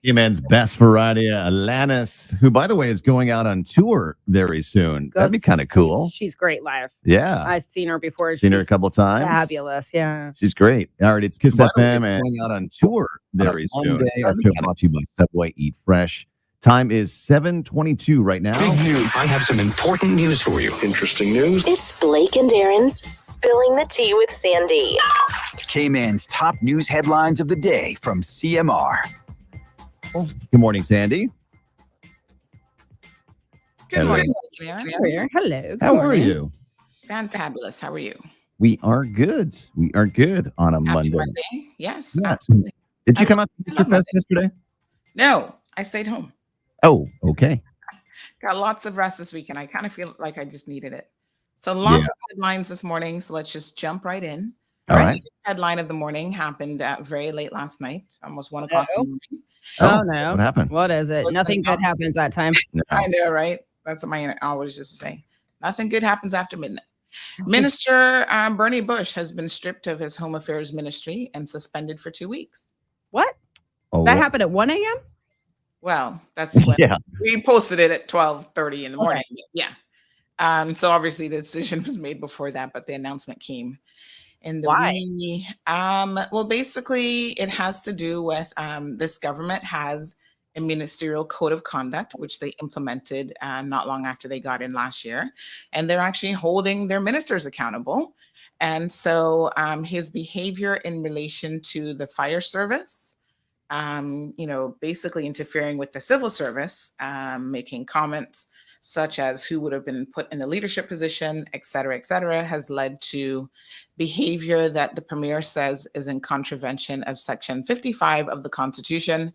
Man's best variety, Alanis, who, by the way, is going out on tour very soon. Go That'd be kind of cool. She's great live. Yeah. I've seen her before. Seen her a couple times. Fabulous. Yeah. She's great. All right. It's Kiss By the way, FM it's and going out on tour very soon. Monday. Brought to you by Subway Eat Fresh. Time is 7:22 right now. Big news. I have some important news for you. Interesting news. It's Blake and Aaron's Spilling the Tea with Sandy. K-Man's top news headlines of the day from CMR. Good morning, Sandy. Good morning. Hello. How are you? Fantabulous. How are you? We are good. We are good on a Happy Monday. Yes, Yes. absolutely. Did you come out to I Mr. love Fest Monday. yesterday? No, I stayed home. Oh, okay. Got lots of rest this weekend. I kind of feel like I just needed it. So lots of headlines this morning. So let's just jump right in. All right. The headline of the morning happened very late last night, almost 1 o'clock. in the morning. Oh, no. What happened? What is it? Listen, Nothing good happens that time. No. I know, right? That's what my always just say. Nothing good happens after midnight. Minister Bernie Bush has been stripped of his Home Affairs ministry and suspended for 2 weeks. What? Oh, That happened at 1 a.m.? Well, that's when Yeah. we posted it at 12:30 in the morning. Yeah. So obviously the decision was made before that, but the announcement came in the Why? wee. Well, basically it has to do with this government has a ministerial code of conduct, which they implemented not long after they got in last year. And they're actually holding their ministers accountable. And so his behavior in relation to the fire service, basically interfering with the civil service, making comments such as who would have been put in a leadership position, et cetera, has led to behavior that the premier says is in contravention of Section 55 of the Constitution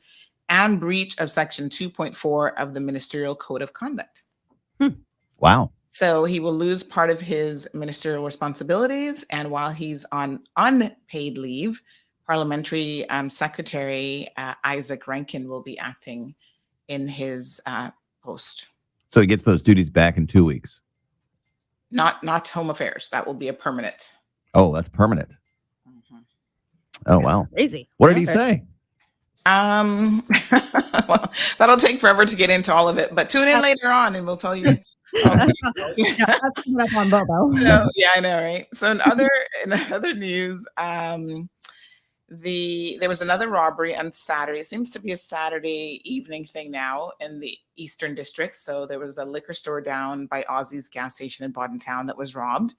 and breach of Section 2.4 of the Ministerial Code of Conduct. Wow. So he will lose part of his ministerial responsibilities. And while he's on unpaid leave, Parliamentary Secretary Isaac Rankin will be acting in his post. So he gets those duties back in 2 weeks. Not Home Affairs. That will be a permanent. Oh, that's permanent. Mhm. Oh, wow. That's crazy. What did he Okay. say? Well, that'll take forever to get into all of it, but tune in later on and we'll tell you. all the details. Yeah, that's coming up on Bobo. So, yeah, I know, right? So in other news, there was another robbery on Saturday. It seems to be a Saturday evening thing now in the Eastern District. So there was a liquor store down by Aussie's gas station in Boddentown that was robbed.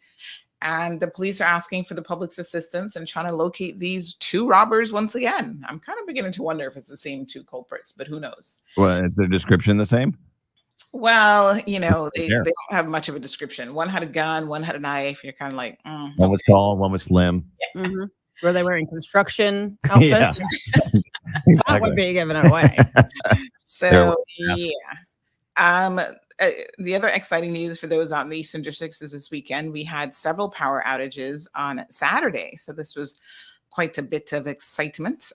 And the police are asking for the public's assistance and trying to locate these two robbers once again. I'm kind of beginning to wonder if it's the same two culprits, but who knows? Well, is their description the same? Well, they there. don't have much of a description. One had a gun, one had a knife. You're kind of like, One was tall, one was slim. Mm-hmm. Were they wearing construction outfits? Yeah. That would be giving it away. So, yeah. The other exciting news for those out in the Eastern Districts is this weekend we had several power outages on Saturday. So this was quite a bit of excitement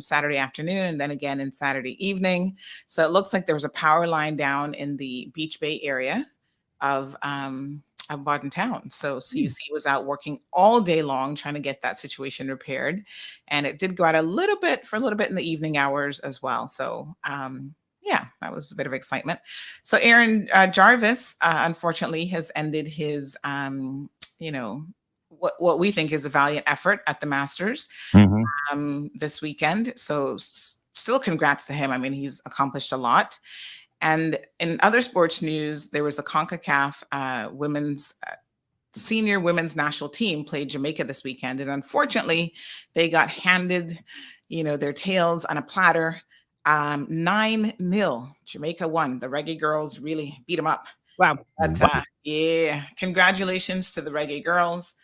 Saturday afternoon and then again in Saturday evening. So it looks like there was a power line down in the Beach Bay area of Boddentown. So CUC was out working all day long trying to get that situation repaired. And it did go out for a little bit in the evening hours as well. So yeah, that was a bit of excitement. So Aaron Jarvis, unfortunately, has ended his, what we think is a valiant effort at the Masters this weekend. So still congrats to him. I mean, he's accomplished a lot. And in other sports news, there was the CONCACAF senior women's national team played Jamaica this weekend. And unfortunately, they got handed, their tails on a platter. 9-0. Jamaica won. The Reggae girls really beat them up. Wow. But yeah, congratulations to the Reggae girls.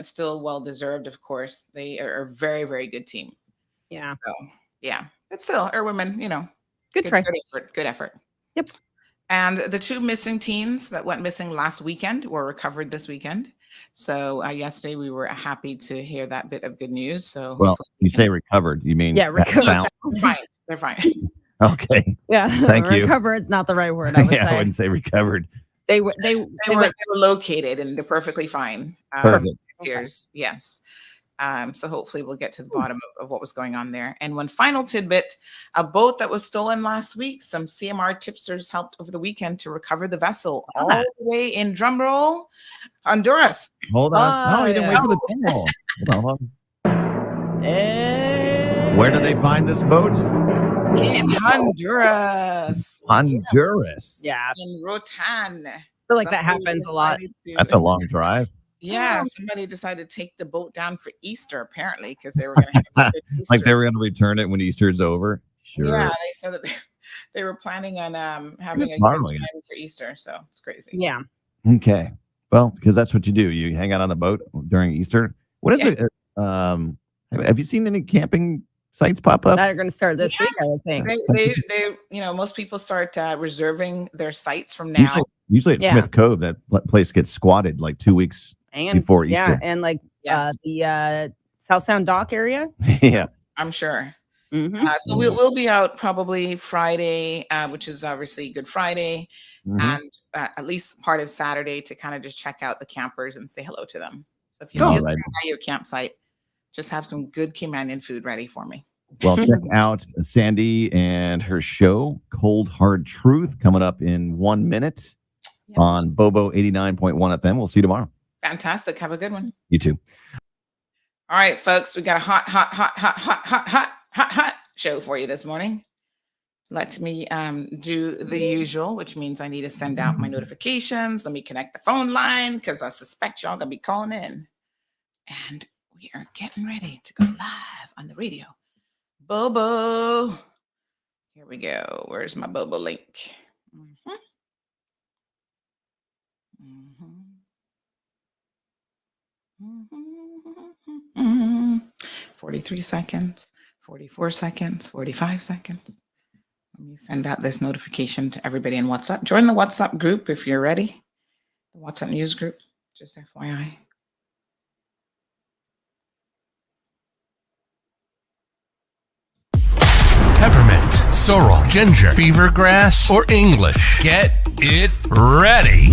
Still well deserved, of course. They are a very, very good team. Yeah. So yeah, but still, our women, Good try. Good effort. Yep. And the two missing teens that went missing last weekend were recovered this weekend. So yesterday we were happy to hear that bit of good news. So Well, you say recovered. You mean recovered. They're fine. Okay. Yeah. Thank you. Recover, it's not the right word, I would Yeah, I say. wouldn't say recovered. They were They were located and they're perfectly fine. Perfect. Years, yes. So hopefully we'll get to the bottom of what was going on there. And one final tidbit, a boat that was stolen last week, some CMR tipsters helped over the weekend to recover the vessel all the way in, drumroll, Honduras. Hold on. No, you didn't wait for the drum roll. Hold on. Where do they find this boat? In Honduras. Honduras. Yeah. In Rotan. I feel like that happens a lot. That's a long drive. Yeah, somebody decided to take the boat down for Easter, apparently, because they were going to have a good Easter. Like they were going to return it when Easter's over. Sure. Yeah, they said that they were planning on having a good time for Easter, so it's crazy. Yeah. Okay. Well, because that's what you do. You hang out on the boat during Easter. What is it? Have you seen any camping sites pop up? That are going to start this week, I would think. They most people start reserving their sites from now. Usually at Smith Cove, that place gets squatted like 2 weeks before Easter. Yeah, and like the South Sound Dock area. Yeah, I'm sure. Mm-hmm. So we'll be out probably Friday, which is obviously Good Friday, and at least part of Saturday to kind of just check out the campers and say hello to them. So if you see us at your campsite, just have some good Caymanian food ready for me. Well, check out Sandy and her show, Cold Hard Truth, coming up in 1 minute on Bobo 89.1 FM. We'll see you tomorrow. Fantastic. Have a good one. You too. All right, folks, we got a hot show for you this morning. Let me do the usual, which means I need to send out my notifications. Let me connect the phone line because I suspect y'all gonna be calling in. And we are getting ready to go live on the radio. Bobo. Here we go. Where's my Bobo link? 43 seconds, 44 seconds, 45 seconds. Let me send out this notification to everybody in WhatsApp. Join the WhatsApp group if you're ready. The WhatsApp news group, just FYI. Peppermint, sorrel, ginger, beaver grass, or English. Get it ready.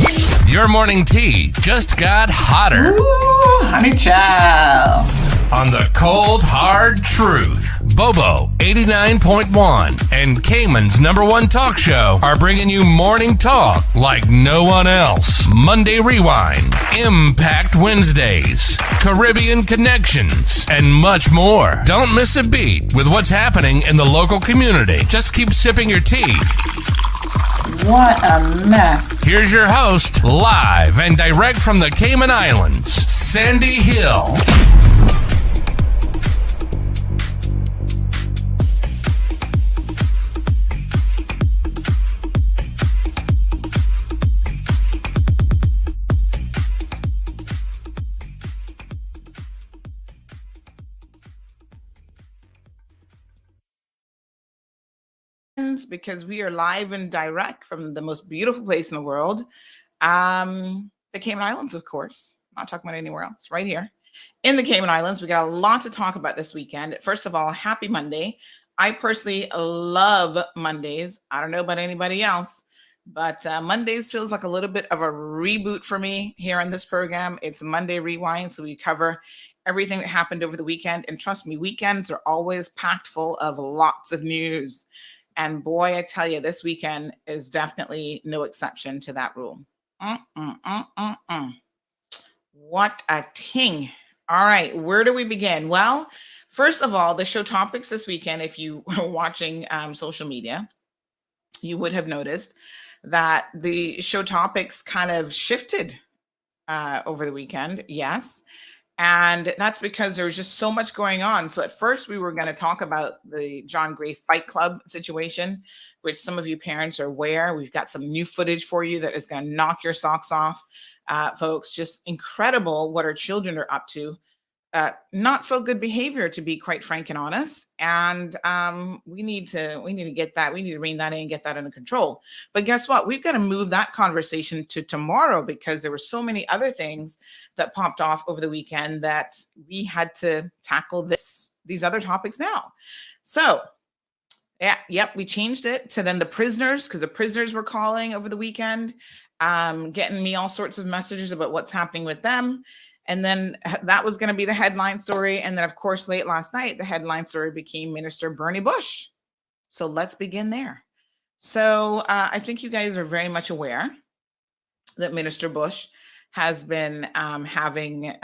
Your morning tea just got hotter. Ooh, honey child. On the Cold Hard Truth, Bobo 89.1 and Cayman's #1 talk show are bringing you morning talk like no one else. Monday Rewind, Impact Wednesdays, Caribbean Connections, and much more. Don't miss a beat with what's happening in the local community. Just keep sipping your tea. What a mess. Here's your host, live and direct from the Cayman Islands, Sandy Hill. Because we are live and direct from the most beautiful place in the world, the Cayman Islands, of course. I'm not talking about anywhere else, right here in the Cayman Islands. We got a lot to talk about this weekend. First of all, happy Monday. I personally love Mondays. I don't know about anybody else, but Mondays feels like a little bit of a reboot for me here on this program. It's Monday Rewind, so we cover everything that happened over the weekend. And trust me, weekends are always packed full of lots of news. And boy, I tell you, this weekend is definitely no exception to that rule. What a ting. All right, where do we begin? Well, first of all, the show topics this weekend, if you were watching social media, you would have noticed that the show topics kind of shifted over the weekend. Yes. And that's because there was just so much going on. So at first we were going to talk about the John Gray Fight Club situation, which some of you parents are aware. We've got some new footage for you that is going to knock your socks off, folks. Just incredible what our children are up to. Not so good behavior, to be quite frank and honest. And we need to get that. We need to rein that in and get that under control. But guess what? We've got to move that conversation to tomorrow because there were so many other things that popped off over the weekend that we had to tackle these other topics now. So we changed it to then the prisoners, because the prisoners were calling over the weekend, getting me all sorts of messages about what's happening with them. And then that was going to be the headline story. And then, of course, late last night, the headline story became Minister Bernie Bush. So let's begin there. So I think you guys are very much aware that Minister Bush has been having,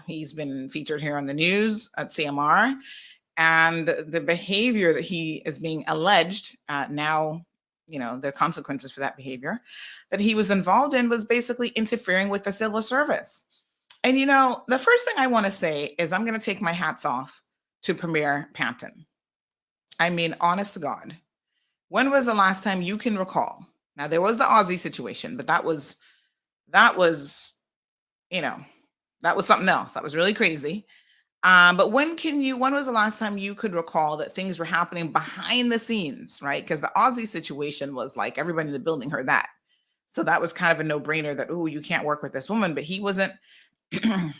he's been featured here on the news at CMR. And the behavior that he is being alleged now, the consequences for that behavior that he was involved in was basically interfering with the civil service. And, the first thing I want to say is I'm going to take my hats off to Premier Panton. I mean, honest to God, when was the last time you can recall? Now, there was the Aussie situation, but that was something else. That was really crazy. But when was the last time you could recall that things were happening behind the scenes, right? Because the Aussie situation was like everybody in the building heard that. So that was kind of a no-brainer that, oh, you can't work with this woman, but he wasn't, they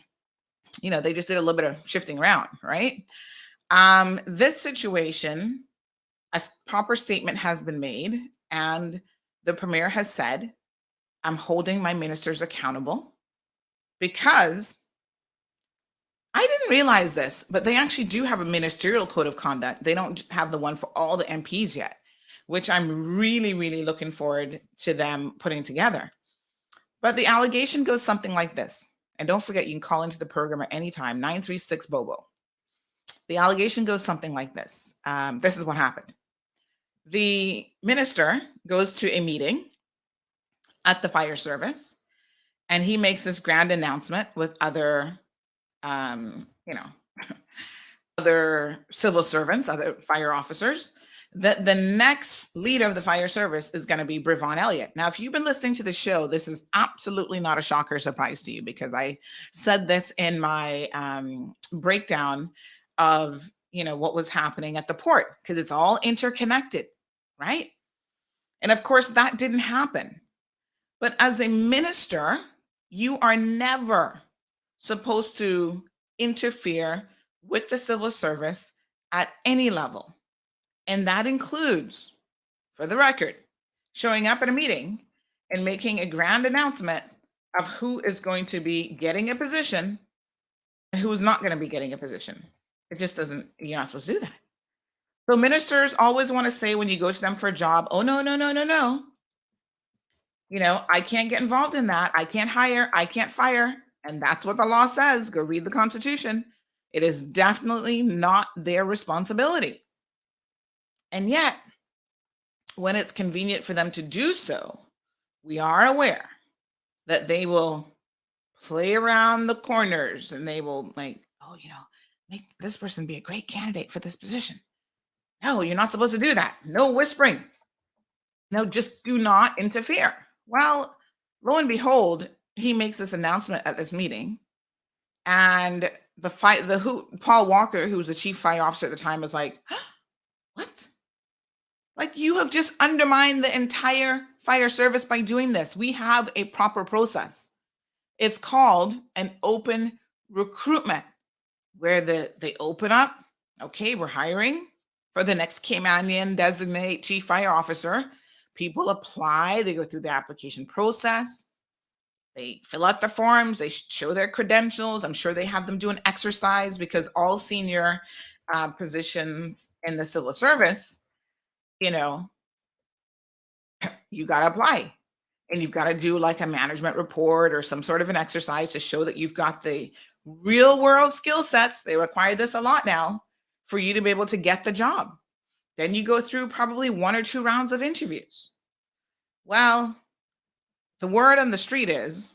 just did a little bit of shifting around, right? This situation, a proper statement has been made, and the premier has said, I'm holding my ministers accountable because I didn't realize this, but they actually do have a ministerial code of conduct. They don't have the one for all the MPs yet, which I'm really, really looking forward to them putting together. But the allegation goes something like this. And don't forget, you can call into the program at any time, 936-BOBO. The allegation goes something like this. This is what happened. The minister goes to a meeting at the fire service, and he makes this grand announcement with other other civil servants, other fire officers, that the next leader of the fire service is going to be Brevon Elliott. Now, if you've been listening to the show, this is absolutely not a shocker surprise to you, because I said this in my breakdown of, what was happening at the port, because it's all interconnected, right? And of course, that didn't happen. But as a minister, you are never supposed to interfere with the civil service at any level. And that includes, for the record, showing up at a meeting and making a grand announcement of who is going to be getting a position and who's not going to be getting a position. It just doesn't, you're not supposed to do that. So ministers always want to say when you go to them for a job, oh, no. I can't get involved in that. I can't hire, I can't fire. And that's what the law says. Go read the Constitution. It is definitely not their responsibility. And yet, when it's convenient for them to do so, we are aware that they will play around the corners and they will make this person be a great candidate for this position. No, you're not supposed to do that. No whispering. No, just do not interfere. Well, lo and behold, he makes this announcement at this meeting, and Paul Walker, who was the chief fire officer at the time, was like, what? Like, you have just undermined the entire fire service by doing this. We have a proper process. It's called an open recruitment, where they open up, okay, we're hiring for the next Caymanian designate chief fire officer. People apply, they go through the application process. They fill out the forms, they show their credentials. I'm sure they have them do an exercise, because all senior positions in the civil service, you got to apply, and you've got to do like a management report or some sort of an exercise to show that you've got the real world skill sets. They require this a lot now for you to be able to get the job. Then you go through probably 1 or 2 rounds of interviews. Well, the word on the street is,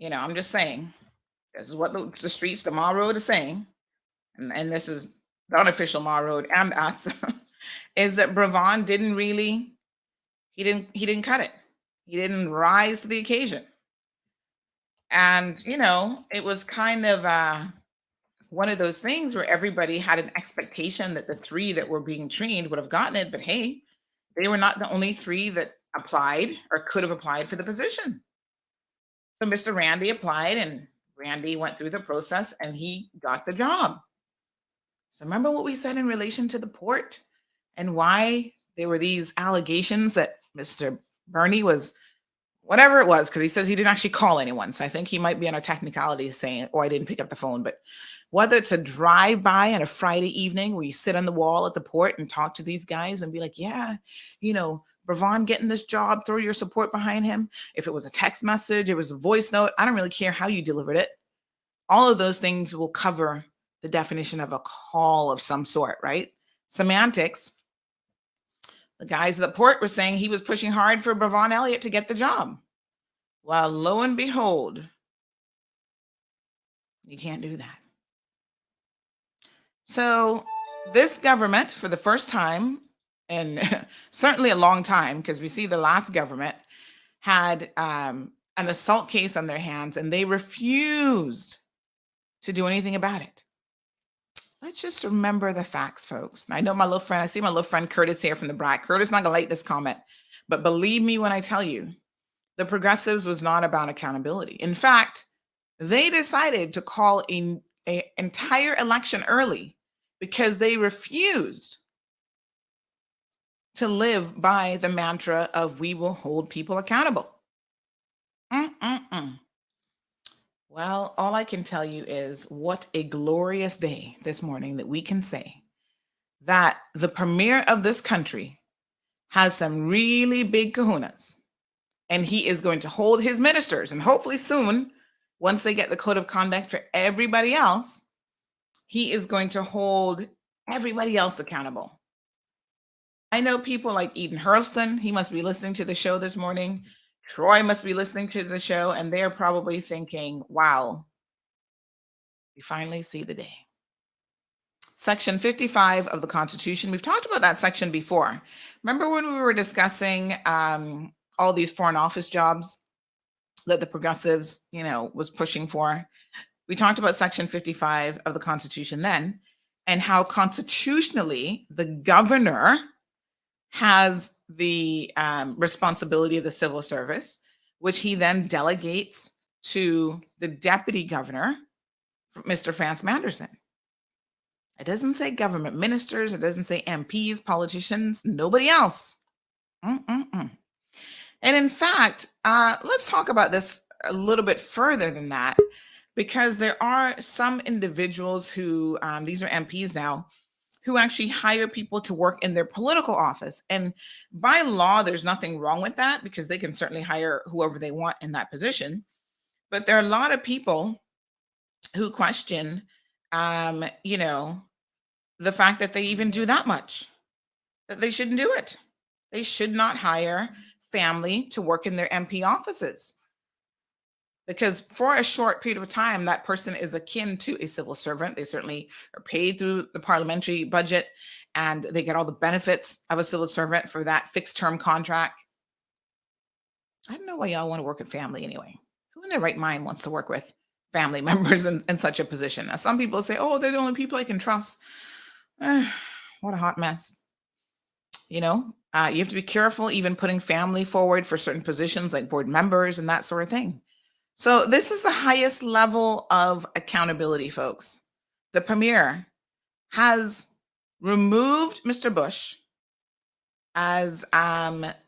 I'm just saying, this is what the streets, the Mall Road is saying, and this is the unofficial Mall Road and us, is that Brevon didn't really, he didn't cut it. He didn't rise to the occasion. And, it was kind of one of those things where everybody had an expectation that the 3 that were being trained would have gotten it, but hey, they were not the only 3 that applied or could have applied for the position. So Mr. Randy applied, and Randy went through the process and he got the job. So remember what we said in relation to the port and why there were these allegations that Mr. Bernie was whatever it was, because he says he didn't actually call anyone. So I think he might be on a technicality saying, oh, I didn't pick up the phone. But whether it's a drive-by on a Friday evening where you sit on the wall at the port and talk to these guys and be like, yeah, Bravon getting this job, throw your support behind him. If it was a text message, it was a voice note, I don't really care how you delivered it. All of those things will cover the definition of a call of some sort, right? Semantics. The guys at the port were saying he was pushing hard for Bravon Elliott to get the job. Well, lo and behold, you can't do that. So this government, for the first time, and certainly a long time, because we see the last government had an assault case on their hands and they refused to do anything about it. Let's just remember the facts, folks. I know I see my little friend Curtis here from the BRAC. Curtis not gonna like this comment, but believe me when I tell you, the progressives was not about accountability. In fact, they decided to call an entire election early because they refused to live by the mantra of we will hold people accountable. Well, all I can tell you is what a glorious day this morning that we can say that the premier of this country has some really big kahunas, and he is going to hold his ministers, and hopefully soon, once they get the code of conduct for everybody else, he is going to hold everybody else accountable. I know people like Eden Hurlston. He must be listening to the show this morning. Troy must be listening to the show, and they're probably thinking, wow, we finally see the day. Section 55 of the Constitution. We've talked about that section before. Remember when we were discussing all these foreign office jobs that the progressives, was pushing for? We talked about Section 55 of the Constitution then, and how constitutionally the governor has the responsibility of the civil service, which he then delegates to the deputy governor, Mr. Franz Manderson. It doesn't say government ministers. It doesn't say MPs, politicians, nobody else. And in fact, let's talk about this a little bit further than that, because there are some individuals who, these are MPs now, who actually hire people to work in their political office. And by law, there's nothing wrong with that because they can certainly hire whoever they want in that position. But there are a lot of people who question, the fact that they even do that much, that they shouldn't do it. They should not hire family to work in their MP offices. Because for a short period of time, that person is akin to a civil servant. They certainly are paid through the parliamentary budget, and they get all the benefits of a civil servant for that fixed term contract. I don't know why y'all want to work with family anyway. Who in their right mind wants to work with family members in such a position? Now, some people say, oh, they're the only people I can trust. What a hot mess. You have to be careful even putting family forward for certain positions like board members and that sort of thing. So this is the highest level of accountability, folks. The premier has removed Mr. Bush as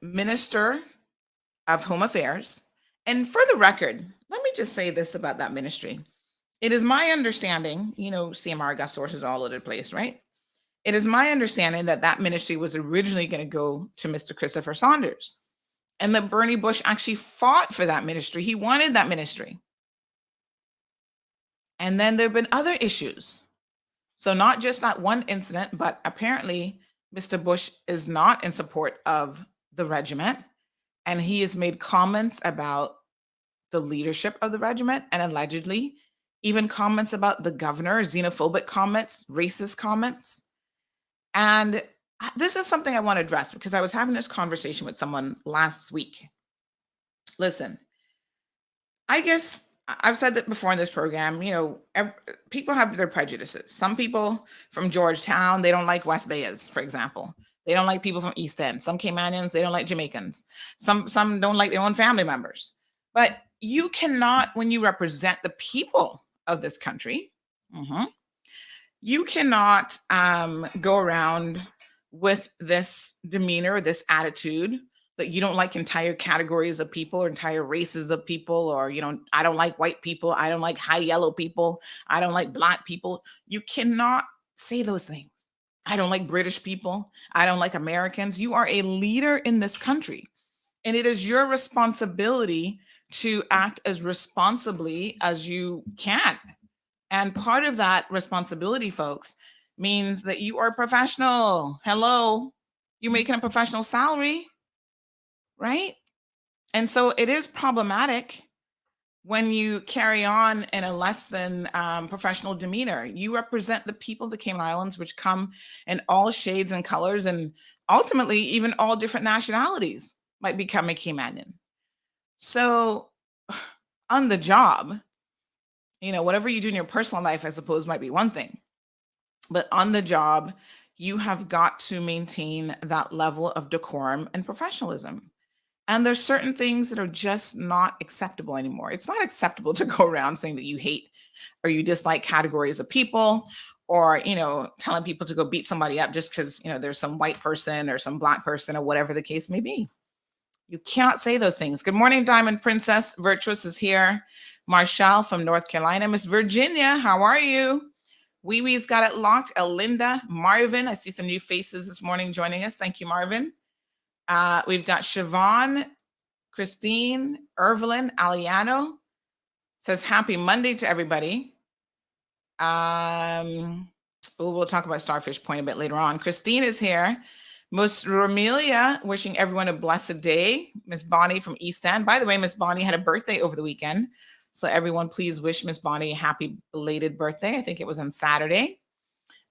Minister of Home Affairs. And for the record, let me just say this about that ministry. It is my understanding, CMR got sources all over the place, right? It is my understanding that that ministry was originally going to go to Mr. Christopher Saunders. And that Bernie Bush actually fought for that ministry. He wanted that ministry. And then there have been other issues. So not just that one incident, but apparently Mr. Bush is not in support of the regiment. And he has made comments about the leadership of the regiment and allegedly even comments about the governor, xenophobic comments, racist comments. And this is something I want to address because I was having this conversation with someone last week. Listen, I guess I've said that before in this program, people have their prejudices. Some people from Georgetown, they don't like West Bayers, for example. They don't like people from East End. Some Caymanians, they don't like Jamaicans. Some don't like their own family members. But you cannot, when you represent the people of this country, you cannot go around with this demeanor, this attitude that you don't like entire categories of people or entire races of people, or, I don't like white people. I don't like high yellow people. I don't like black people. You cannot say those things. I don't like British people. I don't like Americans. You are a leader in this country, and it is your responsibility to act as responsibly as you can. And part of that responsibility, folks, means that you are a professional. Hello, you're making a professional salary, right? And so it is problematic when you carry on in a less than professional demeanor. You represent the people of the Cayman Islands, which come in all shades and colors, and ultimately even all different nationalities might become a Caymanian. So on the job, whatever you do in your personal life, I suppose, might be one thing. But on the job, you have got to maintain that level of decorum and professionalism. And there's certain things that are just not acceptable anymore. It's not acceptable to go around saying that you hate or you dislike categories of people, or, telling people to go beat somebody up just because, there's some white person or some black person or whatever the case may be. You can't say those things. Good morning, Diamond Princess. Virtuous is here. Marshall from North Carolina. Miss Virginia, how are you? Wee Wee's got it locked. Elinda, Marvin. I see some new faces this morning joining us. Thank you, Marvin. We've got Siobhan, Christine, Irvelyn, Aliano. Says happy Monday to everybody. We'll talk about Starfish Point a bit later on. Christine is here. Miss Romelia, wishing everyone a blessed day. Miss Bonnie from East End. By the way, Miss Bonnie had a birthday over the weekend. So everyone, please wish Miss Bonnie a happy belated birthday. I think it was on Saturday.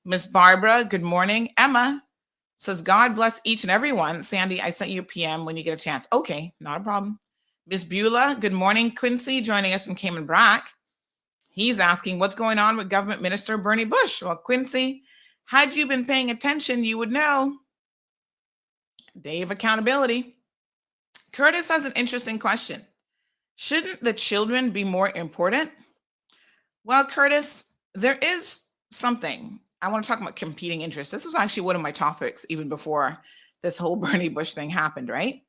Miss Barbara, good morning. Emma says, God bless each and everyone. Sandy, I sent you a PM when you get a chance. Okay, not a problem. Miss Beulah, good morning. Quincy joining us from Cayman Brac. He's asking, what's going on with Government Minister Bernie Bush? Well, Quincy, had you been paying attention, you would know. Day of accountability. Curtis has an interesting question. Shouldn't the children be more important? Well, Curtis, there is something. I want to talk about competing interests. This was actually one of my topics even before this whole Bernie Bush thing happened, right?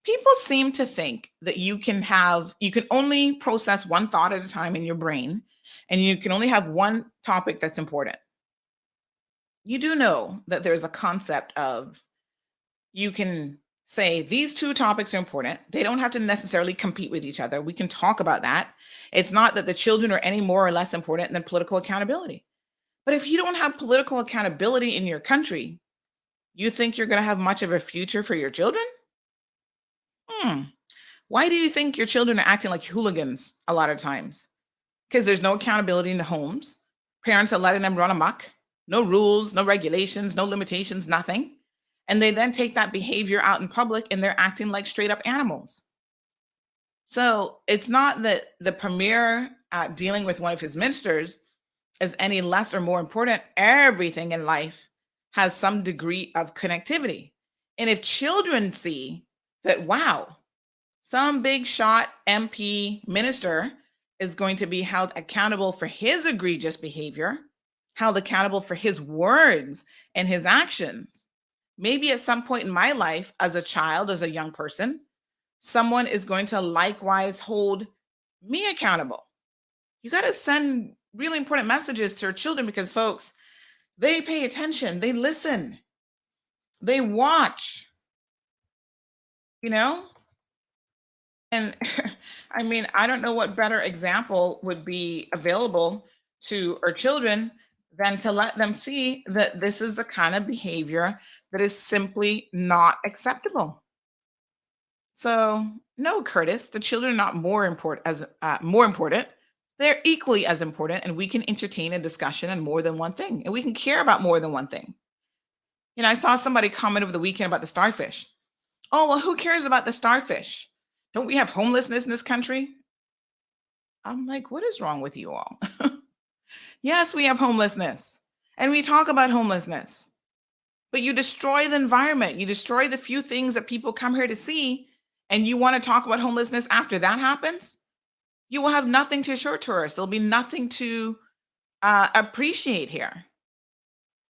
People seem to think that you can only process one thought at a time in your brain, and you can only have one topic that's important. You do know that there's a concept of, you can say these two topics are important. They don't have to necessarily compete with each other. We can talk about that. It's not that the children are any more or less important than political accountability. But if you don't have political accountability in your country, you think you're going to have much of a future for your children? Why do you think your children are acting like hooligans a lot of times? Because there's no accountability in the homes. Parents are letting them run amok. No rules, no regulations, no limitations, nothing. And they then take that behavior out in public and they're acting like straight up animals. So it's not that the premier dealing with one of his ministers is any less or more important. Everything in life has some degree of connectivity. And if children see that, wow, some big shot MP minister is going to be held accountable for his egregious behavior, held accountable for his words and his actions. Maybe at some point in my life as a child, as a young person, someone is going to likewise hold me accountable. You got to send really important messages to your children because, folks, they pay attention, they listen, they watch, And I mean, I don't know what better example would be available to our children than to let them see that this is the kind of behavior that is simply not acceptable. So, no, Curtis, the children are not more important. They're equally as important, and we can entertain a discussion on more than one thing, and we can care about more than one thing. I saw somebody comment over the weekend about the starfish. Oh, well, who cares about the starfish? Don't we have homelessness in this country? I'm like, what is wrong with you all? Yes, we have homelessness, and we talk about homelessness, but you destroy the environment. You destroy the few things that people come here to see, and you want to talk about homelessness after that happens? You will have nothing to show tourists. There'll be nothing to appreciate here.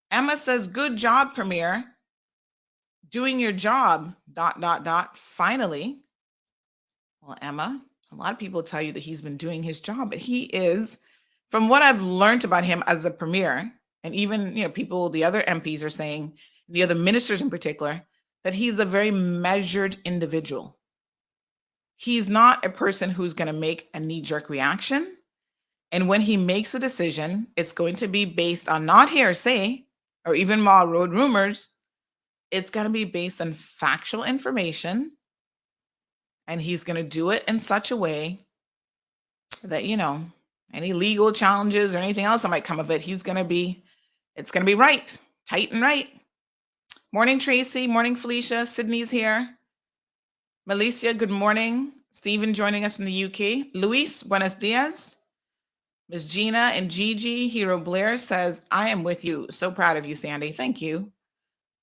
Emma says, good job, Premier. doing your job, finally. Well, Emma, a lot of people tell you that he's been doing his job, but he is, from what I've learned about him as a premier, and even, people, the other MPs are saying, the other ministers in particular, that he's a very measured individual. He's not a person who's going to make a knee-jerk reaction. And when he makes a decision, it's going to be based on not hearsay or even mall road rumors. It's going to be based on factual information. And he's going to do it in such a way that, any legal challenges or anything else that might come of it, it's going to be right, tight and right. Morning, Tracy. Morning, Felicia. Sydney's here. Melissa, good morning. Stephen joining us from the UK. Luis, buenos dias. Miss Gina and Gigi. Hero Blair says, I am with you. So proud of you, Sandy. Thank you.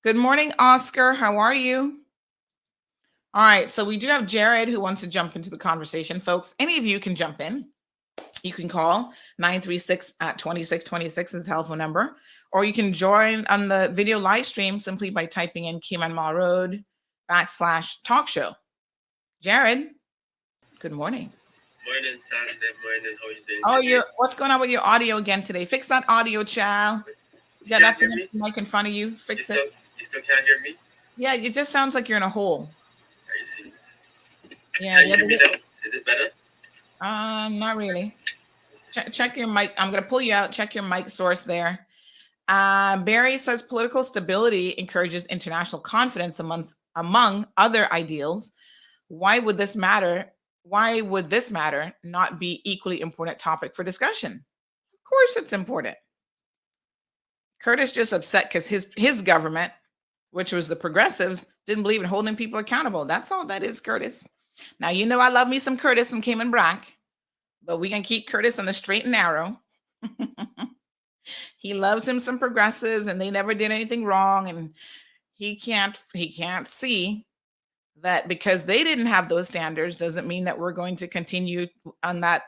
Good morning, Oscar. How are you? All right. So we do have Jared who wants to jump into the conversation. Folks, any of you can jump in. You can call 936-2626 is the telephone number, or you can join on the video live stream simply by typing in Cayman Mall Road /talk show. Jared, good morning. Morning, Saturday morning. How are you doing? What's going on with your audio again today? Fix that audio, child. You got that mic in front of you. Fix it. You still can't hear me? Yeah, it just sounds like you're in a hole. Are you serious? Yeah. Can you hear me now? Is it better? Not really. Check your mic. I'm going to pull you out. Check your mic source there. Barry says political stability encourages international confidence among other ideals. Why would this matter? Why would this matter not be equally important topic for discussion? Of course it's important. Curtis just upset because his government, which was the progressives, didn't believe in holding people accountable. That's all that is, Curtis. Now, I love me some Curtis from Cayman Brack, but we can keep Curtis on the straight and narrow. He loves him some progressives, and they never did anything wrong. And he can't see that because they didn't have those standards doesn't mean that we're going to continue on that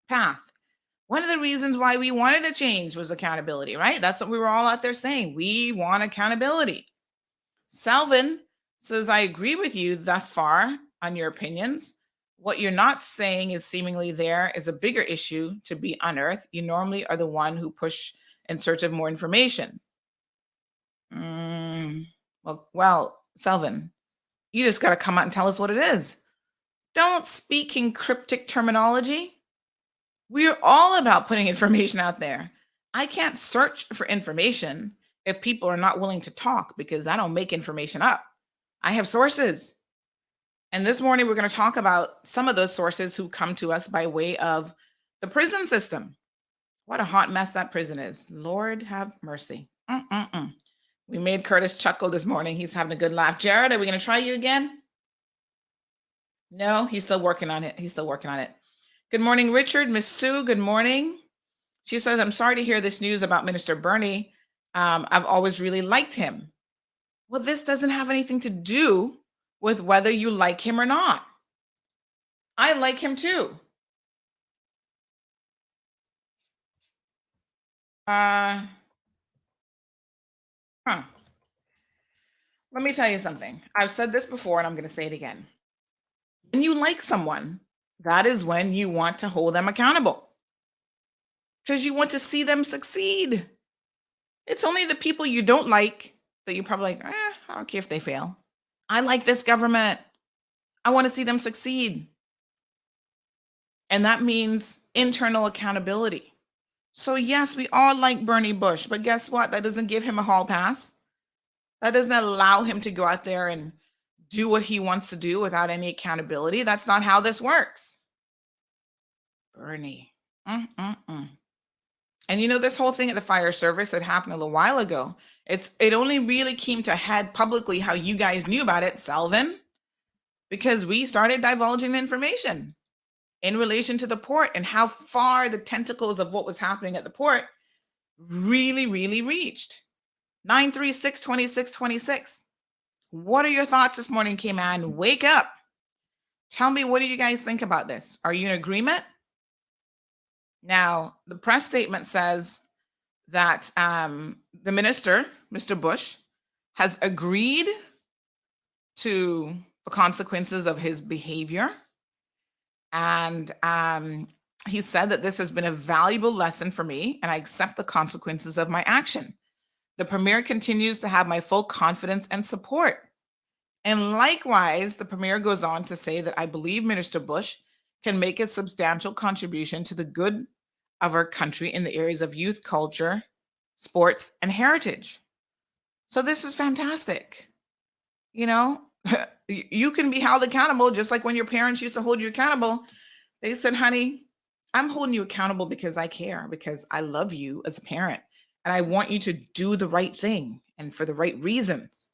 path. One of the reasons why we wanted to change was accountability, right? That's what we were all out there saying. We want accountability. Selvin says, I agree with you thus far on your opinions. What you're not saying is seemingly there is a bigger issue to be unearthed. You normally are the one who push in search of more information. Well, Selvin, you just got to come out and tell us what it is. Don't speak in cryptic terminology. We're all about putting information out there. I can't search for information if people are not willing to talk because I don't make information up. I have sources. And this morning, we're going to talk about some of those sources who come to us by way of the prison system. What a hot mess that prison is. Lord have mercy. We made Curtis chuckle this morning. He's having a good laugh. Jared, are we going to try you again? No, he's still working on it. Good morning, Richard. Miss Sue, good morning. She says, I'm sorry to hear this news about Minister Bernie. I've always really liked him. Well, this doesn't have anything to do with whether you like him or not. I like him too. Let me tell you something. I've said this before and I'm going to say it again. When you like someone, that is when you want to hold them accountable because you want to see them succeed. It's only the people you don't like that you're probably like, I don't care if they fail. I like this government. I want to see them succeed. And that means internal accountability. So yes, we all like Bernie Bush, but guess what? That doesn't give him a hall pass. That doesn't allow him to go out there and do what he wants to do without any accountability. That's not how this works. Bernie. And this whole thing at the fire service that happened a little while ago, it only really came to head publicly how you guys knew about it, Selvin, because we started divulging the information in relation to the port and how far the tentacles of what was happening at the port really, really reached. 936-2626. What are your thoughts this morning, Cayman? Wake up. Tell me, what do you guys think about this? Are you in agreement? Now, the press statement says that the minister, Mr. Bush, has agreed to the consequences of his behavior. And he said that this has been a valuable lesson for me, and I accept the consequences of my action. The premier continues to have my full confidence and support. And likewise, the premier goes on to say that I believe Minister Bush can make a substantial contribution to the good of our country in the areas of youth culture, sports, and heritage. So this is fantastic. You know, you can be held accountable just like when your parents used to hold you accountable. They said, honey, I'm holding you accountable because I care, because I love you as a parent, and I want you to do the right thing and for the right reasons.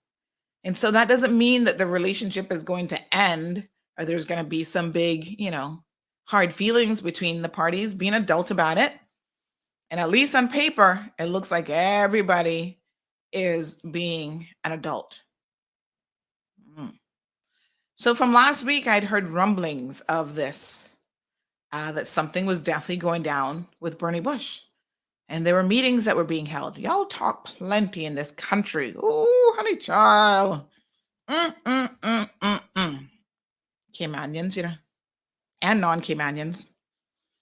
And so that doesn't mean that the relationship is going to end or there's going to be some big, hard feelings between the parties. Be an adult about it. And at least on paper, it looks like everybody is being an adult. So from last week, I'd heard rumblings of this, that something was definitely going down with Bernie Bush. And there were meetings that were being held. Y'all talk plenty in this country. Oh, honey child. Caymanians, and non-Caymanians.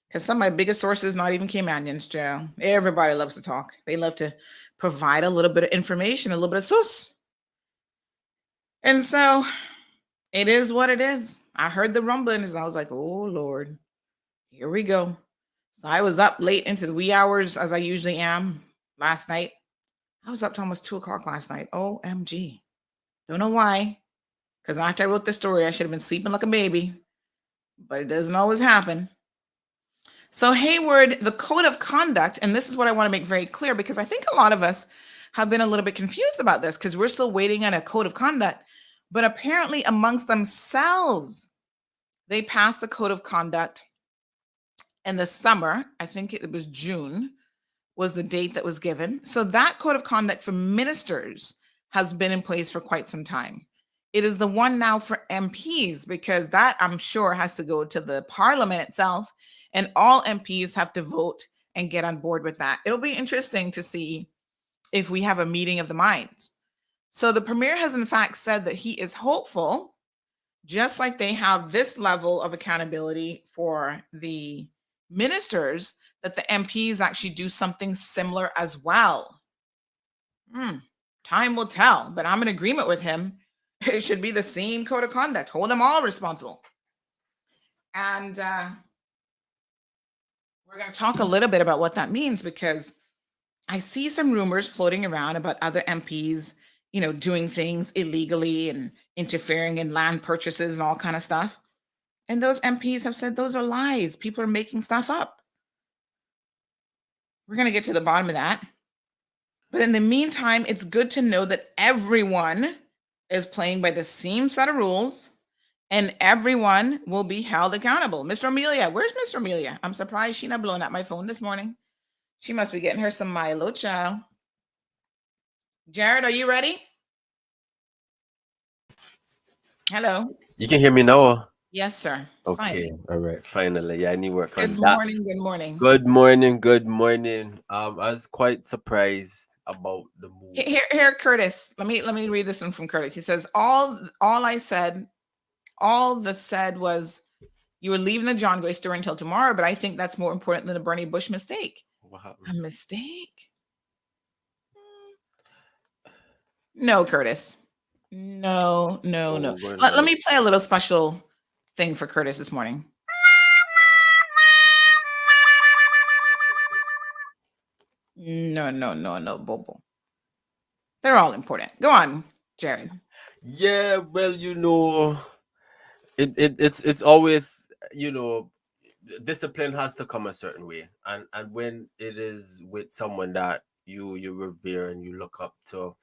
Because some of my biggest sources, not even Caymanians, Joe. Everybody loves to talk. They love to provide a little bit of information, a little bit of sauce. And so it is what it is. I heard the rumblings and I was like, oh, Lord, here we go. So I was up late into the wee hours, as I usually am, last night. I was up to almost 2 o'clock last night. OMG. Don't know why. Because after I wrote this story, I should have been sleeping like a baby. But it doesn't always happen. So Hayward, the code of conduct, and this is what I want to make very clear, because I think a lot of us have been a little bit confused about this because we're still waiting on a code of conduct. But apparently amongst themselves, they passed the code of conduct in the summer. I think it was June was the date that was given. So that code of conduct for ministers has been in place for quite some time. It is the one now for MPs, because that, I'm sure, has to go to the parliament itself, and all MPs have to vote and get on board with that. It'll be interesting to see if we have a meeting of the minds. So the premier has in fact said that he is hopeful, just like they have this level of accountability for the ministers, that the MPs actually do something similar as well. Time will tell, but I'm in agreement with him. It should be the same code of conduct. Hold them all responsible. And we're going to talk a little bit about what that means, because I see some rumors floating around about other MPs, doing things illegally and interfering in land purchases and all kind of stuff. And those MPs have said those are lies. People are making stuff up. We're going to get to the bottom of that. But in the meantime, it's good to know that everyone is playing by the same set of rules, and everyone will be held accountable. Miss Amelia, where's Miss Amelia? I'm surprised she's not blowing up my phone this morning. She must be getting her some Milo, child. Jared, are you ready? Hello. You can hear me now? Yes, sir. Okay. Fine. All right. Finally. Yeah, I need work on Good that. morning. Good morning. Good morning. Good morning. I was quite surprised about the move. Here, Curtis. Let me read this one from Curtis. He says, all that said was you were leaving the John Gray story until tomorrow, but I think that's more important than the Bernie Bush mistake. What happened? A mistake? No, Curtis. No. Let me play a little special thing for Curtis this morning. No, Bobo. They're all important. Go on, Jared. Yeah, well, it's always, discipline has to come a certain way, and when it is with someone that you revere and you look up to,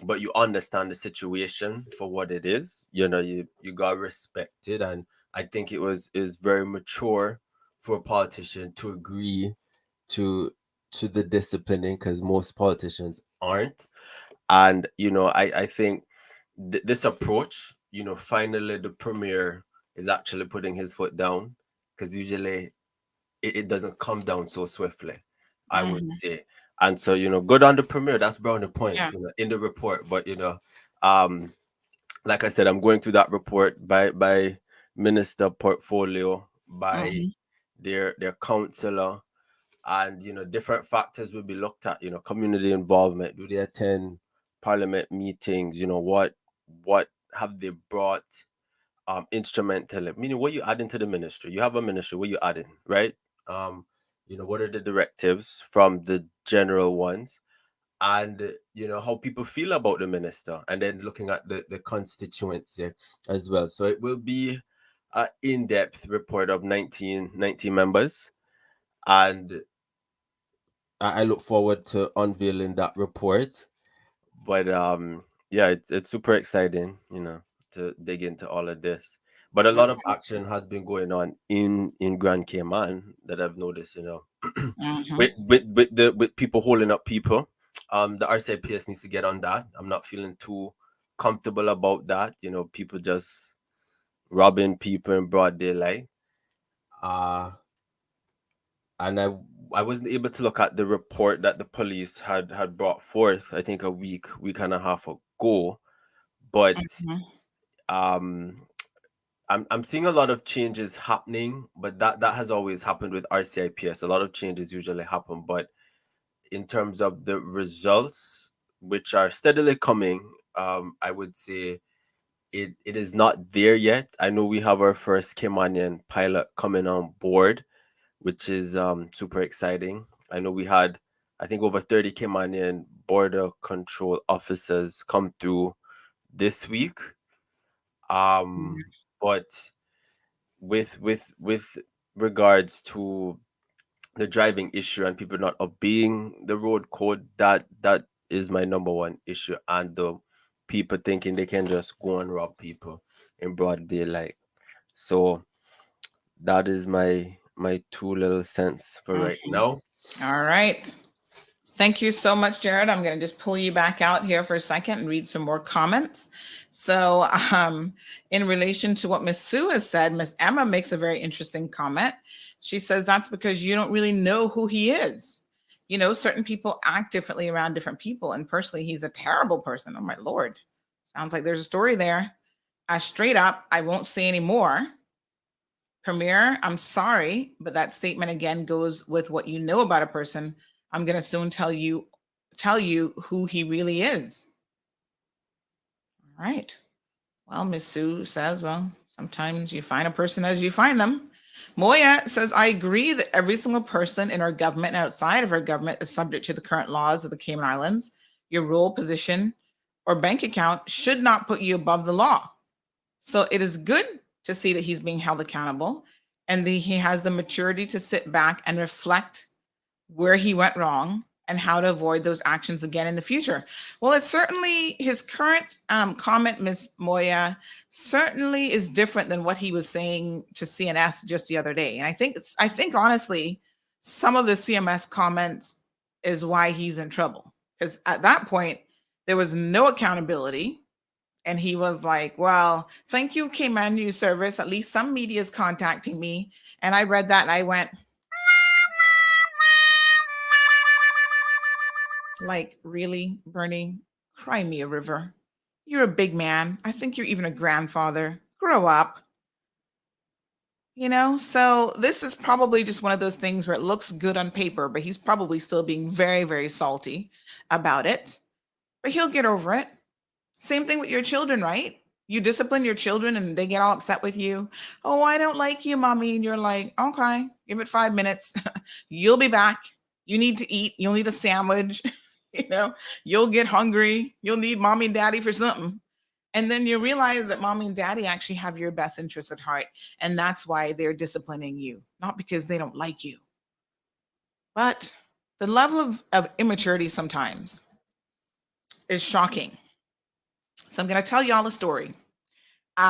but you understand the situation for what it is, you got respected. And I think is very mature for a politician to agree to the disciplining, because most politicians aren't. And I think this approach, finally the premier is actually putting his foot down, because usually it doesn't come down so swiftly, I would say. And so, good on the premier. That's brownie points, in the report. But like I said, I'm going through that report by minister portfolio, by Mhm. their counselor, and different factors will be looked at. Community involvement. Do they attend parliament meetings? What have they brought instrumental, meaning what you add into the ministry. You have a ministry, what you add in, right? What are the directives from the general ones, and how people feel about the minister, and then looking at the constituency as well. So it will be an in-depth report of 19 members, and I look forward to unveiling that report. But yeah, it's super exciting, to dig into all of this. But a lot of action has been going on in Grand Cayman that I've noticed, Mhm. with people holding up people. The RCIPS needs to get on that. I'm not feeling too comfortable about that. People just robbing people in broad daylight. And I wasn't able to look at the report that the police had brought forth, I think a week and a half ago. But Mhm. I'm seeing a lot of changes happening, but that has always happened with RCIPS. A lot of changes usually happen, but in terms of the results, which are steadily coming, I would say it is not there yet. I know we have our first Caymanian pilot coming on board, which is super exciting. I know we had, I think, over 30 Caymanian border control officers come through this week. But with regards to the driving issue and people not obeying the road code, that is my number one issue, and the people thinking they can just go and rob people in broad daylight. So that is my 2 little cents for right now. All right. Thank you so much, Jared. I'm going to just pull you back out here for a second and read some more comments. So, in relation to what Miss Sue has said, Miss Emma makes a very interesting comment. She says that's because you don't really know who he is. Certain people act differently around different people. And personally, he's a terrible person. Oh, my Lord. Sounds like there's a story there. Straight up, I won't say any more. Premier, I'm sorry, but that statement again goes with what you know about a person. I'm going to soon tell you who he really is. All right. Well, Miss Sue says, well, sometimes you find a person as you find them. Moya says, I agree that every single person in our government and outside of our government is subject to the current laws of the Cayman Islands. Your role, position, or bank account should not put you above the law. So it is good to see that he's being held accountable and that he has the maturity to sit back and reflect where he went wrong and how to avoid those actions again in the future. Well, it's certainly his current comment, Ms. Moya, certainly is different than what he was saying to CNS just the other day. And I think honestly, some of the CMS comments is why he's in trouble, because at that point there was no accountability. And he was like, well, thank you, Cayman News Service. At least some media is contacting me. And I read that and I went, like, really, Bernie? Cry me a river. You're a big man. I think you're even a grandfather. Grow up. So this is probably just one of those things where it looks good on paper, but he's probably still being very, very salty about it. But he'll get over it. Same thing with your children, right? You discipline your children and they get all upset with you. Oh, I don't like you, mommy. And you're like, okay, give it 5 minutes. You'll be back. You need to eat. You'll need a sandwich. You'll get hungry. You'll need mommy and daddy for something. And then you realize that mommy and daddy actually have your best interests at heart. And that's why they're disciplining you, not because they don't like you. But the level of immaturity sometimes is shocking. So I'm going to tell y'all a story.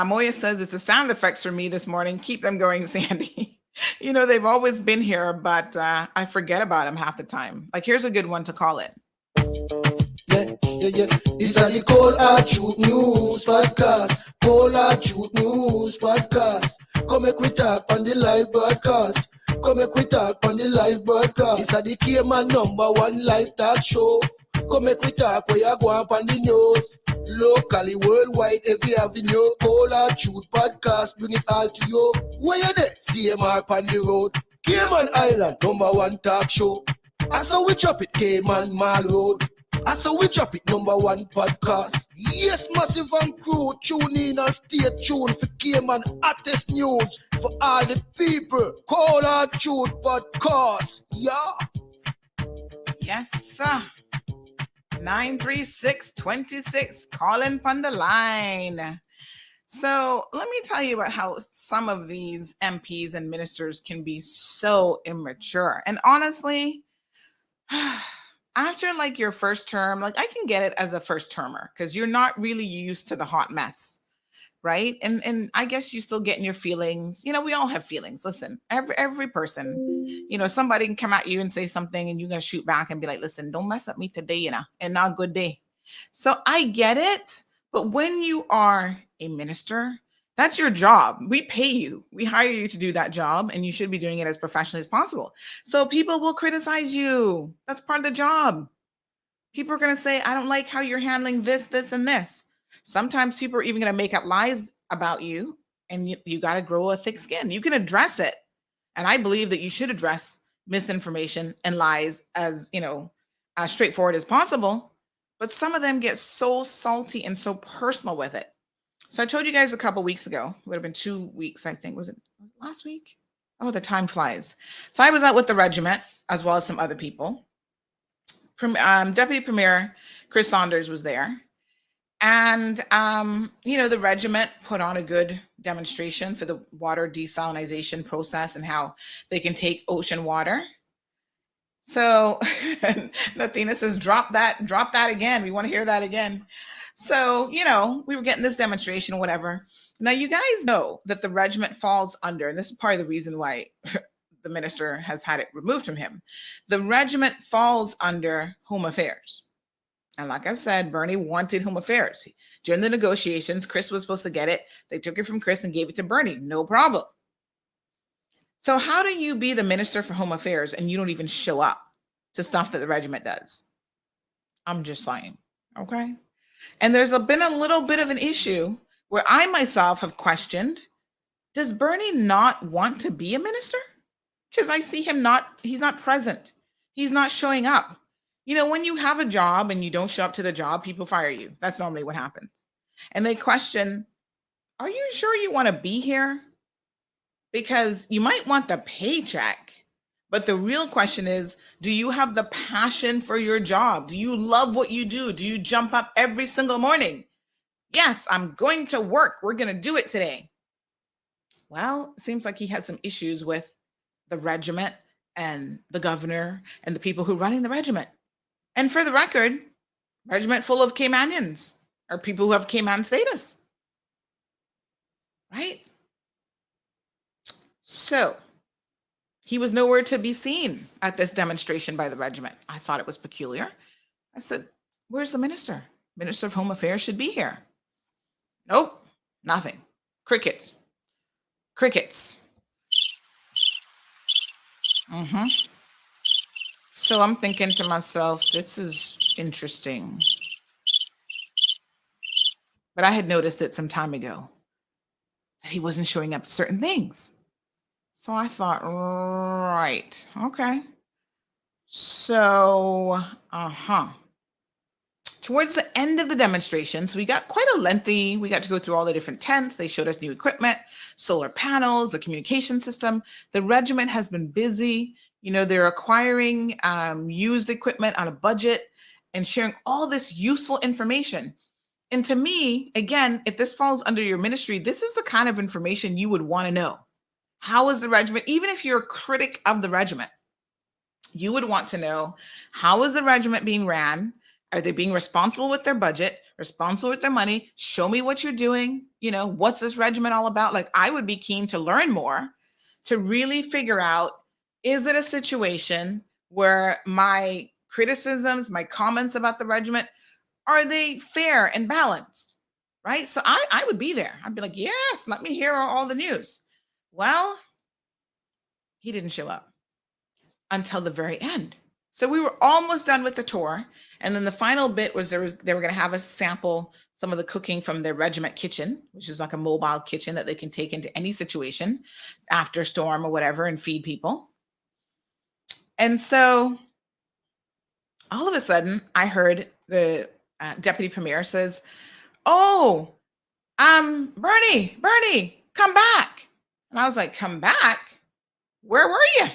Moya says it's the sound effects for me this morning. Keep them going, Sandy. They've always been here, but I forget about them half the time. Like, here's a good one to call it. Yeah. This is the Cold Hard Truth News Podcast. Cold Hard Truth News Podcast. Come make we talk on the live broadcast. This is the Cayman #1 live talk show. Come make we talk where you go up on the news. Locally, worldwide, every avenue. Call our truth podcast, bring it all to you. Where you there? CMR on the road. Cayman Island, #1 talk show. I saw we chop it, Cayman Mall Road. I saw we chop it, #1 podcast. Yes, Massive and crew, tune in and stay tuned for Cayman hottest news for all the people. Call our truth podcast. Yeah. Yes, sir. 93626 calling on the line. So let me tell you about how some of these MPs and ministers can be so immature. And honestly, after like your first term, like I can get it as a first termer because you're not really used to the hot mess, right? And I guess you still get in your feelings. You know, we all have feelings. Listen, every person, you know, somebody can come at you and say something and you're gonna shoot back and be like, listen, don't mess up me today, you know, and not a good day. So I get it, but when you are a minister, that's your job. We pay you. We hire you to do that job, and you should be doing it as professionally as possible. So people will criticize you. That's part of the job. People are going to say, I don't like how you're handling this, this, and this. Sometimes people are even going to make up lies about you, and you got to grow a thick skin. You can address it. And I believe that you should address misinformation and lies as, you know, as straightforward as possible. But some of them get so salty and so personal with it. So I told you guys a couple weeks ago, it would have been 2 weeks, I think. Was it last week? Oh, the time flies. So I was out with the regiment as well as some other people. Deputy Premier Chris Saunders was there. And, you know, the regiment put on a good demonstration for the water desalinization process and how they can take ocean water. So Nathina says, drop that again. We want to hear that again. So, you know, we were getting this demonstration or whatever. Now, you guys know that the regiment falls under, and this is part of the reason why the minister has had it removed from him. The regiment falls under Home Affairs. And like I said, Bernie wanted Home Affairs. During the negotiations, Chris was supposed to get it. They took it from Chris and gave it to Bernie. No problem. So how do you be the minister for Home Affairs and you don't even show up to stuff that the regiment does? I'm just saying, okay? And there's been a little bit of an issue where I myself have questioned, does Bernie not want to be a minister? Because I see him he's not present. He's not showing up. You know, when you have a job and you don't show up to the job, people fire you. That's normally what happens. And they question, are you sure you want to be here? Because you might want the paycheck. But the real question is, do you have the passion for your job? Do you love what you do? Do you jump up every single morning? Yes, I'm going to work. We're going to do it today. Well, it seems like he has some issues with the regiment and the governor and the people who are running the regiment. And for the record, regiment full of Caymanians or people who have Cayman status. Right? So he was nowhere to be seen at this demonstration by the regiment. I thought it was peculiar. I said, where's the minister? Minister of Home Affairs should be here. Nope, nothing. Crickets. Crickets. So I'm thinking to myself, this is interesting. But I had noticed it some time ago that he wasn't showing up to certain things. So I thought, right, okay. So, towards the end of the demonstrations, we got quite we got to go through all the different tents. They showed us new equipment, solar panels, the communication system. The regiment has been busy. You know, they're acquiring used equipment on a budget and sharing all this useful information. And to me, again, if this falls under your ministry, this is the kind of information you would want to know. How is the regiment, even if you're a critic of the regiment, you would want to know, how is the regiment being ran? Are they being responsible with their budget, responsible with their money? Show me what you're doing. You know, what's this regiment all about? Like, I would be keen to learn more, to really figure out, is it a situation where my criticisms, my comments about the regiment, are they fair and balanced? Right? So I would be there. I'd be like, yes, let me hear all the news. Well, he didn't show up until the very end. So we were almost done with the tour. And then the final bit was they were going to have us sample some of the cooking from their regiment kitchen, which is like a mobile kitchen that they can take into any situation after a storm or whatever and feed people. And so all of a sudden, I heard the deputy premier says, "Oh, Bernie, come back." And I was like, "Come back? Where were you?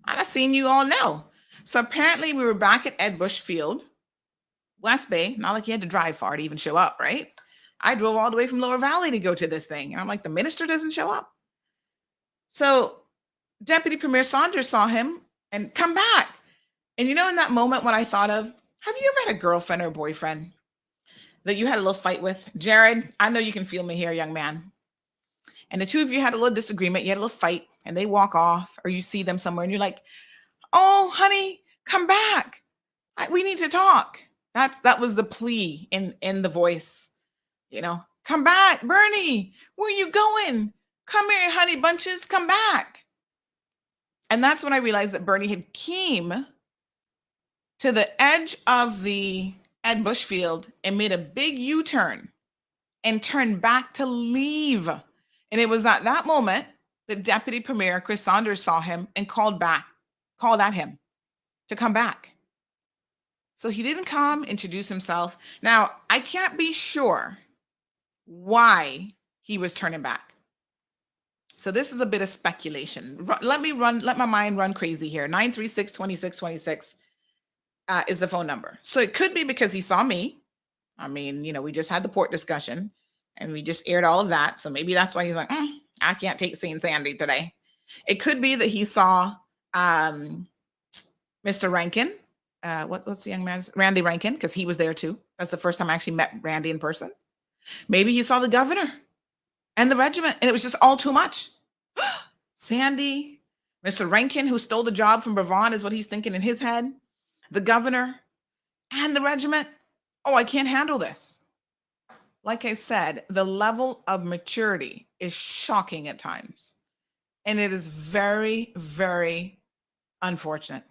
I've seen you all now." So apparently we were back at Ed Bush Field, West Bay. Not like you had to drive far to even show up, right? I drove all the way from Lower Valley to go to this thing. And I'm like, the minister doesn't show up. So Deputy Premier Saunders saw him and come back. And in that moment, what I thought of, have you ever had a girlfriend or boyfriend that you had a little fight with? Jared, I know you can feel me here, young man. And the two of you had a little disagreement, you had a little fight, and they walk off, or you see them somewhere and you're like, "Oh, honey, come back. We need to talk." That was the plea in the voice. Come back, Bernie. Where are you going? Come here, honey bunches, come back. And that's when I realized that Bernie had came to the edge of the Ed Bush Field and made a big U-turn and turned back to leave. And it was at that moment that Deputy Premier Chris Saunders saw him and called at him to come back. So he didn't come, introduce himself. Now, I can't be sure why he was turning back. So this is a bit of speculation. Let my mind run crazy here. 936-2626 is the phone number. So it could be because he saw me. I mean, we just had the port discussion and we just aired all of that. So maybe that's why he's like, I can't take seeing Sandy today. It could be that he saw Mr. Rankin. What's the young man's? Randy Rankin, because he was there too. That's the first time I actually met Randy in person. Maybe he saw the governor and the regiment, and it was just all too much. Sandy, Mr. Rankin, who stole the job from Bravon, is what he's thinking in his head. The governor and the regiment. Oh, I can't handle this. Like I said, the level of maturity is shocking at times. And it is very, very unfortunate.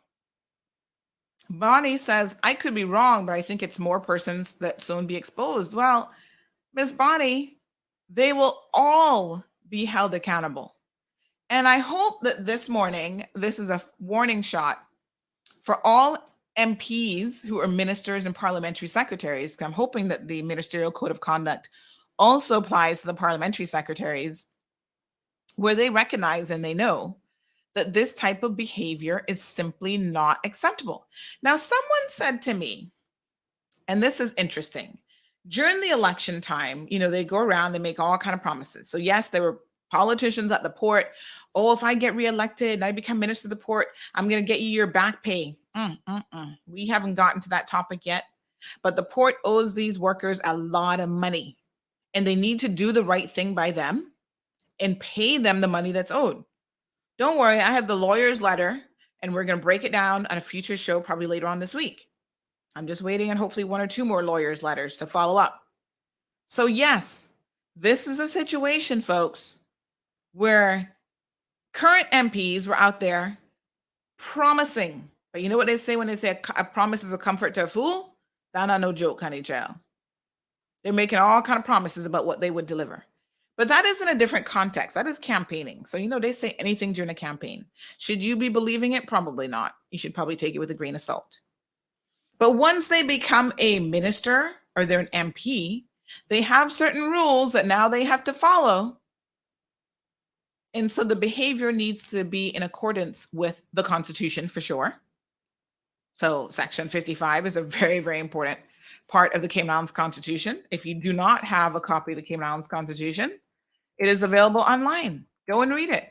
Bonnie says, I could be wrong, but I think it's more persons that soon be exposed. Well, Miss Bonnie, they will all be held accountable. And I hope that this morning, this is a warning shot for all MPs who are ministers and parliamentary secretaries. I'm hoping that the Ministerial Code of Conduct also applies to the parliamentary secretaries, where they recognize and they know that this type of behavior is simply not acceptable. Now, someone said to me, and this is interesting, during the election time, they go around, they make all kind of promises. So yes, there were politicians at the port. Oh, if I get reelected and I become minister of the port, I'm going to get you your back pay. We haven't gotten to that topic yet, but the port owes these workers a lot of money and they need to do the right thing by them and pay them the money that's owed. Don't worry, I have the lawyer's letter and we're going to break it down on a future show probably later on this week. I'm just waiting on hopefully one or two more lawyers' letters to follow up. So yes, this is a situation, folks, where current MPs were out there promising. But you know what they say when they say a promise is a comfort to a fool? That's not no joke, honey child. They're making all kind of promises about what they would deliver. But that is in a different context. That is campaigning. So, they say anything during a campaign. Should you be believing it? Probably not. You should probably take it with a grain of salt. But once they become a minister or they're an MP, they have certain rules that now they have to follow. And so the behavior needs to be in accordance with the Constitution for sure. So Section 55 is a very, very important part of the Cayman Islands Constitution. If you do not have a copy of the Cayman Islands Constitution, it is available online. Go and read it.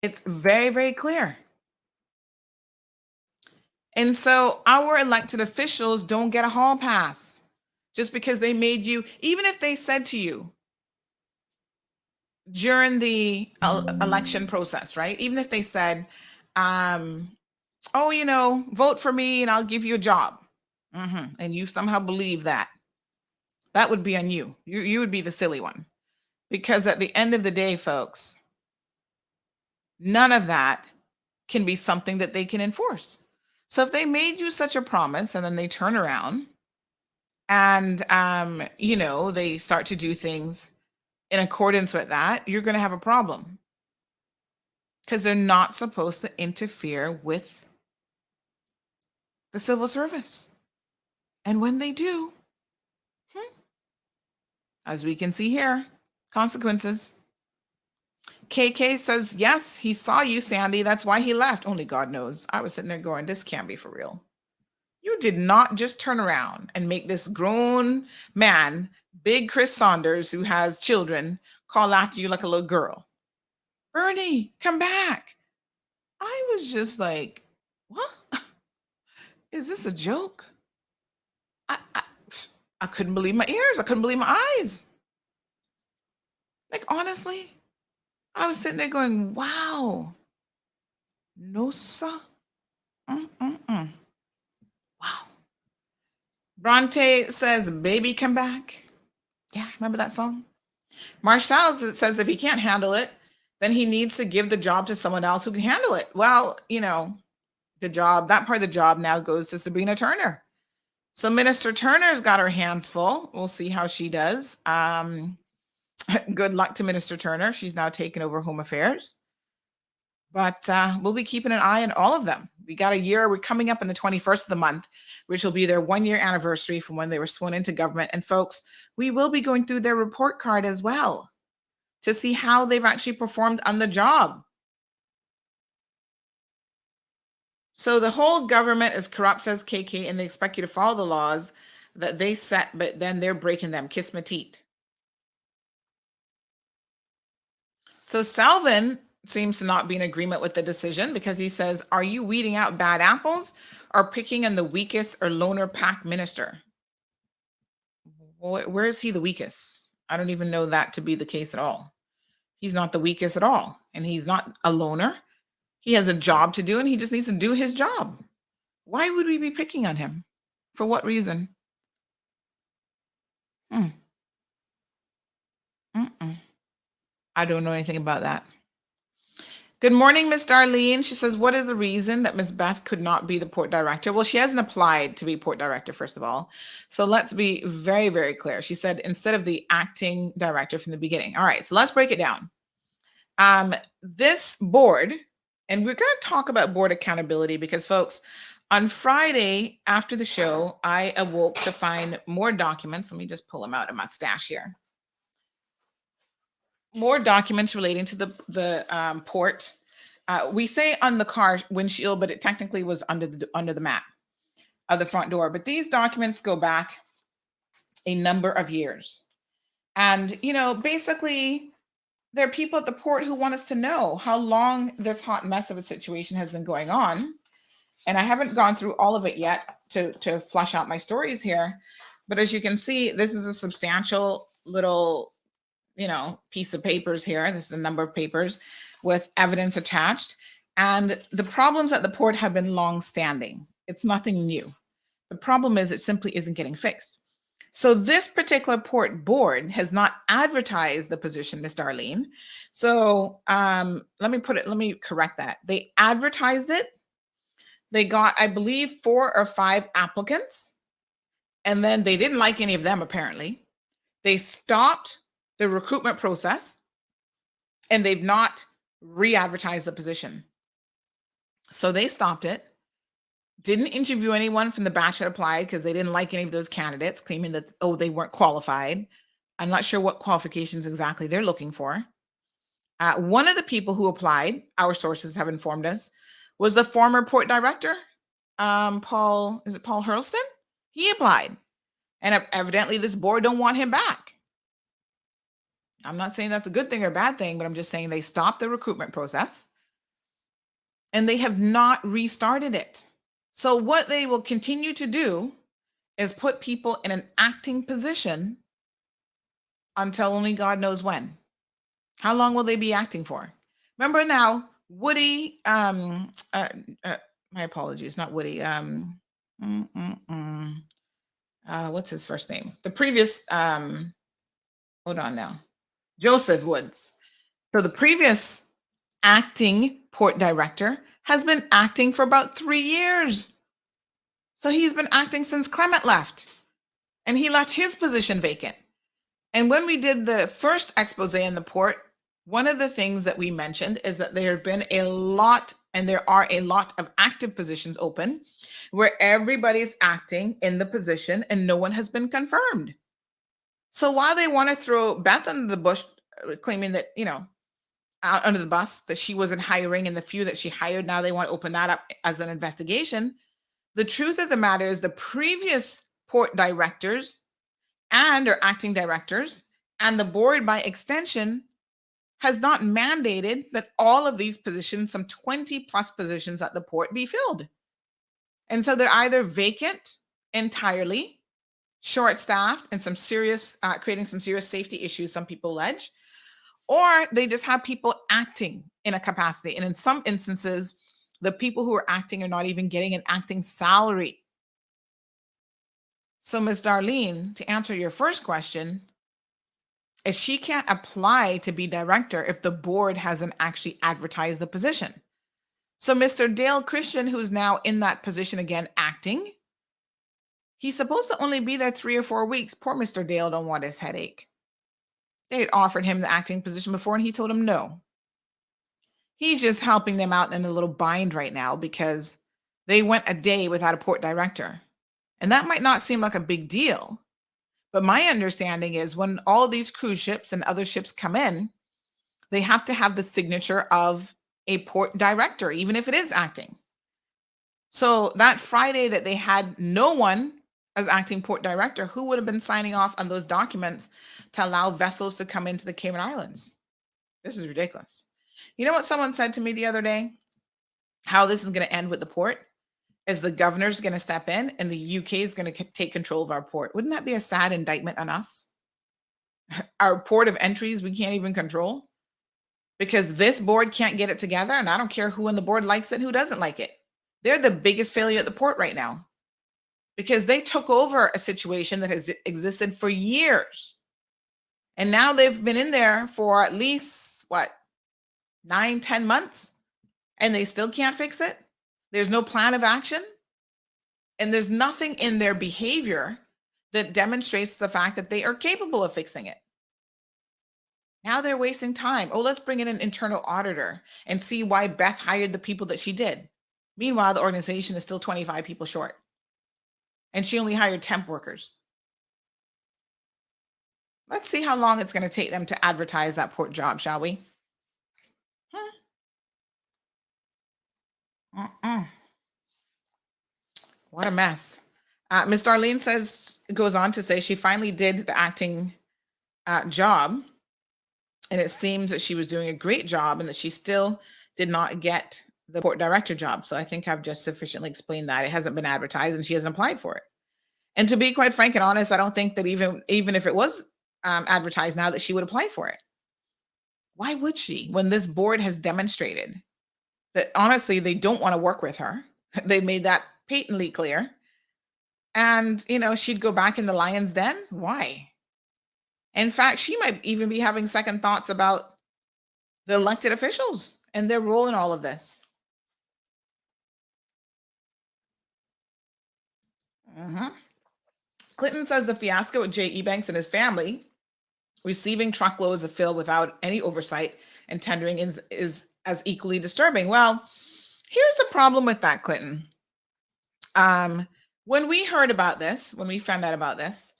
It's very, very clear. And so our elected officials don't get a hall pass just because they made you, even if they said to you during the election process, right? Even if they said, vote for me and I'll give you a job. And you somehow believe that would be on you. You would be the silly one. Because at the end of the day, folks, none of that can be something that they can enforce. So if they made you such a promise and then they turn around and they start to do things in accordance with that, you're going to have a problem, because they're not supposed to interfere with the civil service. And when they do, as we can see here, consequences. KK says, yes, he saw you, Sandy. That's why he left. Only God knows. I was sitting there going, this can't be for real. You did not just turn around and make this grown man, big Chris Saunders, who has children, call after you like a little girl. Bernie, come back. I was just like, what? Is this a joke? I couldn't believe my ears. I couldn't believe my eyes. Like, honestly, I was sitting there going, wow. No, sir. Wow. Bronte says, baby, come back. Yeah, remember that song? Marshall says if he can't handle it, then he needs to give the job to someone else who can handle it. Well, that part of the job now goes to Sabrina Turner. So Minister Turner's got her hands full. We'll see how she does. Good luck to Minister Turner. She's now taken over Home Affairs. But we'll be keeping an eye on all of them. We got a year. We're coming up on the 21st of the month, which will be their 1-year anniversary from when they were sworn into government. And folks, we will be going through their report card as well to see how they've actually performed on the job. So the whole government is corrupt, says KK, and they expect you to follow the laws that they set, but then they're breaking them. Kiss my teeth. So Salvin seems to not be in agreement with the decision, because he says, are you weeding out bad apples or picking on the weakest or loner pack minister? Where is he the weakest? I don't even know that to be the case at all. He's not the weakest at all. And he's not a loner. He has a job to do, and he just needs to do his job. Why would we be picking on him? For what reason? I don't know anything about that. Good morning, Miss Darlene. She says, what is the reason that Miss Beth could not be the port director? Well, she hasn't applied to be port director, first of all. So let's be very, very clear. She said instead of the acting director from the beginning. All right, so let's break it down. This board, and we're going to talk about board accountability because, folks, on Friday after the show, I awoke to find more documents. Let me just pull them out of my stash here. More documents relating to the port. We say on the car windshield, but it technically was under the mat of the front door. But these documents go back a number of years. And, basically, there are people at the port who want us to know how long this hot mess of a situation has been going on. And I haven't gone through all of it yet to flush out my stories here. But as you can see, this is a substantial little piece of papers here. This is a number of papers with evidence attached. And the problems at the port have been long-standing. It's nothing new. The problem is it simply isn't getting fixed. So this particular port board has not advertised the position, Ms. Darlene. So let me correct that. They advertised it. They got, I believe, 4 or 5 applicants. And then they didn't like any of them, apparently. They stopped the recruitment process, and they've not re-advertised the position. So they stopped it, didn't interview anyone from the batch that applied because they didn't like any of those candidates, claiming that, they weren't qualified. I'm not sure what qualifications exactly they're looking for. One of the people who applied, our sources have informed us, was the former port director, Paul Hurlston? He applied. And evidently this board don't want him back. I'm not saying that's a good thing or a bad thing, but I'm just saying they stopped the recruitment process and they have not restarted it. So what they will continue to do is put people in an acting position until only God knows when. How long will they be acting for? Remember now, Woody, my apologies, not Woody. What's his first name? The previous, hold on now. Joseph Woods. So the previous acting port director has been acting for about 3 years. So he's been acting since Clement left. and he left his position vacant. And when we did the first expose in the port, one of the things that we mentioned is that there have been a lot, and there are a lot of active positions open where everybody's acting in the position and no one has been confirmed. So while they want to throw Beth under the bush, claiming that, out under the bus, that she wasn't hiring, and the few that she hired, now they want to open that up as an investigation. The truth of the matter is the previous port directors or acting directors and the board by extension has not mandated that all of these positions, some 20 plus positions at the port, be filled. And so they're either vacant entirely, short-staffed, and creating some serious safety issues, some people allege, or they just have people acting in a capacity. And in some instances, the people who are acting are not even getting an acting salary. So, Ms. Darlene, to answer your first question, is she can't apply to be director if the board hasn't actually advertised the position. So Mr. Dale Christian, who's now in that position again, acting, he's supposed to only be there 3 or 4 weeks. Poor Mr. Dale don't want his headache. They had offered him the acting position before, and he told him no. He's just helping them out in a little bind right now because they went a day without a port director. And that might not seem like a big deal, but my understanding is when all these cruise ships and other ships come in, they have to have the signature of a port director, even if it is acting. So that Friday that they had no one as acting port director, who would have been signing off on those documents to allow vessels to come into the Cayman Islands? This is ridiculous. You know what someone said to me the other day? How this is going to end with the port is the governor's going to step in and the UK is going to take control of our port. Wouldn't that be a sad indictment on us? Our port of entries we can't even control because this board can't get it together, and I don't care who on the board likes it, who doesn't like it. They're the biggest failure at the port right now because they took over a situation that has existed for years. And now they've been in there for at least, 9-10 months, and they still can't fix it. There's no plan of action, and there's nothing in their behavior that demonstrates the fact that they are capable of fixing it. Now they're wasting time. Oh, let's bring in an internal auditor and see why Beth hired the people that she did. Meanwhile, the organization is still 25 people short, and she only hired temp workers. Let's see how long it's going to take them to advertise that port job, shall we? What a mess. Ms. Darlene goes on to say she finally did the acting job, and it seems that she was doing a great job and that she still did not get the port director job. So I think I've just sufficiently explained that. It hasn't been advertised and she hasn't applied for it. And to be quite frank and honest, I don't think that even if it was advertised now that she would apply for it. Why would she, when this board has demonstrated that honestly they don't want to work with her? They made that patently clear. And, she'd go back in the lion's den. Why? In fact, she might even be having second thoughts about the elected officials and their role in all of this. Clinton says the fiasco with J.E. Banks and his family receiving truckloads of fill without any oversight and tendering is as equally disturbing. Well, here's a problem with that, Clinton. When we heard about this, when we found out about this,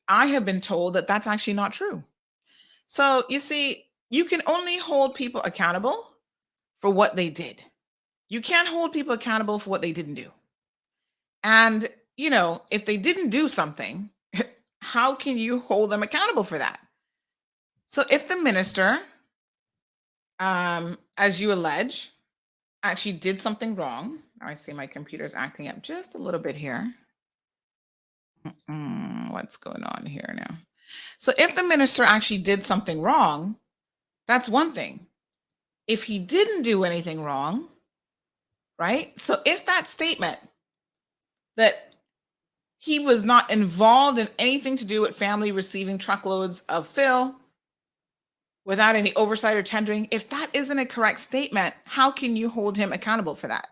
I have been told that that's actually not true. So you see, you can only hold people accountable for what they did. You can't hold people accountable for what they didn't do. And, if they didn't do something, how can you hold them accountable for that? So if the minister, as you allege, actually did something wrong, I see my computer's acting up just a little bit here. What's going on here now? So if the minister actually did something wrong, that's one thing. If he didn't do anything wrong, right? So if that statement that he was not involved in anything to do with family receiving truckloads of fill without any oversight or tendering, if that isn't a correct statement, how can you hold him accountable for that?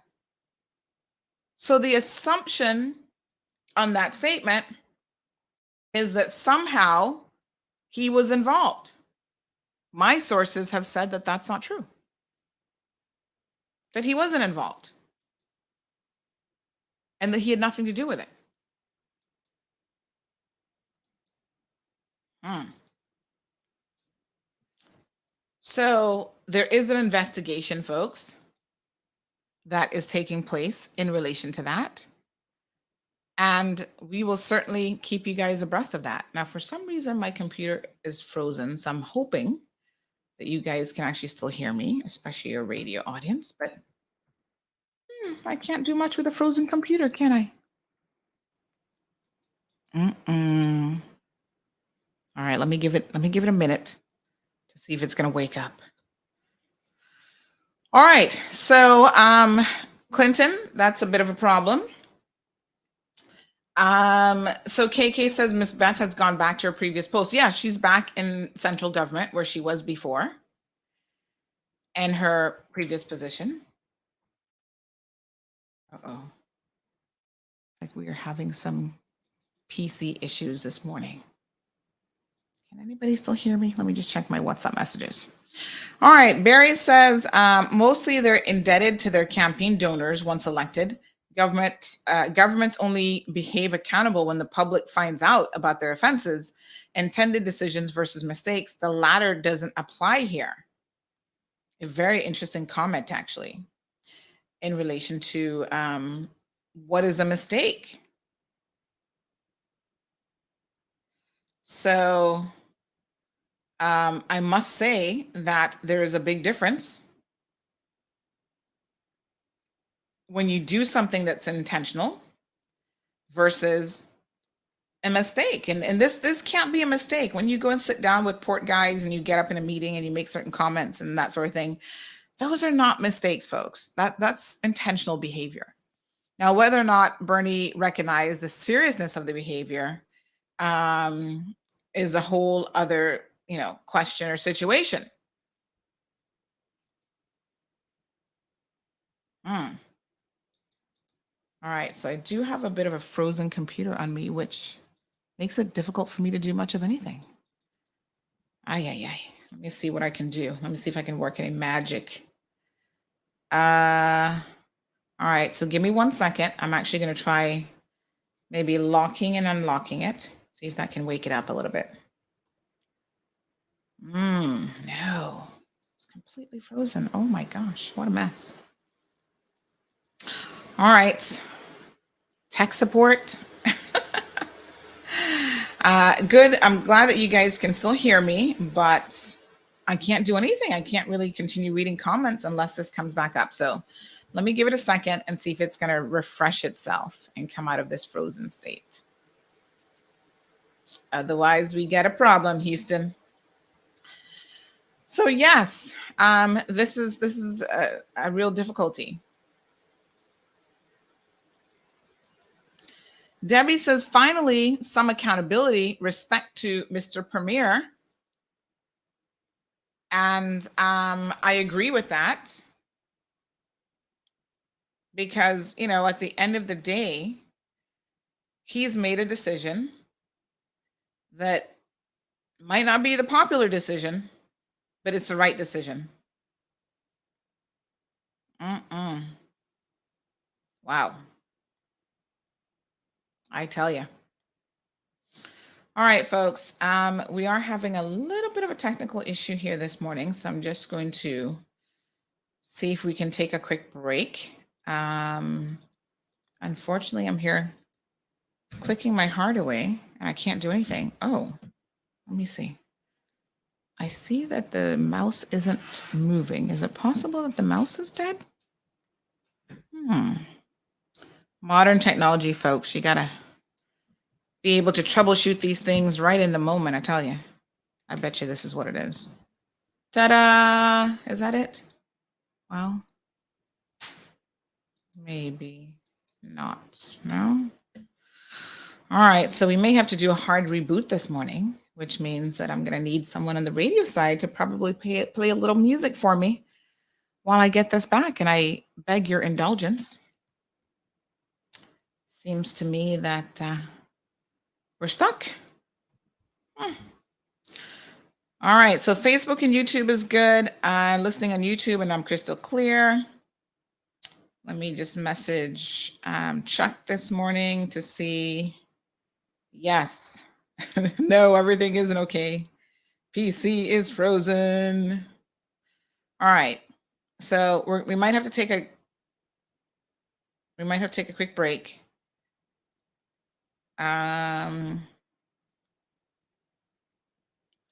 So the assumption on that statement is that somehow he was involved. My sources have said that that's not true, that he wasn't involved, and that he had nothing to do with it. So there is an investigation, folks, that is taking place in relation to that. And we will certainly keep you guys abreast of that. Now, for some reason, my computer is frozen. So I'm hoping that you guys can actually still hear me, especially your radio audience. But I can't do much with a frozen computer, can I? All right, let me give it a minute to see if it's going to wake up. All right, so Clinton, that's a bit of a problem. So KK says Miss Beth has gone back to her previous post. Yeah, she's back in central government where she was before, and her previous position. Like we are having some PC issues this morning. Can anybody still hear me? Let me just check my WhatsApp messages. All right, Barry says mostly they're indebted to their campaign donors once elected. Governments only behave accountable when the public finds out about their offenses, intended decisions versus mistakes. The latter doesn't apply here. A very interesting comment, actually, in relation to what is a mistake. So I must say that there is a big difference when you do something that's intentional versus a mistake. And this can't be a mistake. When you go and sit down with port guys and you get up in a meeting and you make certain comments and that sort of thing, those are not mistakes, folks. That's intentional behavior. Now, whether or not Bernie recognized the seriousness of the behavior is a whole other, question or situation. All right, so I do have a bit of a frozen computer on me, which makes it difficult for me to do much of anything. Let me see what I can do. Let me see if I can work any magic. All right, so give me 1 second. I'm actually going to try maybe locking and unlocking it. See if that can wake it up a little bit. No, it's completely frozen. Oh my gosh, what a mess. All right, tech support. Good. I'm glad that you guys can still hear me, but I can't do anything. I can't really continue reading comments unless this comes back up. So let me give it a second and see if it's going to refresh itself and come out of this frozen state. Otherwise, we get a problem, Houston. So yes, this is a real difficulty. Debbie says, finally, some accountability, respect to Mr. Premier. And I agree with that. Because, at the end of the day, he's made a decision that might not be the popular decision, but it's the right decision. Wow. I tell you. All right, folks, we are having a little bit of a technical issue here this morning, so I'm just going to see if we can take a quick break. Unfortunately, I'm here clicking my heart away, and I can't do anything. Oh, let me see. I see that the mouse isn't moving. Is it possible that the mouse is dead? Modern technology, folks, you gotta be able to troubleshoot these things right in the moment, I tell you. I bet you this is what it is. Ta-da! Is that it? Well, maybe not. No? All right, so we may have to do a hard reboot this morning, which means that I'm going to need someone on the radio side to probably play a little music for me while I get this back, and I beg your indulgence. Seems to me that we're stuck. All right, so Facebook and YouTube is good. I'm listening on YouTube and I'm crystal clear. Let me just message Chuck this morning to see. Yes. No, everything isn't okay. PC is frozen. All right. So we might have to take a quick break.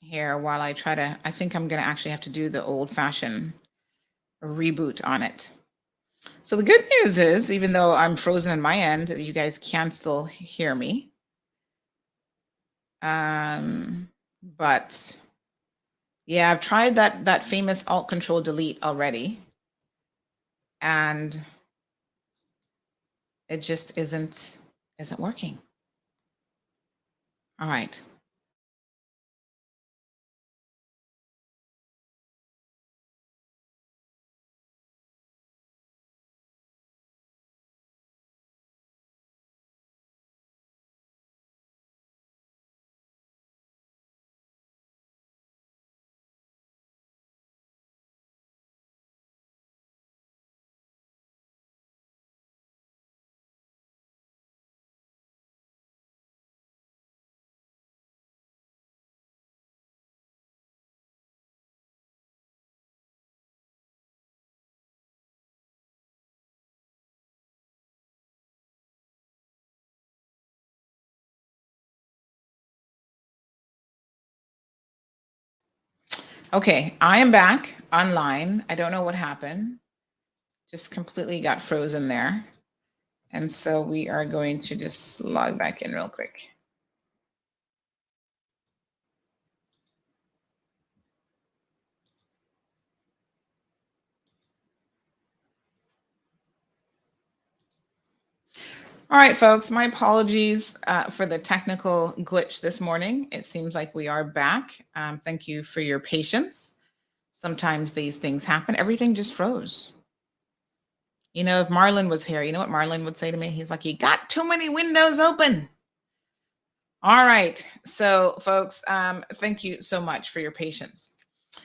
Here while I think I'm gonna actually have to do the old-fashioned reboot on it. So the good news is, even though I'm frozen on my end, you guys can still hear me. But yeah, I've tried that famous Alt Control Delete already, and it just isn't working. All right. Okay, I am back online. I don't know what happened. Just completely got frozen there. And so we are going to just log back in real quick. All right, folks, my apologies for the technical glitch this morning. It seems like we are back. Thank you for your patience. Sometimes these things happen. Everything just froze. You know, if Marlon was here, you know what Marlon would say to me? He's like, you got too many windows open. All right. So, folks, thank you so much for your patience.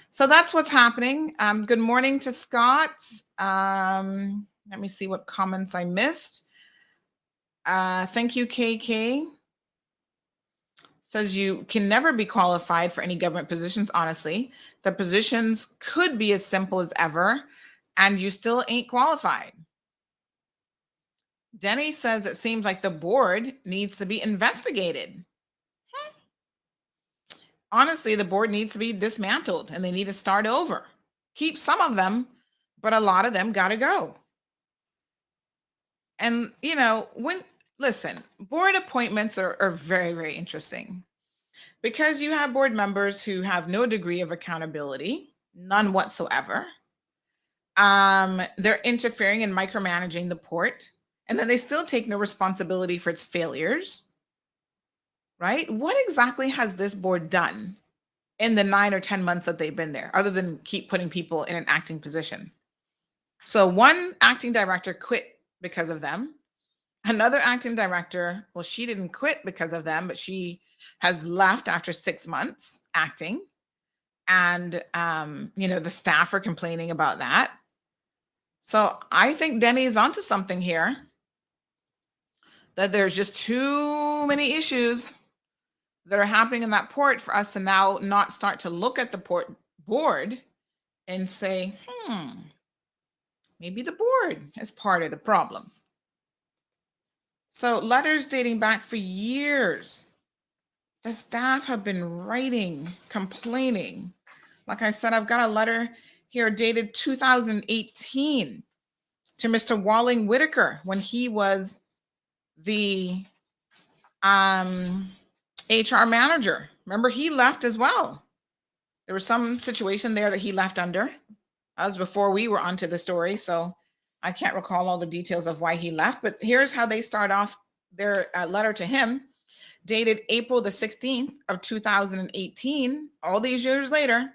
So that's what's happening. Good morning to Scott. Let me see what comments I missed. Thank you, KK. Says you can never be qualified for any government positions, honestly. The positions could be as simple as ever, and you still ain't qualified. Denny says it seems like the board needs to be investigated. Honestly, the board needs to be dismantled and they need to start over. Keep some of them, but a lot of them got to go. And, you know, listen, board appointments are very, very interesting because you have board members who have no degree of accountability, none whatsoever. They're interfering and micromanaging the port, and then they still take no responsibility for its failures, right? What exactly has this board done in the 9 or 10 months that they've been there, other than keep putting people in an acting position? So one acting director quit because of them. Another acting director, well, she didn't quit because of them, but she has left after 6 months acting. And, you know, the staff are complaining about that. So I think Denny's onto something here, that there's just too many issues that are happening in that port for us to now not start to look at the port board and say, maybe the board is part of the problem. So letters dating back for years, the staff have been writing, complaining. Like I said, I've got a letter here dated 2018 to Mr. Walling Whitaker when he was the HR manager. Remember, he left as well. There was some situation there that he left under. That was before we were onto the story, so I can't recall all the details of why he left, but here's how they start off their letter to him, dated April the 16th of 2018, all these years later.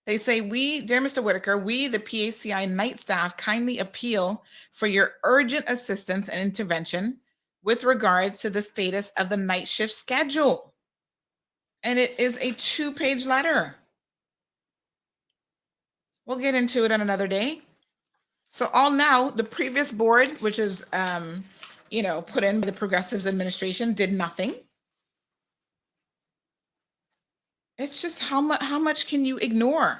They say, we, dear Mr. Whitaker, we, the PACI night staff, kindly appeal for your urgent assistance and intervention with regards to the status of the night shift schedule. And it is a 2-page letter. We'll get into it on another day. So all now, the previous board, which is, put in by the Progressives administration, did nothing. It's just how much can you ignore?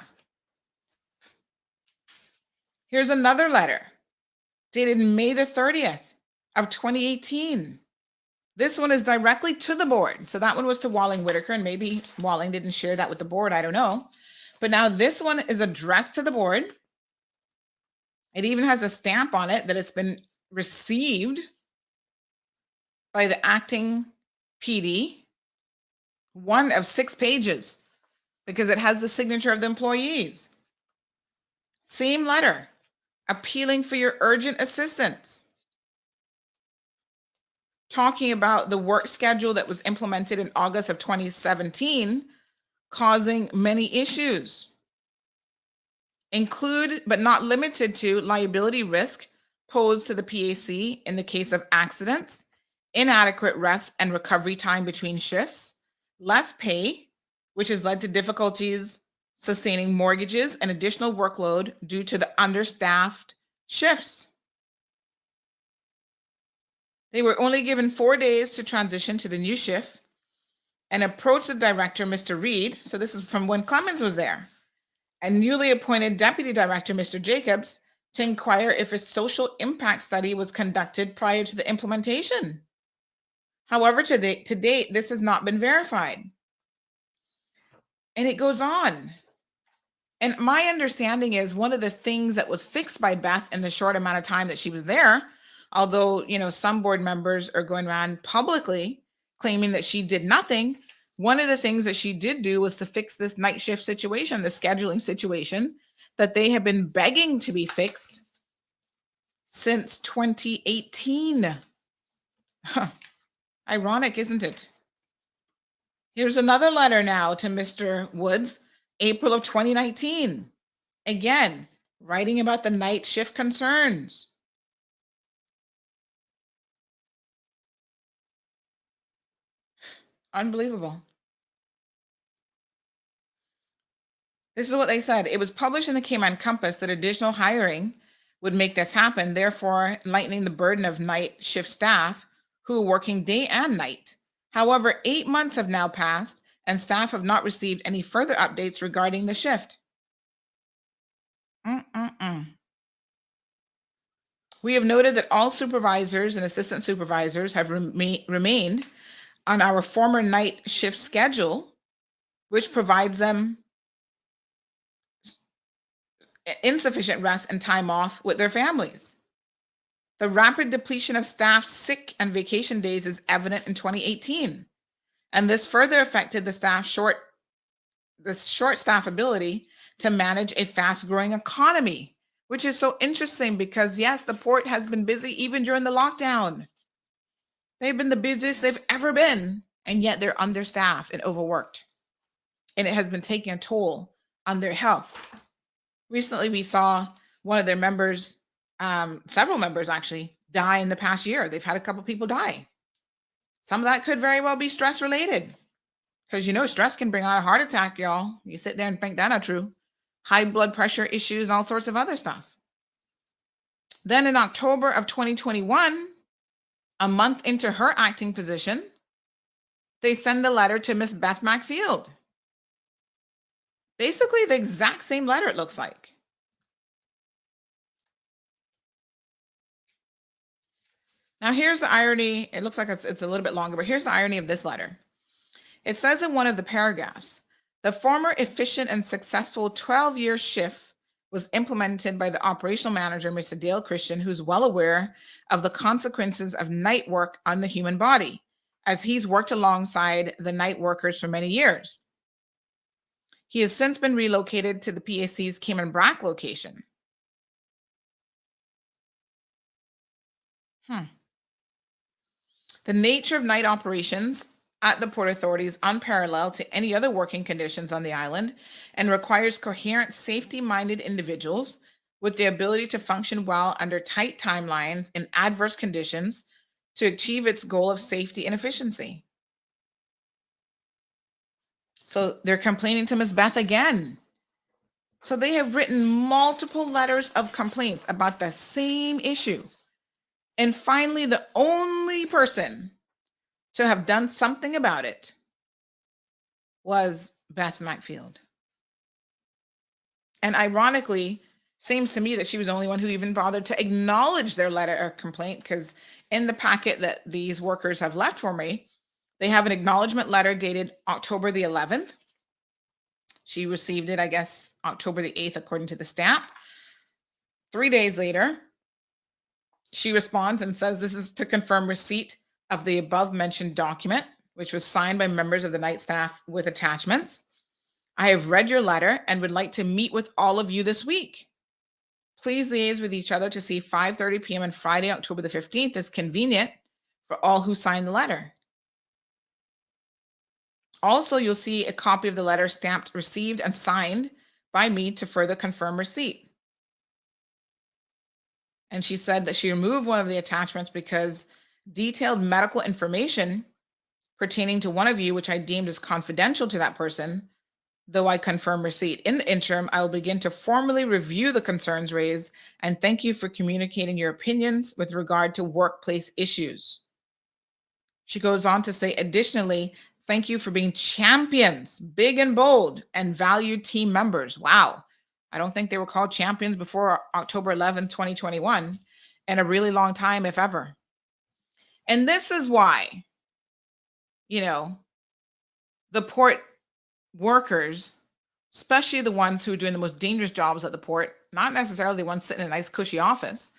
Here's another letter dated May the 30th of 2018. This one is directly to the board. So that one was to Walling Whitaker, and maybe Walling didn't share that with the board. I don't know. But now this one is addressed to the board. It even has a stamp on it that it's been received by the acting PD. One of 6 pages, because it has the signature of the employees. Same letter, appealing for your urgent assistance. Talking about the work schedule that was implemented in August of 2017, causing many issues. Include, but not limited to, liability risk posed to the PAC in the case of accidents, inadequate rest and recovery time between shifts, less pay, which has led to difficulties sustaining mortgages and additional workload due to the understaffed shifts. They were only given 4 days to transition to the new shift and approached the director, Mr. Reed. So this is from when Clemens was there, and newly appointed deputy director, Mr. Jacobs, to inquire if a social impact study was conducted prior to the implementation. However, to date, this has not been verified. And it goes on. And my understanding is one of the things that was fixed by Beth in the short amount of time that she was there, although, some board members are going around publicly claiming that she did nothing, one of the things that she did do was to fix this night shift situation, the scheduling situation that they have been begging to be fixed since 2018. Ironic, isn't it? Here's another letter now to Mr. Woods, April of 2019. Again, writing about the night shift concerns. Unbelievable. This is what they said. It was published in the Cayman Compass that additional hiring would make this happen, therefore lightening the burden of night shift staff who are working day and night. However, 8 months have now passed and staff have not received any further updates regarding the shift. We have noted that all supervisors and assistant supervisors have remained on our former night shift schedule, which provides them insufficient rest and time off with their families. The rapid depletion of staff sick and vacation days is evident in 2018, and this further affected the short staff ability to manage a fast-growing economy, which is so interesting because, yes, the port has been busy even during the lockdown. They've been the busiest they've ever been, and yet they're understaffed and overworked, and it has been taking a toll on their health. Recently, we saw one of their members, several members actually, die in the past year. They've had a couple people die. Some of that could very well be stress related, because stress can bring on a heart attack, y'all. You sit there and think that's not true. High blood pressure issues, all sorts of other stuff. Then in October of 2021, a month into her acting position, they send a letter to Miss Beth McField. Basically the exact same letter, it looks like. Now here's the irony. It looks like it's a little bit longer, but here's the irony of this letter. It says in one of the paragraphs, the former efficient and successful 12-year shift was implemented by the operational manager, Mr. Dale Christian, who's well aware of the consequences of night work on the human body, as he's worked alongside the night workers for many years. He has since been relocated to the PAC's Cayman Brac location. The nature of night operations at the Port Authority is unparalleled to any other working conditions on the island and requires coherent, safety-minded individuals with the ability to function well under tight timelines in adverse conditions to achieve its goal of safety and efficiency. So they're complaining to Ms. Beth again. So they have written multiple letters of complaints about the same issue. And finally, the only person to have done something about it was Beth Macfield. And ironically, seems to me that she was the only one who even bothered to acknowledge their letter of complaint, because in the packet that these workers have left for me, they have an acknowledgement letter dated October the 11th. She received it, I guess, October the 8th, according to the stamp. 3 days later, she responds and says this is to confirm receipt of the above mentioned document, which was signed by members of the night staff with attachments. I have read your letter and would like to meet with all of you this week. Please liaise with each other to see 5:30 p.m. on Friday, October the 15th is convenient for all who signed the letter. Also, you'll see a copy of the letter stamped received and signed by me to further confirm receipt. And she said that she removed one of the attachments because detailed medical information pertaining to one of you, which I deemed as confidential to that person, though I confirm receipt. In the interim, I will begin to formally review the concerns raised and thank you for communicating your opinions with regard to workplace issues. She goes on to say, additionally, thank you for being champions, big and bold, and valued team members. Wow. I don't think they were called champions before October 11th, 2021, in a really long time, if ever. And this is why, the port workers, especially the ones who are doing the most dangerous jobs at the port, not necessarily the ones sitting in a nice cushy office,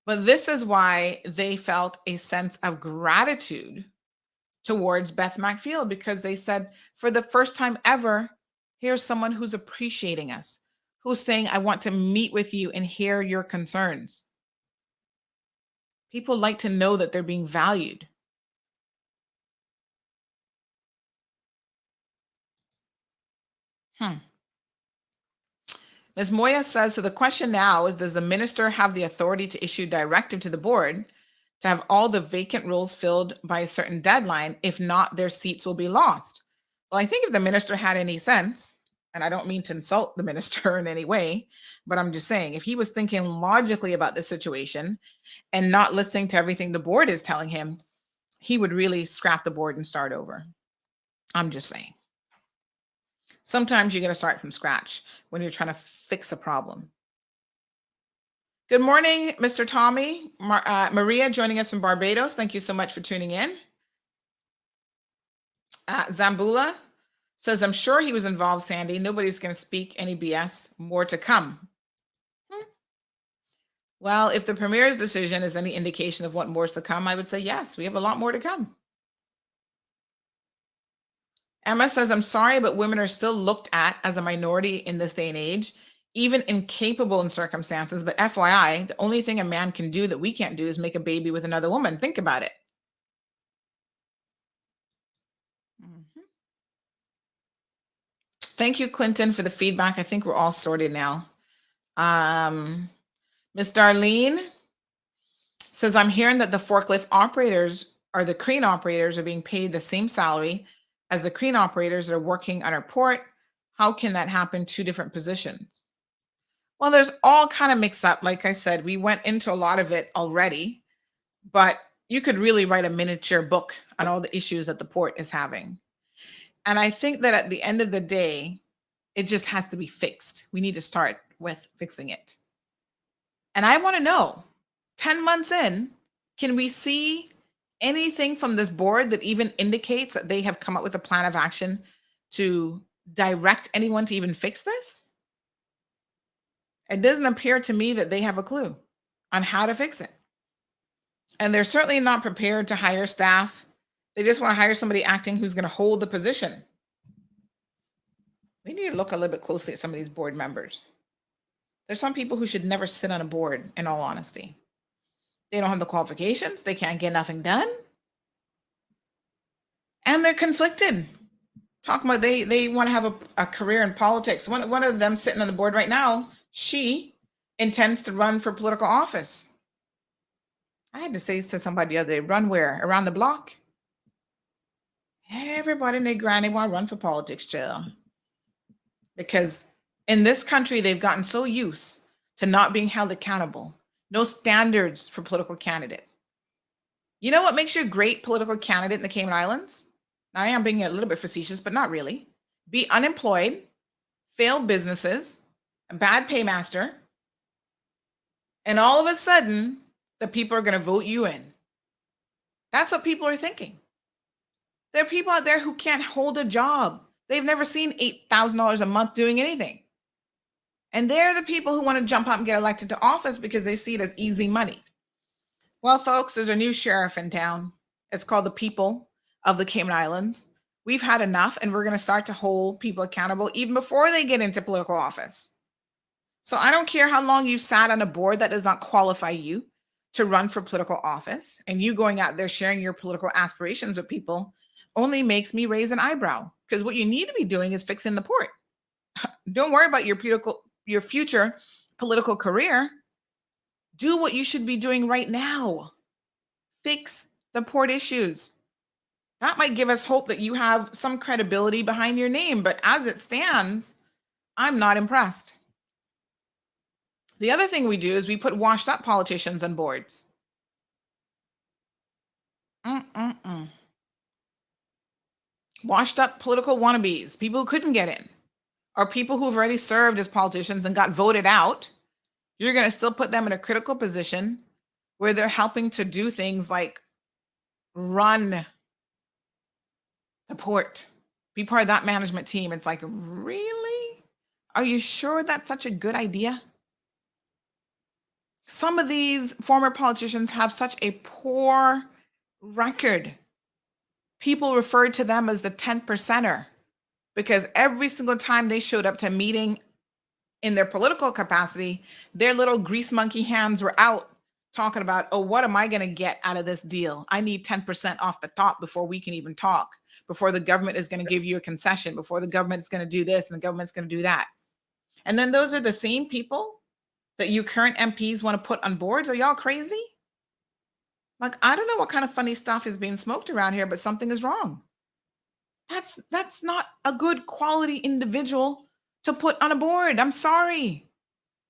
but this is why they felt a sense of gratitude towards Beth Macfield, because they said, for the first time ever, here's someone who's appreciating us, who's saying, I want to meet with you and hear your concerns. People like to know that they're being valued. Ms. Moya says, so the question now is, does the minister have the authority to issue directive to the board to have all the vacant roles filled by a certain deadline? If not, their seats will be lost. Well, I think if the minister had any sense, and I don't mean to insult the minister in any way, but I'm just saying, if he was thinking logically about the situation and not listening to everything the board is telling him, he would really scrap the board and start over. I'm just saying. Sometimes you're going to start from scratch when you're trying to fix a problem. Good morning, Mr. Tommy. Maria joining us from Barbados. Thank you so much for tuning in. Zambula says, I'm sure he was involved, Sandy. Nobody's going to speak any BS. More to come. Well, if the Premier's decision is any indication of what more is to come, I would say yes, we have a lot more to come. Emma says, I'm sorry, but women are still looked at as a minority in this day and age, even incapable in circumstances. But FYI, the only thing a man can do that we can't do is make a baby with another woman. Think about it. Thank you, Clinton, for the feedback. I think we're all sorted now. Miss Darlene says, I'm hearing that the forklift operators or the crane operators are being paid the same salary as the crane operators that are working on our port. How can that happen? Two different positions. Well, there's all kind of mixed up. Like I said, we went into a lot of it already, but you could really write a miniature book on all the issues that the port is having. And I think that at the end of the day, it just has to be fixed. We need to start with fixing it. And I want to know, 10 months in, can we see anything from this board that even indicates that they have come up with a plan of action to direct anyone to even fix this? It doesn't appear to me that they have a clue on how to fix it. And they're certainly not prepared to hire staff. They just want to hire somebody acting who's going to hold the position. We need to look a little bit closely at some of these board members. There's some people who should never sit on a board, in all honesty. They don't have the qualifications. They can't get nothing done. And they're conflicted. Talking about they want to have a career in politics. One of them sitting on the board right now, she intends to run for political office. I had to say to somebody the other day, run where? Around the block? Everybody and their granny want to run for politics, Jill. Because in this country, they've gotten so used to not being held accountable. No standards for political candidates. You know what makes you a great political candidate in the Cayman Islands? Now, I am being a little bit facetious, but not really. Be unemployed, failed businesses, a bad paymaster, and all of a sudden, the people are going to vote you in. That's what people are thinking. There are people out there who can't hold a job. They've never seen $8,000 a month doing anything. And they're the people who want to jump up and get elected to office because they see it as easy money. Well, folks, there's a new sheriff in town. It's called the people of the Cayman Islands. We've had enough, and we're going to start to hold people accountable even before they get into political office. So I don't care how long you sat on a board that does not qualify you to run for political office, and you going out there sharing your political aspirations with people only makes me raise an eyebrow, because what you need to be doing is fixing the port. Don't worry about your future political career. Do what you should be doing right now. Fix the port issues. That might give us hope that you have some credibility behind your name, but as it stands, I'm not impressed. The other thing we do is we put washed up politicians on boards. Washed up political wannabes, people who couldn't get in, or people who've already served as politicians and got voted out. You're going to still put them in a critical position where they're helping to do things like run the port, be part of that management team. It's like, really? Are you sure that's such a good idea? Some of these former politicians have such a poor record. People referred to them as the 10%er because every single time they showed up to a meeting in their political capacity, their little grease monkey hands were out talking about, oh, what am I going to get out of this deal? I need 10% off the top before we can even talk, before the government is going to give you a concession, before the government is going to do this and the government's going to do that. And then those are the same people that you current MPs want to put on boards. Are y'all crazy? Like, I don't know what kind of funny stuff is being smoked around here, but something is wrong. That's not a good quality individual to put on a board. I'm sorry.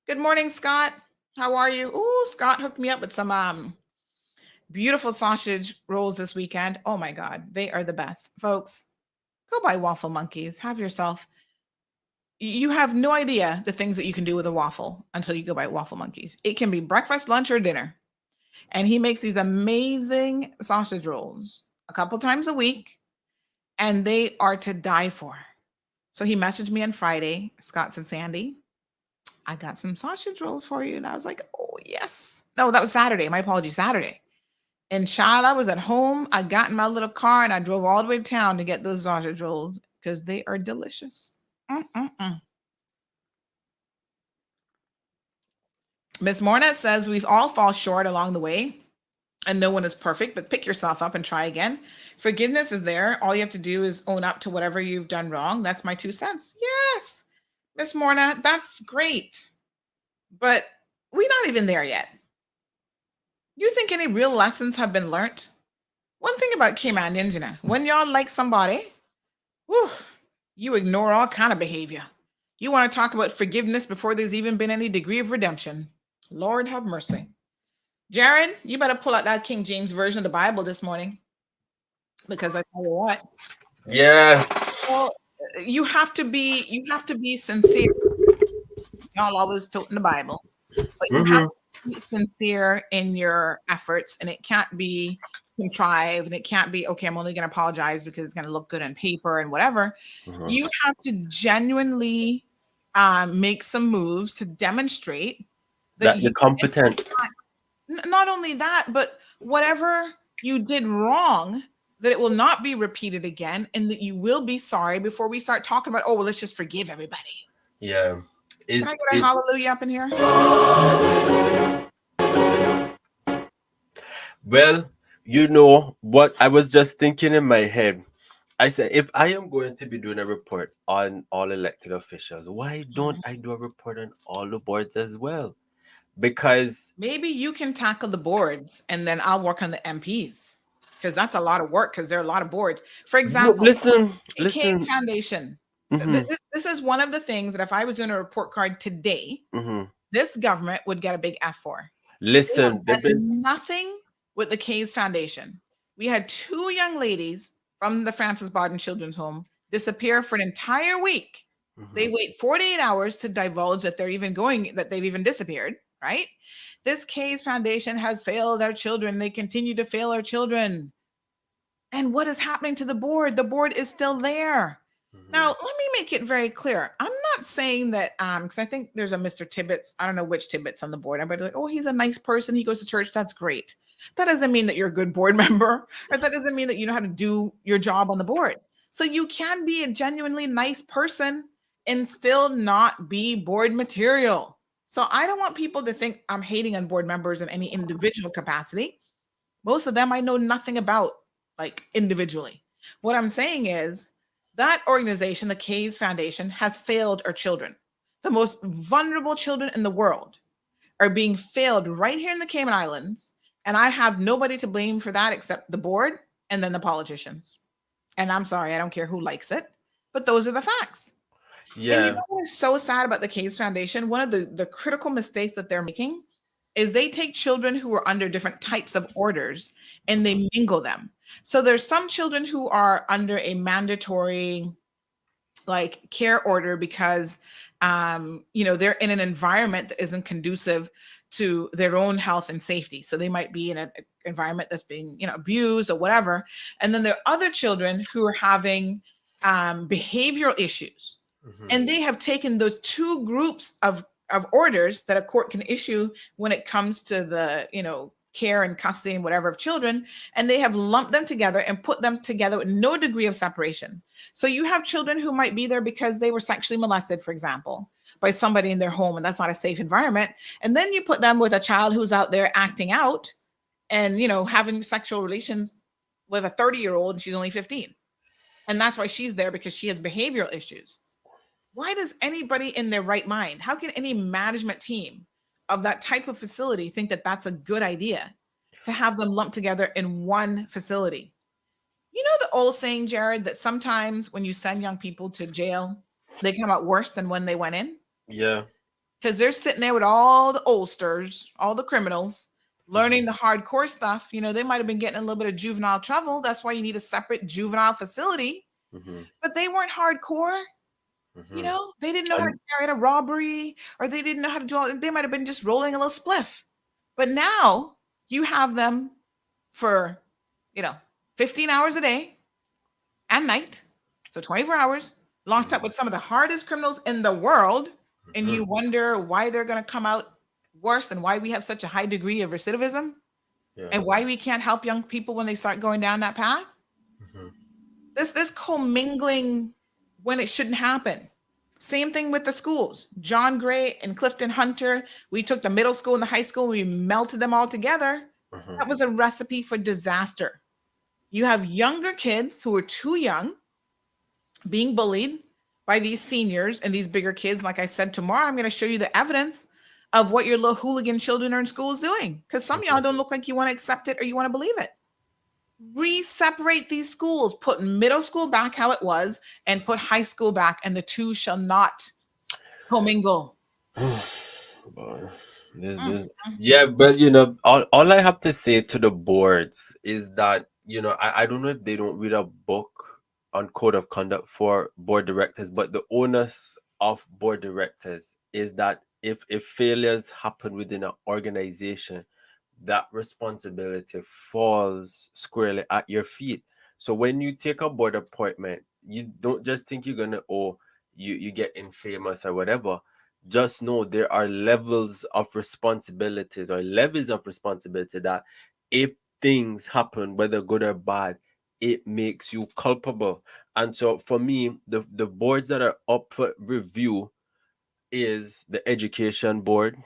Good morning, Scott. How are you? Ooh, Scott hooked me up with some beautiful sausage rolls this weekend. Oh my God, they are the best. Folks, go buy Waffle Monkeys. Have yourself. You have no idea the things that you can do with a waffle until you go buy Waffle Monkeys. It can be breakfast, lunch, or dinner. And he makes these amazing sausage rolls a couple times a week, and they are to die for. So he messaged me on Friday. Scott said, Sandy, I got some sausage rolls for you. And I was like, oh, yes. No, that was Saturday. My apologies, Saturday. And child, I was at home. I got in my little car and I drove all the way to town to get those sausage rolls because they are delicious. Miss Morna says we've all fall short along the way and no one is perfect, but pick yourself up and try again. Forgiveness is there. All you have to do is own up to whatever you've done wrong. That's my 2 cents. Yes, Miss Morna, that's great. But we're not even there yet. You think any real lessons have been learned? One thing about Cayman Indian, when y'all like somebody, whew, you ignore all kind of behavior. You want to talk about forgiveness before there's even been any degree of redemption. Lord have mercy. Jared, you better pull out that King James version of the Bible this morning. Because I tell you what. Yeah. Well, you have to be sincere. Y'all always toting the Bible. But you have to be sincere in your efforts, and it can't be contrived, and it can't be, okay, I'm only going to apologize because it's going to look good on paper and whatever. You have to genuinely make some moves to demonstrate that you're competent. Not only that, but whatever you did wrong, that it will not be repeated again, and that you will be sorry before we start talking about, oh, well, let's just forgive everybody. Yeah. Can I get a hallelujah up in here? Well, you know what I was just thinking in my head. I said, if I am going to be doing a report on all elected officials, why don't I do a report on all the boards as well? Because maybe you can tackle the boards and then I'll work on the MPs. because that's a lot of work because there are a lot of boards. For example, Listen. K Foundation. Mhm. This is one of the things that if I was doing a report card today, this government would get a big F for. Listen, They have done nothing with the K's Foundation. We had 2 young ladies from the Francis Bodden Children's Home disappear for an entire week. They wait 48 hours to divulge that they've even disappeared, right? This K's Foundation has failed our children. They continue to fail our children. And what is happening to the board? The board is still there. Now, let me make it very clear. I'm not saying that because I think there's a Mr. Tibbetts. I don't know which Tibbetts on the board. Everybody's like, oh, he's a nice person. He goes to church. That's great. That doesn't mean that you're a good board member, or that doesn't mean that you know how to do your job on the board. So you can be a genuinely nice person and still not be board material. So I don't want people to think I'm hating on board members in any individual capacity. Most of them I know nothing about, like individually. What I'm saying is that organization, the K's Foundation, has failed our children. The most vulnerable children in the world are being failed right here in the Cayman Islands. And I have nobody to blame for that except the board and then the politicians. And I'm sorry, I don't care who likes it, but those are the facts. Yeah. And you know what is so sad about the K's Foundation? One of the critical mistakes that they're making is they take children who are under different types of orders and they mingle them. So there's some children who are under a mandatory like care order because they're in an environment that isn't conducive to their own health and safety. So they might be in an environment that's being abused or whatever. And then there are other children who are having behavioral issues. And they have taken those 2 groups of orders that a court can issue when it comes to the care and custody and whatever of children, and they have lumped them together and put them together with no degree of separation. So you have children who might be there because they were sexually molested, for example, by somebody in their home, and that's not a safe environment. And then you put them with a child who's out there acting out and having sexual relations with a 30-year-old, and she's only 15. And that's why she's there, because she has behavioral issues. Why does anybody in their right mind, how can any management team of that type of facility think that that's a good idea to have them lumped together in one facility? You know the old saying, Jared, that sometimes when you send young people to jail, they come out worse than when they went in? Yeah. Because they're sitting there with all the oldsters, all the criminals, learning the hardcore stuff. They might have been getting a little bit of juvenile trouble. That's why you need a separate juvenile facility. But they weren't hardcore. They didn't know how to carry out a robbery, or they didn't know how to do all. They might have been just rolling a little spliff. But now you have them for 15 hours a day and night, so 24 hours, locked up with some of the hardest criminals in the world, and you wonder why they're going to come out worse, and why we have such a high degree of recidivism, and why we can't help young people when they start going down that path. This commingling when it shouldn't happen. Same thing with the schools. John Gray and Clifton Hunter, we took the middle school and the high school, we melted them all together. That was a recipe for disaster. You have younger kids who are too young being bullied by these seniors and these bigger kids. Like I said, tomorrow I'm going to show you the evidence of what your little hooligan children are in schools doing, because some of y'all don't look like you want to accept it or you want to believe it. Re-separate these schools, put middle school back how it was, and put high school back, and the two shall not commingle. Yeah, but all I have to say to the boards is that I don't know if they don't read a book on code of conduct for board directors, but the onus of board directors is that if failures happen within an organization, that responsibility falls squarely at your feet. So when you take a board appointment, you don't just think you're gonna you get infamous or whatever. Just know there are levels of responsibilities or levies of responsibility that if things happen, whether good or bad, it makes you culpable. And so for me, the boards that are up for review is the education board,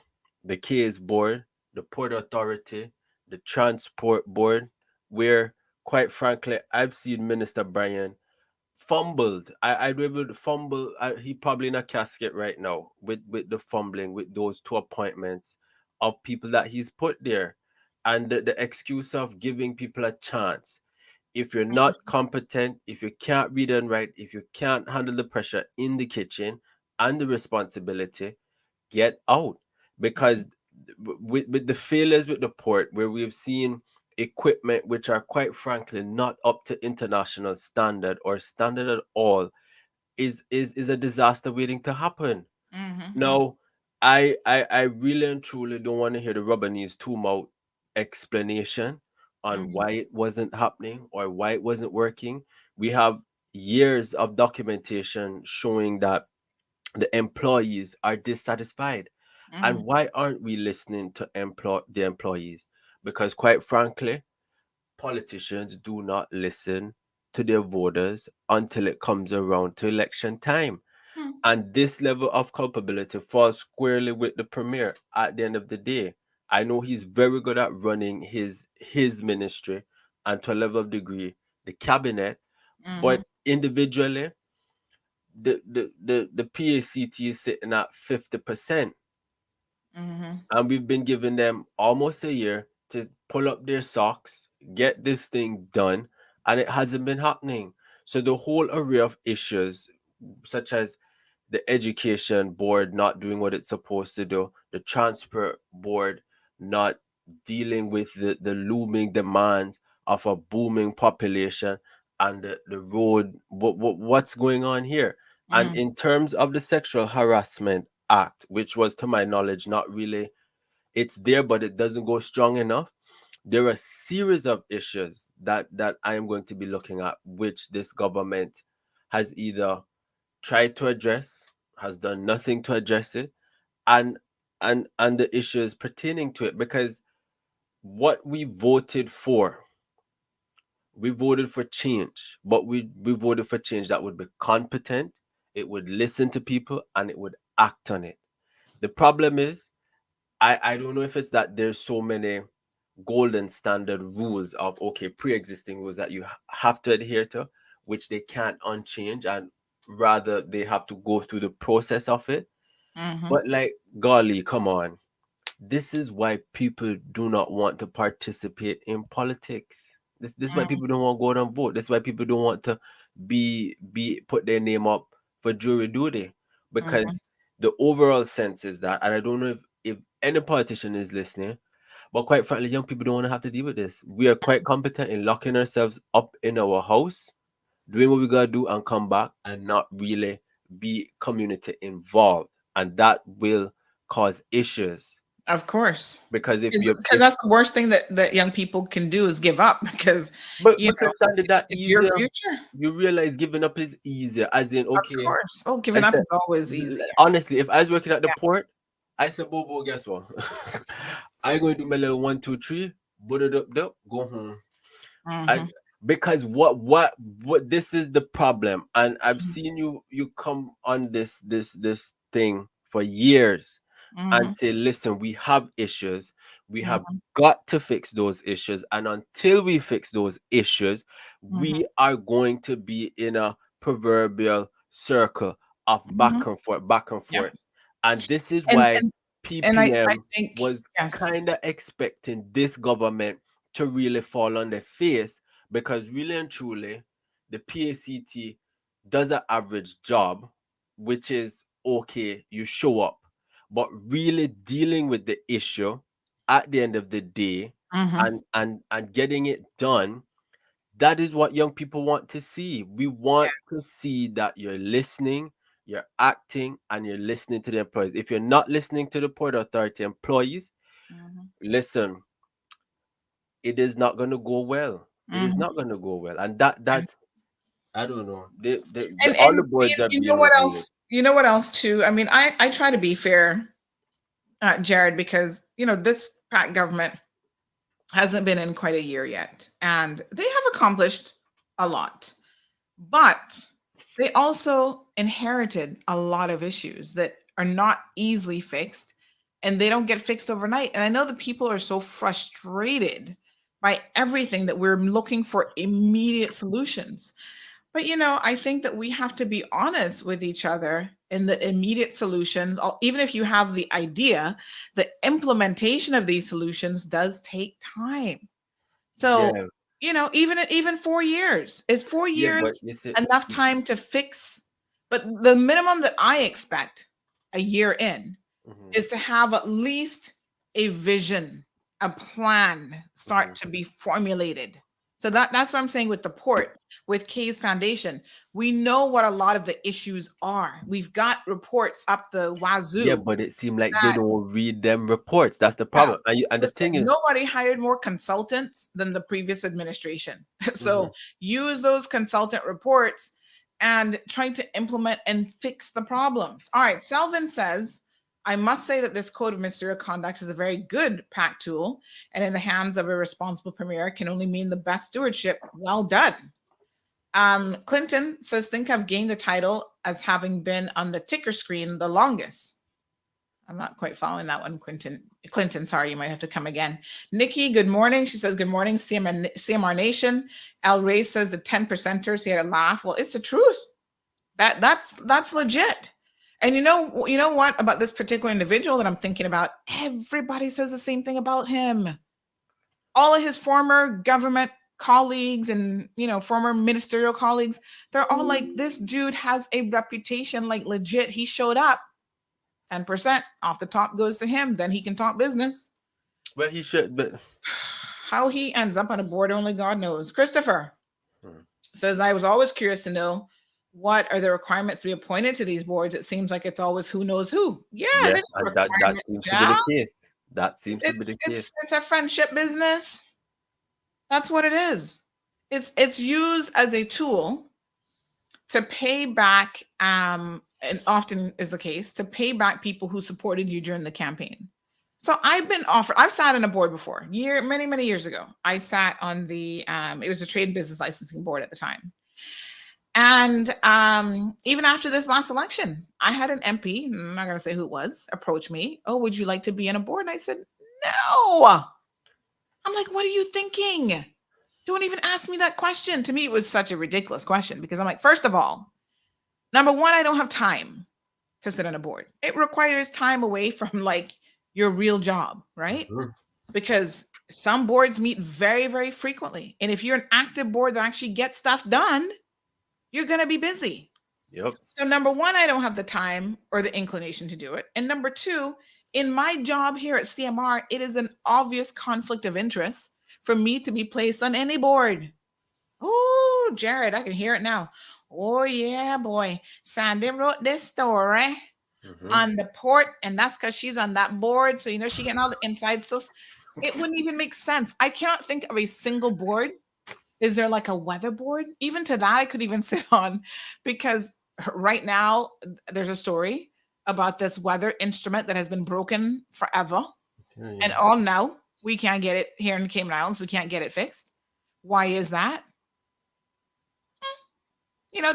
the case board, the port authority, the transport board, where quite frankly I've seen Minister Bryan fumbled. I will fumble. He probably in a casket right now with the fumbling with those 2 appointments of people that he's put there, and the excuse of giving people a chance. If you're not competent, if you can't read and write, if you can't handle the pressure in the kitchen and the responsibility, get out. Because with the failures with the port, where we've seen equipment which are quite frankly not up to international standard or standard at all, is a disaster waiting to happen. Now, I really and truly don't want to hear the rubber knees two mouth explanation on why it wasn't happening or why it wasn't working. We have years of documentation showing that the employees are dissatisfied. And why aren't we listening to the employees? Because quite frankly, politicians do not listen to their voters until it comes around to election time. And this level of culpability falls squarely with the premier at the end of the day. I know he's very good at running his ministry and to a level of degree the cabinet, but individually the PACT is sitting at 50%. And we've been giving them almost a year to pull up their socks, get this thing done, and it hasn't been happening. So the whole array of issues, such as the education board not doing what it's supposed to do, the transport board not dealing with the looming demands of a booming population, and the road, what's going on here? And in terms of the Sexual Harassment Act, which was to my knowledge not really, it's there but it doesn't go strong enough. There are a series of issues that I am going to be looking at, which this government has either tried to address, has done nothing to address it, and the issues pertaining to it. Because what we voted for change, but we voted for change that would be competent, it would listen to people, and it would act on it. The problem is, I don't know if it's that there's so many golden standard rules of, okay, pre-existing rules that you have to adhere to, which they can't unchange, and rather they have to go through the process of it. But like, golly, come on. This is why people do not want to participate in politics. This is why people don't want to go out and vote. This is why people don't want to be put their name up for jury duty. Because the overall sense is that, and I don't know if any politician is listening, but quite frankly, young people don't want to have to deal with this. We are quite competent in locking ourselves up in our house, doing what we gotta do, and come back and not really be community involved. And that will cause issues. Of course. Because that's the worst thing that young people can do is give up, because it's your future. You realize giving up is easier, as in, okay. Of course. Oh, giving up is always easy. Honestly, if I was working at the port, I said, Bobo, guess what? I'm going to do my little 1, 2, 3, put it up, go home. Because what this is the problem. And I've seen you come on this thing for years and say, listen, we have issues. We have got to fix those issues. And until we fix those issues, we are going to be in a proverbial circle of back and forth. Yeah. And this is why PPM I think, was kind of expecting this government to really fall on their face, because really and truly, the PACT does an average job, which is okay, you show up. But really dealing with the issue at the end of the day and getting it done, that is what young people want to see. We want to see that you're listening, you're acting, and you're listening to the employees. If you're not listening to the Port Authority employees, listen, it is not going to go well. It is not going to go well. And that's, I don't know. All the boards are being else? You know what else too? I mean, I try to be fair, Jared, because this PAC government hasn't been in quite a year yet, and they have accomplished a lot, but they also inherited a lot of issues that are not easily fixed, and they don't get fixed overnight. And I know that people are so frustrated by everything that we're looking for immediate solutions. But, I think that we have to be honest with each other in the immediate solutions. Even if you have the idea, the implementation of these solutions does take time. So, even 4 years. Is 4 Yeah, but years you see, enough time to fix? But the minimum that I expect a year in mhm, is to have at least a vision, a plan start mhm. to be formulated. So that's what I'm saying with the port, with Kay's Foundation. We know what a lot of the issues are. We've got reports up the Yeah, wazoo but it seemed like they that don't read them reports. That's the problem. And the listen, thing is, nobody hired more consultants than the previous administration. mhm. So use those consultant reports and try to implement and fix the problems. All right, Selvin says, I must say that this code of ministerial conduct is a very good PAC tool, and in the hands of a responsible premier can only mean the best stewardship. Well done. Clinton says, think I've gained the title as having been on the ticker screen the longest. I'm not quite following that one, Clinton, sorry, you might have to come again. Nikki, good morning. She says, good morning, CMR Nation. Al Ray says the 10 percenters, he had a laugh. Well, it's the truth. That's legit. And you know what about this particular individual that I'm thinking about? Everybody says the same thing about him. All of his former government colleagues and former ministerial colleagues, they're all like, this dude has a reputation, like legit. He showed up. 10% off the top goes to him. Then he can talk business. Well, he should, but how he ends up on a board, only God knows. Christopher says, I was always curious to know what are the requirements to be appointed to these boards. It seems like it's always who knows who. Yeah, and that seems to be the case. That seems to be the case. It's a friendship business. That's what it is. It's used as a tool to pay back, and often is the case, to pay back people who supported you during the campaign. So I've sat on a board before, many years ago. I sat on the, it was a trade business licensing board at the time. And even after this last election, I had an MP, I'm not going to say who it was, approach me. Oh, would you like to be on a board? And I said, no. I'm like, what are you thinking? Don't even ask me that question. To me, it was such a ridiculous question because I'm like, first of all, number one, I don't have time to sit on a board. It requires time away from like your real job, right? Mhm. Because some boards meet very, very frequently. And if you're an active board that actually gets stuff done, you're going to be busy. Yep. So number one, I don't have the time or the inclination to do it. And number two, in my job here at CMR, it is an obvious conflict of interest for me to be placed on any board. Oh, Jared, I can hear it now. Oh, yeah, boy. Sandy wrote this story on the port, and that's because she's on that board. So, she getting all the inside. So it wouldn't even make sense. I cannot think of a single board. Is there like a weather board? Even to that, I could even sit on, because right now there's a story about this weather instrument that has been broken forever. And all now we can't get it here in the Cayman Islands. We can't get it fixed. Why is that?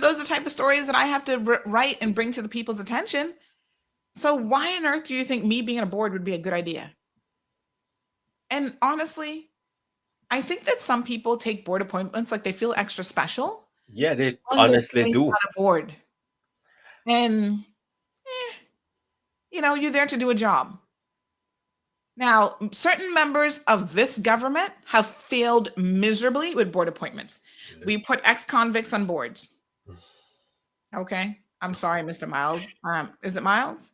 Those are the type of stories that I have to write and bring to the people's attention. So why on earth do you think me being on a board would be a good idea? And honestly, I think that some people take board appointments like they feel extra special. Yeah, they honestly do. On a board. And, you're there to do a job. Now, certain members of this government have failed miserably with board appointments. Yes. We put ex-convicts on boards. Okay. I'm sorry, Mr. Miles. Is it Miles?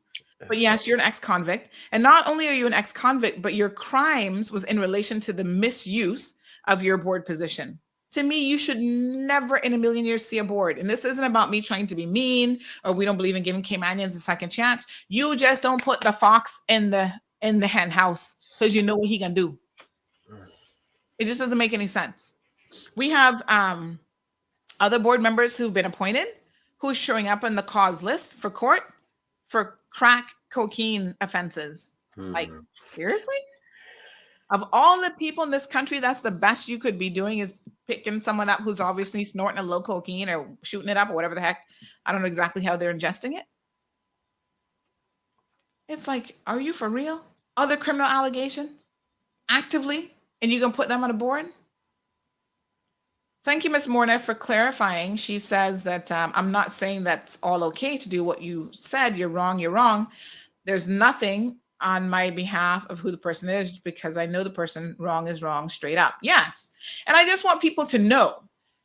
But yes, you're an ex-convict. And not only are you an ex-convict, but your crimes was in relation to the misuse of your board position. To me, you should never in a million years see a board. And this isn't about me trying to be mean or we don't believe in giving Caymanians a second chance. You just don't put the fox in the hen house because you know what he can do. It just doesn't make any sense. We have other board members who've been appointed who's showing up on the cause list for court for crack cocaine offenses. Like, seriously? Of all the people in this country, that's the best you could be doing is picking someone up who's obviously snorting a little cocaine or shooting it up or whatever the heck. I don't know exactly how they're ingesting it. It's like, are you for real? Other criminal allegations actively, and you can put them on a board? Thank you, Ms. Morna, for clarifying. She says that I'm not saying that's all okay to do what you said. You're wrong. You're wrong. There's nothing on my behalf of who the person is because I know the person wrong is wrong straight up. Yes. And I just want people to know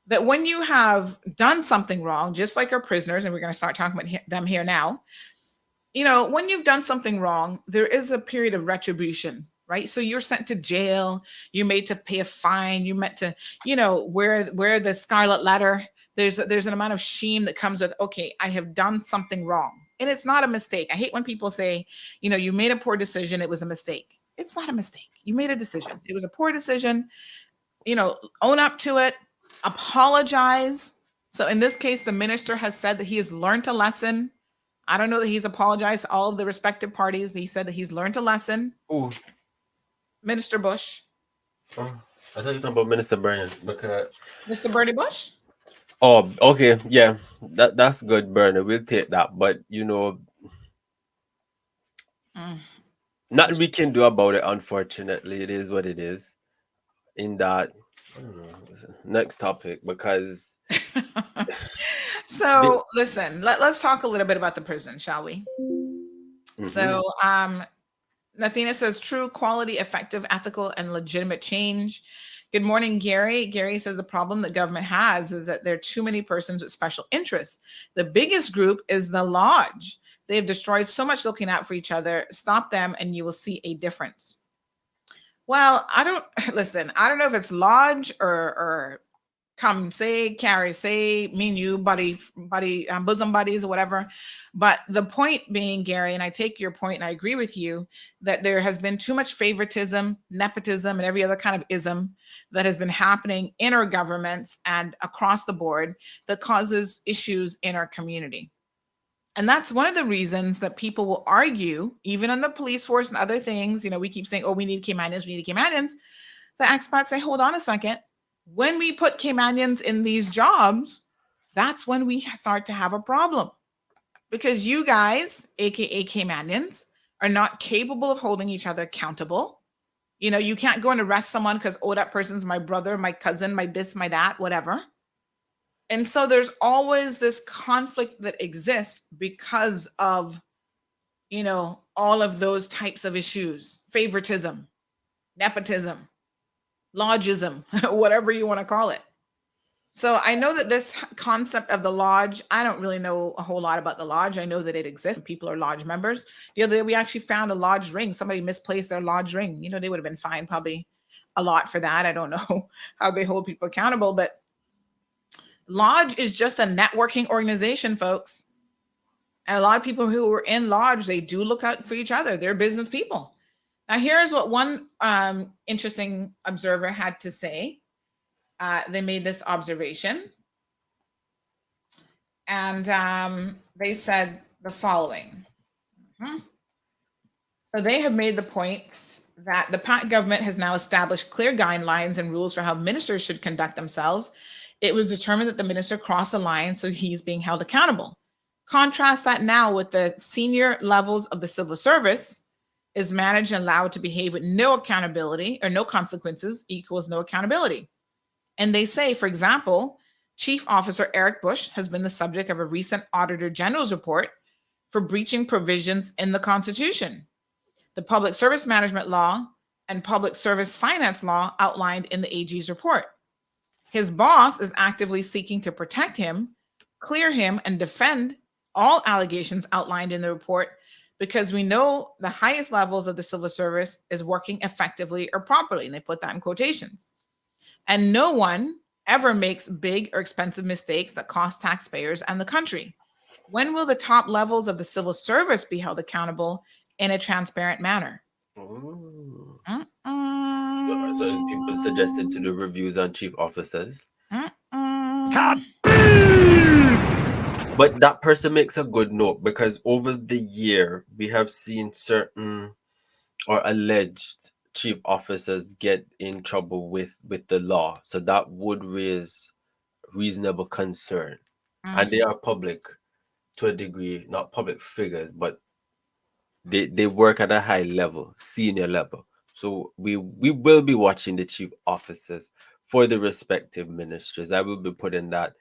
that when you have done something wrong, just like our prisoners, and we're going to start talking about them here now, you know, when you've done something wrong, there is a period of retribution, right? So you're sent to jail, you made to pay a fine, you meant to, you know, wear the scarlet letter. There's an amount of shame that comes with, okay, I have done something wrong. And it's not a mistake. I hate when people say, you know, you made a poor decision, it was a mistake. It's not a mistake. You made a decision. It was a poor decision. You know, own up to it, apologize. So in this case, the minister has said that he has learned a lesson. I don't know that he's apologized to all of the respective parties, but he said that he's learned a lesson. Ooh. Minister Bush. Oh, I thought you were talking about Minister Byrne because Mr. Bernie Bush. Oh, okay, yeah, that's good, Bernard. We'll take that, but you know, nothing we can do about it. Unfortunately, it is what it is. In that, I don't know, next topic because. So listen, let's talk a little bit about the prison, shall we? So, Nathina says true, quality, effective, ethical, and legitimate change. Good morning, Gary. Gary says the problem that government has is that there are too many persons with special interests. The biggest group is the lodge. They have destroyed so much looking out for each other. Stop them and you will see a difference. Well, I don't know if it's lodge or come say, carry, say, me and you, buddy, bosom buddies or whatever. But the point being, Gary, and I take your point and I agree with you that there has been too much favoritism, nepotism, and every other kind of ism that has been happening in our governments and across the board that causes issues in our community. And that's one of the reasons that people will argue, even on the police force and other things, you know, we keep saying, oh, we need Caymanians, we need Caymanians. The expats say, hold on a second. When we put Caymanians in these jobs, that's when we start to have a problem. Because you guys, aka Caymanians, are not capable of holding each other accountable. You know, you can't go and arrest someone because, oh, that person's my brother, my cousin, my this, my that, whatever. And so there's always this conflict that exists because of, you know, all of those types of issues, favoritism, nepotism, lodgism, whatever you want to call it. So I know that this concept of the lodge, I don't really know a whole lot about the lodge. I know that it exists. People are lodge members. The other day we actually found a lodge ring. Somebody misplaced their lodge ring. You know, they would have been fined probably a lot for that. I don't know how they hold people accountable, but lodge is just a networking organization, folks. And a lot of people who are in lodge, they do look out for each other. They're business people. Now, here's what one interesting observer had to say. They made this observation. And they said the following. So they have made the point that the PAC government has now established clear guidelines and rules for how ministers should conduct themselves. It was determined that the minister crossed the line, so he's being held accountable. Contrast that now with the senior levels of the civil service is managed and allowed to behave with no accountability or no consequences equals no accountability. And they say, for example, Chief Officer Eric Bush has been the subject of a recent Auditor General's report for breaching provisions in the Constitution. The Public Service Management Law and Public Service Finance Law outlined in the AG's report. His boss is actively seeking to protect him, clear him, and defend all allegations outlined in the report because we know the highest levels of the civil service is working effectively or properly, and they put that in quotations. And no one ever makes big or expensive mistakes that cost taxpayers and the country. When will the top levels of the civil service be held accountable in a transparent manner? So as people suggested to do reviews on chief officers. But that person makes a good note because over the year we have seen certain or alleged chief officers get in trouble with the law. So that would raise reasonable concern. And they are public to a degree, not public figures, but they work at a high level, senior level. So we will be watching the chief officers for the respective ministries. I will be putting that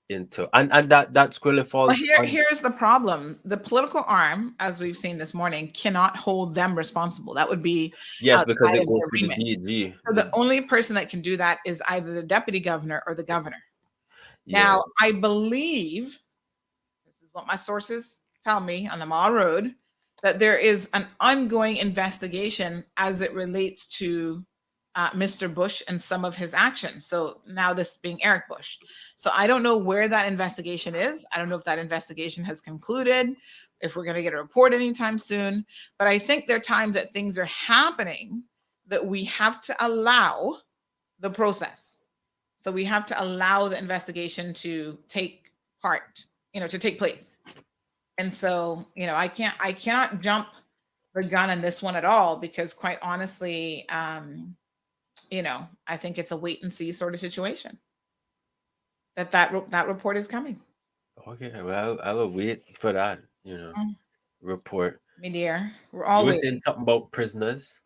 into, and that squarely falls Well, on, here's the problem. The political arm, as we've seen this morning, cannot hold them responsible. That would be yes, because outside it of goes their to the remit. DG. So the only person that can do that is either the deputy governor or the governor. Yeah. Now, I believe, this is what my sources tell me on the Mall Road, that there is an ongoing investigation as it relates to Mr. Bush and some of his actions. So now this being Eric Bush. So I don't know where that investigation is. I don't know if that investigation has concluded, if we're going to get a report anytime soon. But I think there are times that things are happening that we have to allow the process. So we have to allow the investigation to take part, to take place. And so, I cannot jump the gun on this one at all, because quite honestly, I think it's a wait and see sort of situation. That report is coming. Okay, well, I'll wait for that, report. Me dear, we're You all were waiting. saying something about prisoners.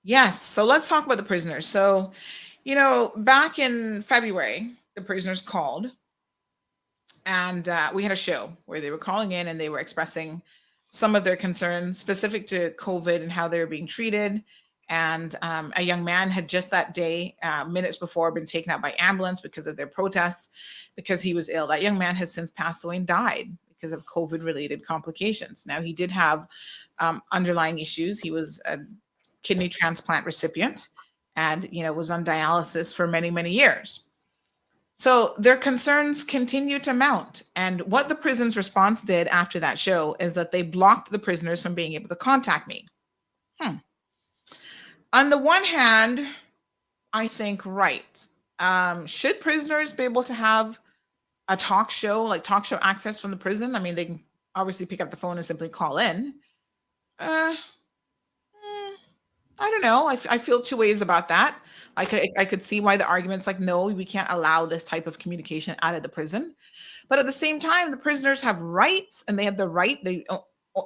Yes. So let's talk about the prisoners. So, back in February, the prisoners called, and we had a show where they were calling in and they were expressing some of their concerns specific to COVID and how they were being treated. And a young man had just that day, minutes before, been taken out by ambulance because of their protests, because he was ill. That young man has since passed away and died because of COVID-related complications. Now, he did have underlying issues. He was a kidney transplant recipient and, was on dialysis for many, many years. So their concerns continue to mount. And what the prison's response did after that show is that they blocked the prisoners from being able to contact me. On the one hand, I think, right. Should prisoners be able to have a talk show access from the prison? I mean, they can obviously pick up the phone and simply call in. I don't know. I feel two ways about that. I could see why the argument's like, no, we can't allow this type of communication out of the prison. But at the same time, the prisoners have rights, and they have the right. They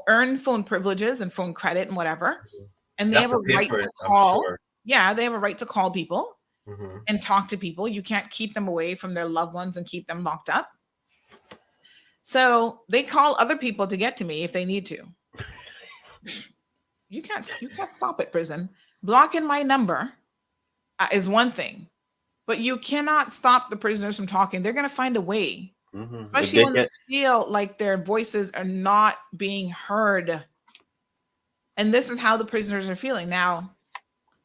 earn phone privileges and phone credit and whatever. And they have a right to call. Sure. Yeah, they have a right to call people and talk to people. You can't keep them away from their loved ones and keep them locked up. So they call other people to get to me if they need to. You can't stop it, prison. Blocking my number is one thing, but you cannot stop the prisoners from talking. They're going to find a way, especially when they feel like their voices are not being heard. And this is how the prisoners are feeling. Now,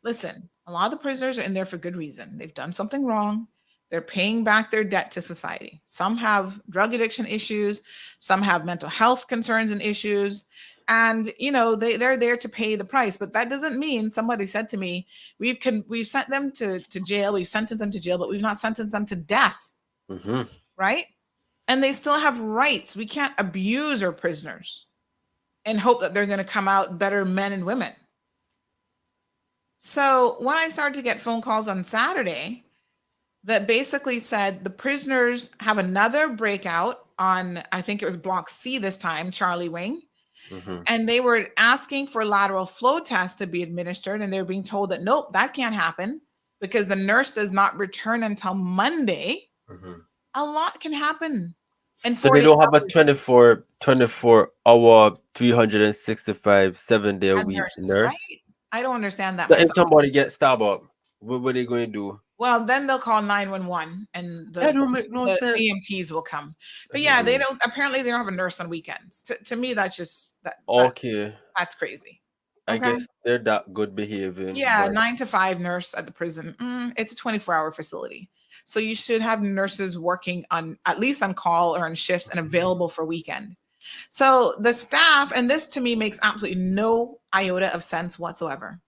listen, a lot of the prisoners are in there for good reason. They've done something wrong. They're paying back their debt to society. Some have drug addiction issues. Some have mental health concerns and issues. And, they're there to pay the price. But that doesn't mean, somebody said to me, we've sent them to jail. We've sentenced them to jail, but we've not sentenced them to death. Right? And they still have rights. We can't abuse our prisoners and hope that they're going to come out better men and women. So when I started to get phone calls on Saturday that basically said the prisoners have another breakout on, I think it was Block C this time, Charlie Wing. And they were asking for lateral flow tests to be administered. And they were being told that, nope, that can't happen because the nurse does not return until Monday. A lot can happen. And so they don't have a 24 hour, 365, 7-day a week nurse. Right? I don't understand that. But if somebody gets stabbed up, what are they going to do? Well, then they'll call 911 and the don't make no sense. EMTs will come. But yeah, they don't have a nurse on weekends. To me, that's just that. Okay. That's crazy. I guess they're that good behaving. Yeah, 9 to 5 nurse at the prison. It's a 24-hour facility. So you should have nurses working at least on call or on shifts and available for weekend. So the staff, and this to me makes absolutely no iota of sense whatsoever.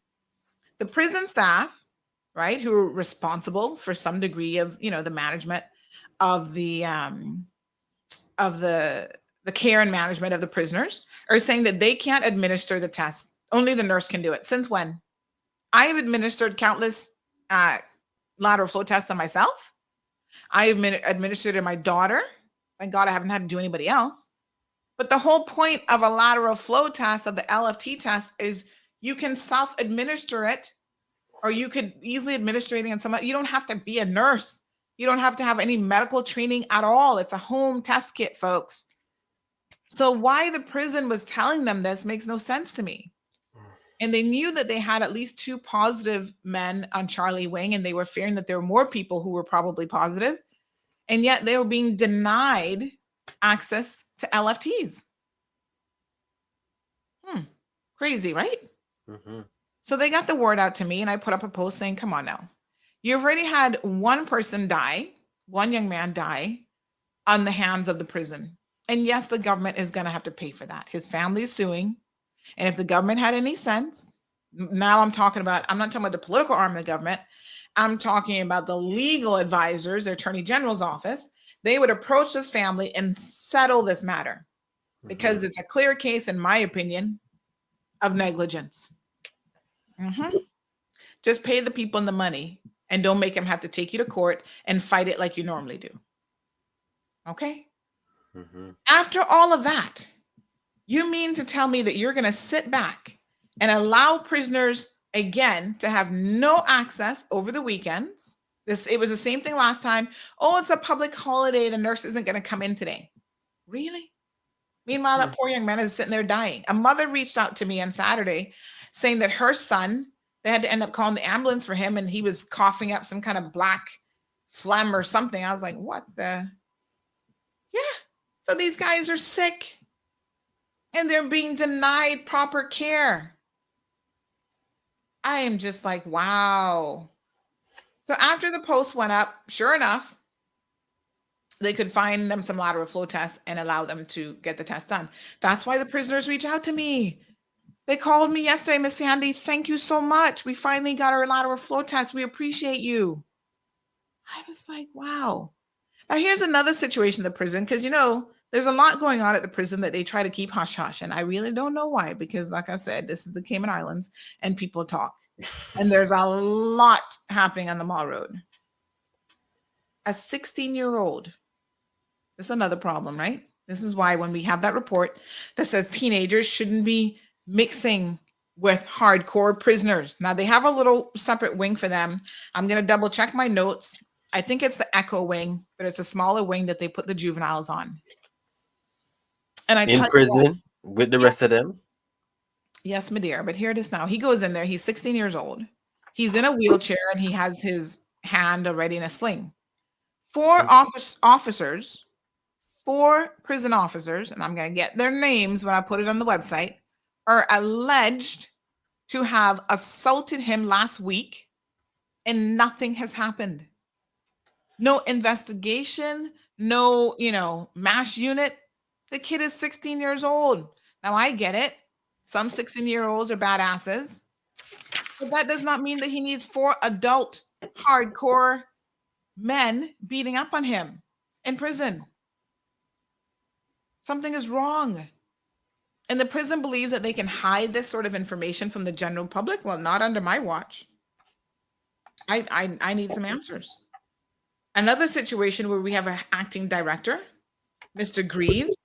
The prison staff, right, who are responsible for some degree of, the management of the care and management of the prisoners, are saying that they can't administer the tests. Only the nurse can do it. Since when? I have administered countless lateral flow tests on myself. I have administered to my daughter. Thank God I haven't had to do anybody else. But the whole point of a lateral flow test, of the LFT test, is you can self-administer it, or you could easily administer it on someone. You don't have to be a nurse You don't have to have any medical training at all. It's a home test kit, folks. So why the prison was telling them this makes no sense to me. And they knew that they had at least 2 positive men on Charlie Wing, and they were fearing that there were more people who were probably positive. And yet they were being denied access to LFTs. Crazy, right? Mm-hmm. So they got the word out to me, and I put up a post saying, come on now. You've already had one person die, one young man die on the hands of the prison. And yes, the government is going to have to pay for that. His family is suing. And if the government had any sense, now I'm not talking about the political arm of the government. I'm talking about the legal advisors, the attorney general's office. They would approach this family and settle this matter because it's a clear case, in my opinion, of negligence. Just pay the people the money and don't make them have to take you to court and fight it like you normally do. Okay? After all of that, you mean to tell me that you're going to sit back and allow prisoners again to have no access over the weekends? It was the same thing last time. Oh, it's a public holiday. The nurse isn't going to come in today. Really? Meanwhile, that poor young man is sitting there dying. A mother reached out to me on Saturday saying that her son, they had to end up calling the ambulance for him, and he was coughing up some kind of black phlegm or something. I was like, what the? Yeah. So these guys are sick and they're being denied proper care. I am just like, wow. So after the post went up, sure enough, they could find them some lateral flow tests and allow them to get the test done. That's why the prisoners reach out to me. They called me yesterday, Miss Sandy. Thank you so much. We finally got our lateral flow test. We appreciate you. I was like, wow. Now here's another situation in the prison, because there's a lot going on at the prison that they try to keep hush hush, and I really don't know why, because like I said, this is the Cayman Islands and people talk. And there's a lot happening on the Mall Road. A 16-year-old. That's another problem, right? This is why when we have that report that says teenagers shouldn't be mixing with hardcore prisoners. Now they have a little separate wing for them. I'm going to double check my notes. I think it's the Echo wing, but it's a smaller wing that they put the juveniles on. And in prison with the rest of them? Yes, my dear. But here it is now. He goes in there. He's 16 years old. He's in a wheelchair and he has his hand already in a sling. 4 prison officers, and I'm going to get their names when I put it on the website, are alleged to have assaulted him last week, and nothing has happened. No investigation, no, MASH unit. The kid is 16 years old. Now, I get it. Some 16-year-olds are badasses, but that does not mean that he needs 4 adult, hardcore men beating up on him in prison. Something is wrong. And the prison believes that they can hide this sort of information from the general public. Well, not under my watch. I need some answers. Another situation where we have an acting director, Mr. Greaves.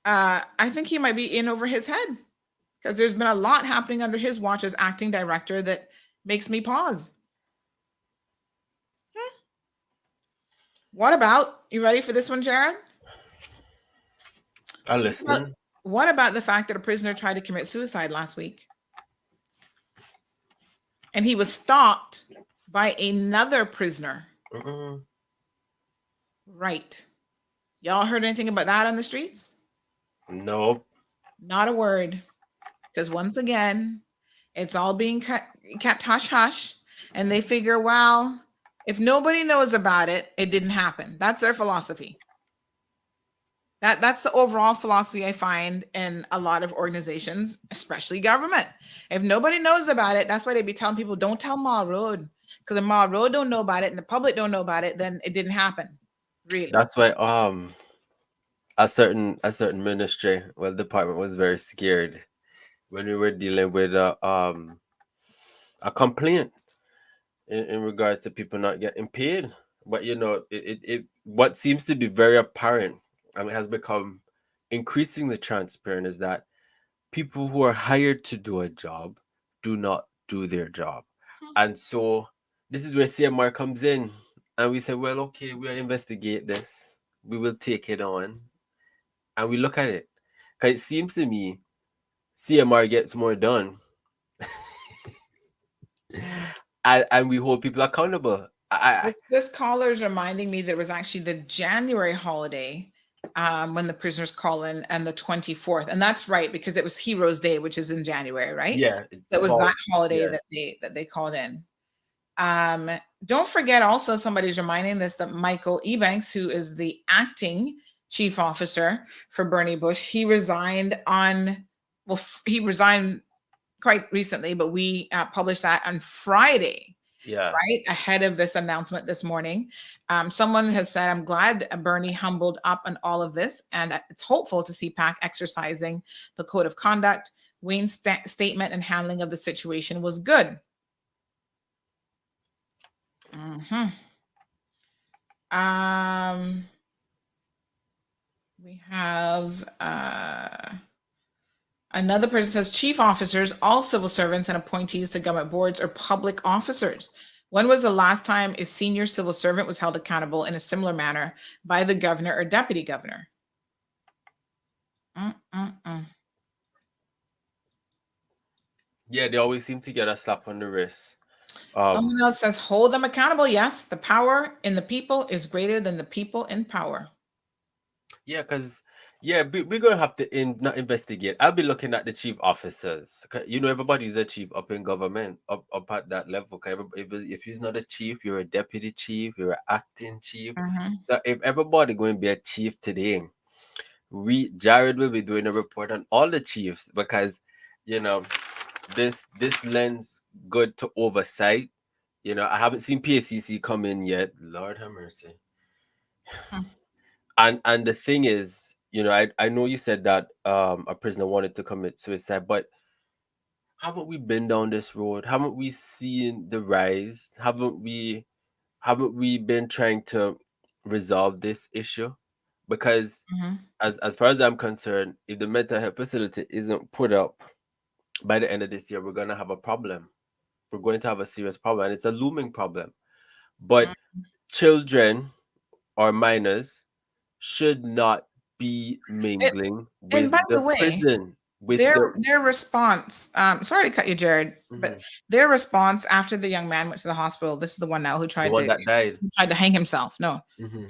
I think he might be in over his head because there's been a lot happening under his watch as acting director that makes me pause. What about, you ready for this one, Jared? I'm listening. What about the fact that a prisoner tried to commit suicide last week? And he was stopped by another prisoner. Right. Y'all heard anything about that on the streets? No. Not a word. Because once again, it's all being kept hush-hush. And they figure, well, if nobody knows about it, it didn't happen. That's their philosophy. That's the overall philosophy I find in a lot of organizations, especially government. If nobody knows about it, that's why they be telling people, don't tell Mall Road. Because the Mall Road don't know about it and the public don't know about it, then it didn't happen. Really. That's why a certain ministry, department was very scared when we were dealing with a complaint in regards to people not getting paid. But it what seems to be very apparent and it has become increasingly transparent is that people who are hired to do a job do not do their job. And so this is where CMR comes in and we say, well, okay, we'll investigate this. We will take it on, and we look at it. Because it seems to me, CMR gets more done, and we hold people accountable. This caller is reminding me there was actually the January holiday when the prisoners call in, and the 24th, and that's right, because it was Heroes Day, which is in January, right? Yeah, that was that holiday that they called in. Don't forget, also, somebody's reminding this that Michael Ebanks, who is the acting chief officer for Bernie Bush, he resigned he resigned quite recently, but we published that on Friday. Yeah. Right ahead of this announcement this morning. Someone has said, I'm glad Bernie humbled up on all of this, and it's hopeful to see PAC exercising the code of conduct. Wayne's statement and handling of the situation was good. We have another person says, chief officers, all civil servants and appointees to government boards are public officers. When was the last time a senior civil servant was held accountable in a similar manner by the governor or deputy governor? Yeah, they always seem to get a slap on the wrist. Someone else says, hold them accountable. Yes, the power in the people is greater than the people in power. Yeah, because we're going to have to investigate. I'll be looking at the chief officers. You know, everybody's a chief up in government, up at that level. If he's not a chief, you're a deputy chief, you're an acting chief. So if everybody going to be a chief today, Jared will be doing a report on all the chiefs, because, you know, this lends good to oversight. You know, I haven't seen PACC come in yet. Lord have mercy. And the thing is, you know, I know you said that a prisoner wanted to commit suicide, but haven't we been down this road? Haven't we seen the rise? Haven't we been trying to resolve this issue? Because as far as I'm concerned, if the mental health facility isn't put up by the end of this year, we're going to have a problem. We're going to have a serious problem, and it's a looming problem. But children or minors should not be mingling with the prison. With their response, sorry to cut you, Jared, but their response after the young man went to the hospital, this is the one now who tried to hang himself. No,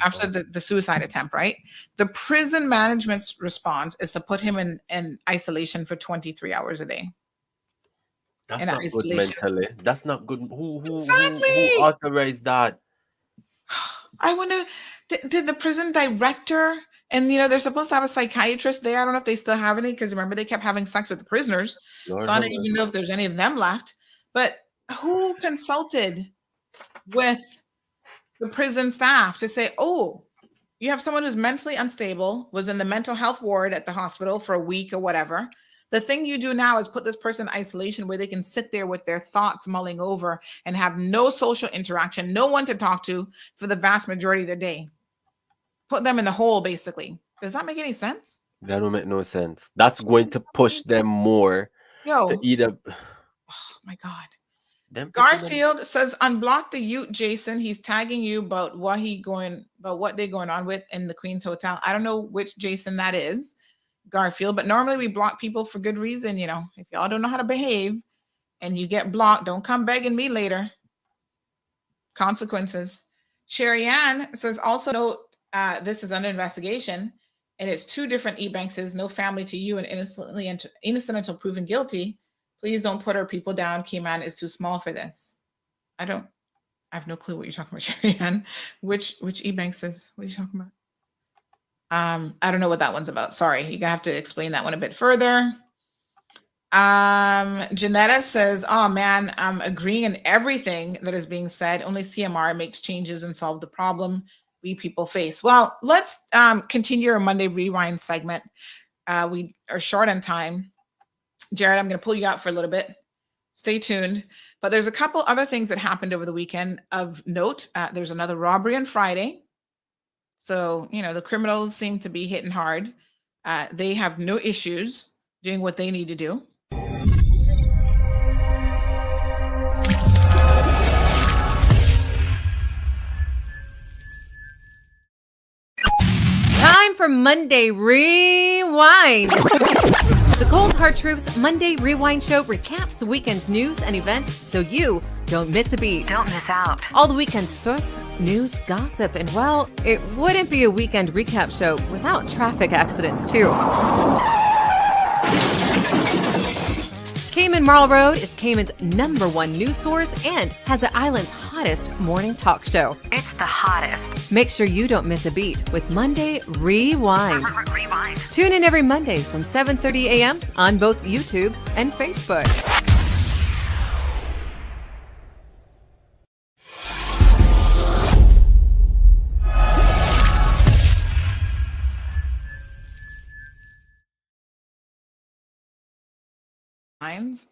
after the suicide attempt, right? The prison management's response is to put him in isolation for 23 hours a day. That's not good mentally. That's not good. Who Exactly. authorized that? I wonder, did the prison director, and you know, they're supposed to have a psychiatrist there. I don't know if they still have any, because remember, they kept having sex with the prisoners. So I don't even know if there's any of them left. But who consulted with the prison staff to say, oh, you have someone who's mentally unstable, was in the mental health ward at the hospital for a week or whatever. The thing you do now is put this person in isolation where they can sit there with their thoughts mulling over and have no social interaction, no one to talk to for the vast majority of their day. Put them in the hole, basically. Does that make any sense? That don't make no sense. That's going to push them more to eat up. Oh my God. Garfield says, unblock the Ute, Jason. He's tagging you about what they're going on with in the Queen's Hotel. I don't know which Jason that is, Garfield, but normally we block people for good reason. You know, if y'all don't know how to behave and you get blocked, don't come begging me later. Consequences. Sherry Ann says, also note, this is under investigation, and it's 2 different Ebankses, no family to you and innocent until proven guilty. Please don't put our people down. Keyman is too small for this. I have no clue what you're talking about, Sherry Ann. Which Ebankses? What are you talking about? I don't know what that one's about. Sorry, you're gonna have to explain that one a bit further. Janetta says, oh man, I'm agreeing in everything that is being said. Only CMR makes changes and solve the problem we people face. Well, let's continue our Monday Rewind segment. We are short on time. Jared, I'm gonna pull you out for a little bit. Stay tuned. But there's a couple other things that happened over the weekend of note. There's another robbery on Friday. So, you know, the criminals seem to be hitting hard. They have no issues doing what they need to do. for Monday Rewind. The Cold Hard Truth's Monday Rewind show recaps the weekend's news and events so you don't miss a beat. Don't miss out. All the weekend's source, news, gossip, and well, it wouldn't be a weekend recap show without traffic accidents too. Cayman Marl Road is Cayman's #1 news source and has the island's hottest morning talk show. It's the hottest. Make sure you don't miss a beat with Monday Rewind. Rewind. Tune in every Monday from 7:30 a.m. on both YouTube and Facebook.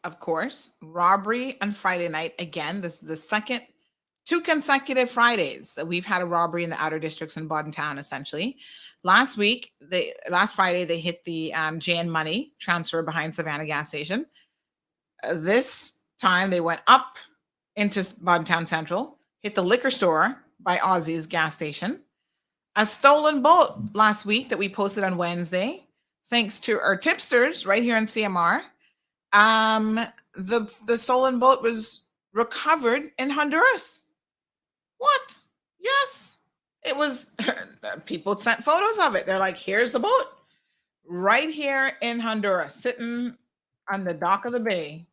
Of course, robbery on Friday night. Again, this is the two consecutive Fridays that we've had a robbery in the outer districts in Bodden Town, essentially. Last Friday, they hit the Jan Money transfer behind Savannah gas station. This time, they went up into Bodden Town Central, hit the liquor store by Aussie's gas station. A stolen boat last week that we posted on Wednesday, thanks to our tipsters right here in CMR. The stolen boat was recovered in Honduras. What? Yes, it was. People sent photos of it. They're like, here's the boat right here in Honduras, sitting on the dock of the bay.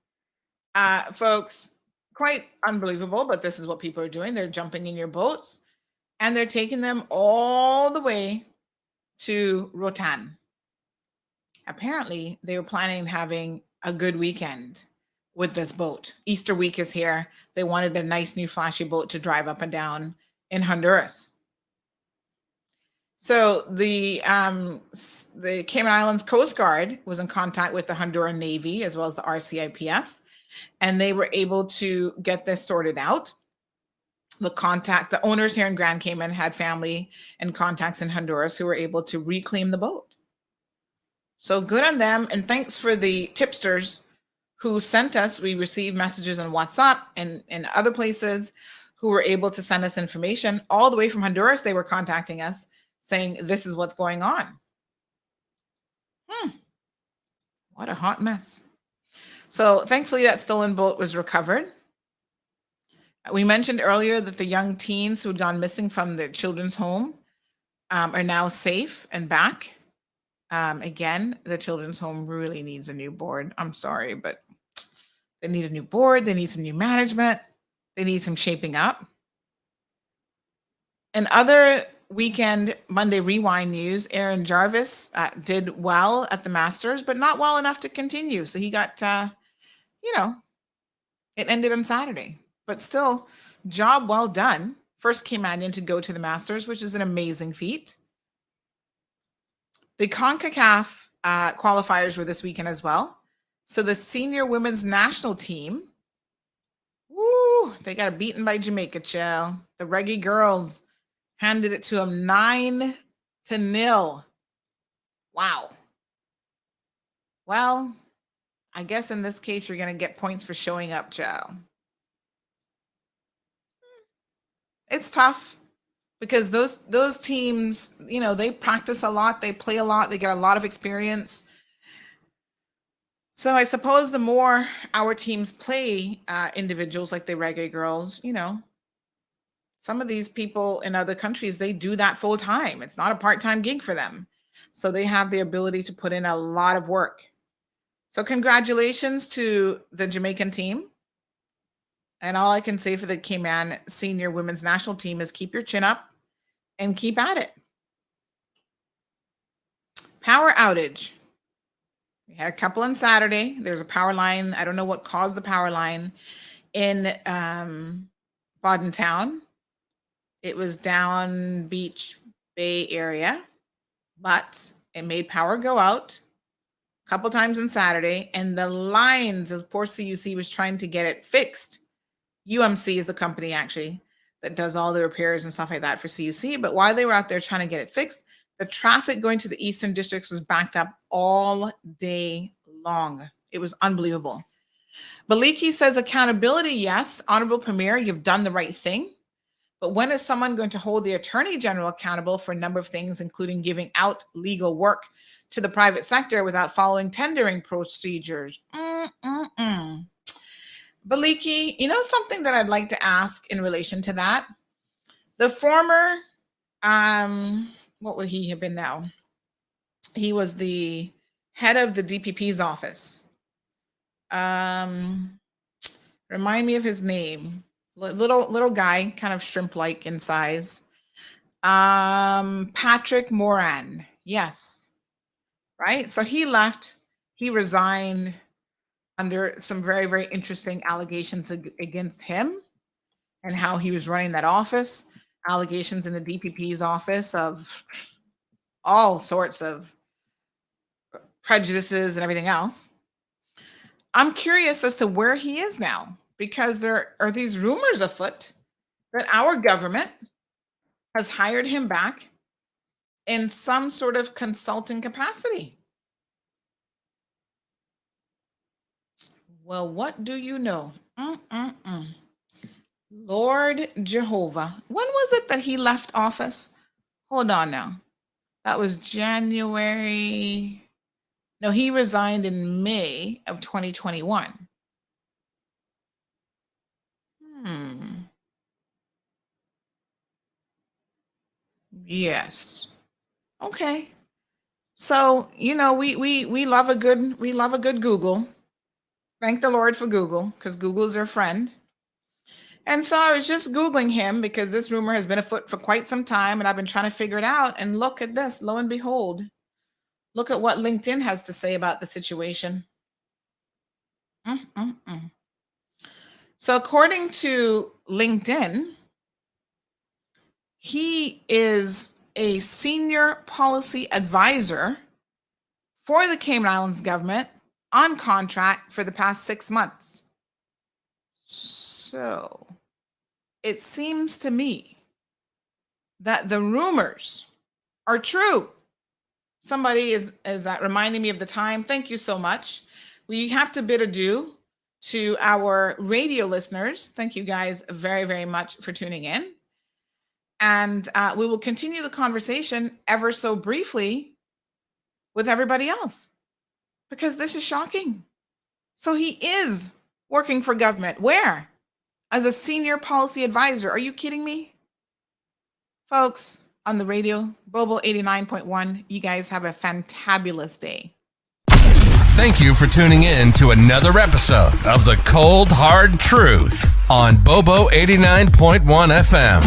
Folks, quite unbelievable, but this is what people are doing. They're jumping in your boats and they're taking them all the way to Rotan. Apparently, they were planning on having a good weekend with this boat. Easter week is here. They wanted a nice new flashy boat to drive up and down in Honduras. So the Cayman Islands Coast Guard was in contact with the Honduran Navy as well as the RCIPS, and they were able to get this sorted out. The owners here in Grand Cayman had family and contacts in Honduras who were able to reclaim the boat. So good on them. And thanks for the tipsters who sent us. We received messages on WhatsApp and other places who were able to send us information all the way from Honduras. They were contacting us saying, this is what's going on. What a hot mess. So thankfully that stolen boat was recovered. We mentioned earlier that the young teens who had gone missing from the children's home are now safe and back. Again, the children's home really needs a new board. I'm sorry, but they need a new board. They need some new management. They need some shaping up. And other weekend Monday Rewind news, Aaron Jarvis did well at the Masters, but not well enough to continue. So he got, it ended on Saturday. But still, job well done. First Caymanian to go to the Masters, which is an amazing feat. The CONCACAF qualifiers were this weekend as well. So the senior women's national team, they got beaten by Jamaica, child. The Reggae girls handed it to them 9-0. Wow. Well, I guess in this case, you're going to get points for showing up, child. It's tough. Because those teams, they practice a lot, they play a lot, they get a lot of experience. So I suppose the more our teams play individuals like the Reggae girls, some of these people in other countries, they do that full time. It's not a part-time gig for them. So they have the ability to put in a lot of work. So congratulations to the Jamaican team. And all I can say for the Cayman senior women's national team is keep your chin up and keep at it. Power outage. We had a couple on Saturday. There's a power line. I don't know what caused the power line in Bodden Town. It was down Beach Bay area, but it made power go out a couple times on Saturday. And the lines, as poor CUC was trying to get it fixed. UMC is the company actually that does all the repairs and stuff like that for CUC. But while they were out there trying to get it fixed, the traffic going to the eastern districts was backed up all day long. It was unbelievable. Baliki says accountability, yes. Honorable Premier, you've done the right thing. But when is someone going to hold the attorney general accountable for a number of things, including giving out legal work to the private sector without following tendering procedures? Baliki, you know something that I'd like to ask in relation to that? The former, what would he have been now? He was the head of the DPP's office. Remind me of his name. Little guy, kind of shrimp-like in size. Patrick Moran. Yes. Right? So he left. He resigned under some very, very interesting allegations against him and how he was running that office. Allegations in the DPP's office of all sorts of prejudices and everything else. I'm curious as to where he is now, because there are these rumors afoot that our government has hired him back in some sort of consulting capacity. Well, what do you know? Lord Jehovah. When was it that he left office? Hold on now. That was January. No, he resigned in May of 2021. Yes. Okay. So, you know, we love a good Google. Thank the Lord for Google, because Google's our friend. And so I was just Googling him because this rumor has been afoot for quite some time, and I've been trying to figure it out. And look at this, lo and behold, look at what LinkedIn has to say about the situation. So according to LinkedIn, he is a senior policy advisor for the Cayman Islands government on contract for the past 6 months. So it seems to me that the rumors are true. Somebody is reminding me of the time. Thank you so much. We have to bid adieu to our radio listeners. Thank you guys very, very much for tuning in. And we will continue the conversation ever so briefly with everybody else, because this is shocking. So he is working for government. Where? As a senior policy advisor. Are you kidding me? Folks, on the radio, Bobo 89.1, you guys have a fantabulous day. Thank you for tuning in to another episode of The Cold Hard Truth on Bobo 89.1 FM.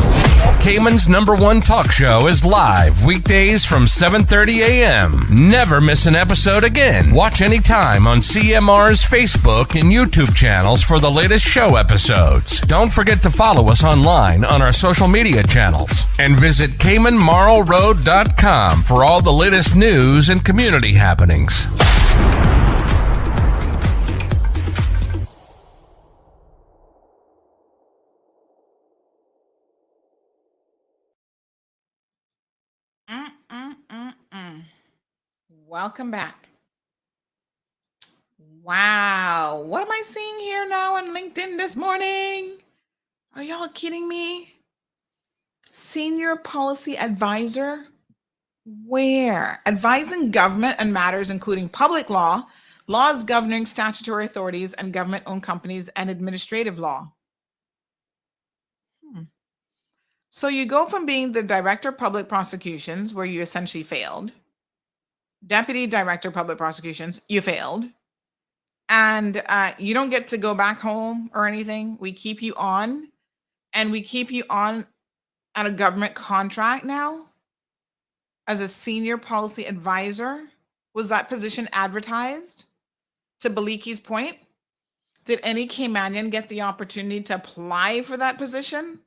Cayman's #1 talk show is live weekdays from 7:30 a.m. Never miss an episode again. Watch anytime on CMR's Facebook and YouTube channels for the latest show episodes. Don't forget to follow us online on our social media channels. And visit CaymanMarlRoad.com for all the latest news and community happenings. Welcome back. Wow. What am I seeing here now on LinkedIn this morning? Are y'all kidding me? Senior policy advisor? Where? Advising government on matters including public law, laws governing statutory authorities and government-owned companies, and administrative law. So you go from being the director of public prosecutions, where you essentially failed, deputy director of public prosecutions, you failed, and you don't get to go back home or anything. We keep you on, and we keep you on at a government contract now as a senior policy advisor. Was that position advertised? To Baliki's point, did any Caymanian get the opportunity to apply for that position?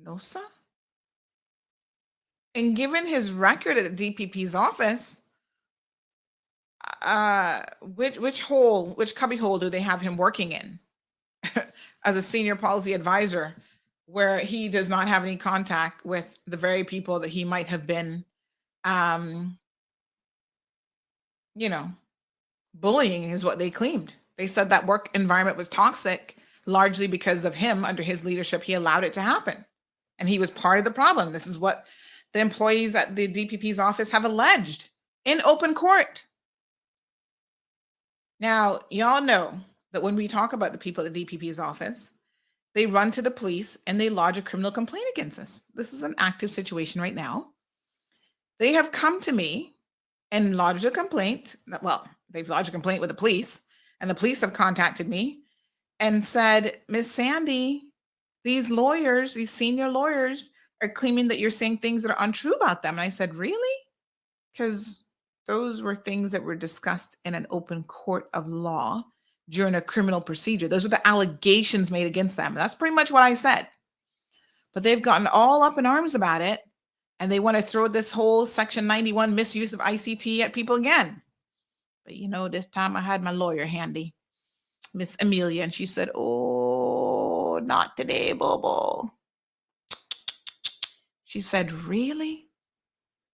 No, sir. And given his record at the DPP's office, which cubby hole do they have him working in as a senior policy advisor, where he does not have any contact with the very people that he might have been, bullying is what they claimed. They said that work environment was toxic largely because of him. Under his leadership, he allowed it to happen. And he was part of the problem. This is what the employees at the DPP's office have alleged in open court. Now, y'all know that when we talk about the people at the DPP's office, they run to the police and they lodge a criminal complaint against us. This is an active situation right now. They have come to me and lodged a complaint. Well, they've lodged a complaint with the police, and the police have contacted me and said, Miss Sandy, these lawyers, these senior lawyers are claiming that you're saying things that are untrue about them. And I said, really? Because those were things that were discussed in an open court of law during a criminal procedure. Those were the allegations made against them. That's pretty much what I said. But they've gotten all up in arms about it, and they want to throw this whole Section 91 misuse of ICT at people again. But this time I had my lawyer handy, Miss Amelia, and she said, oh, not today, Bobo. She said, really?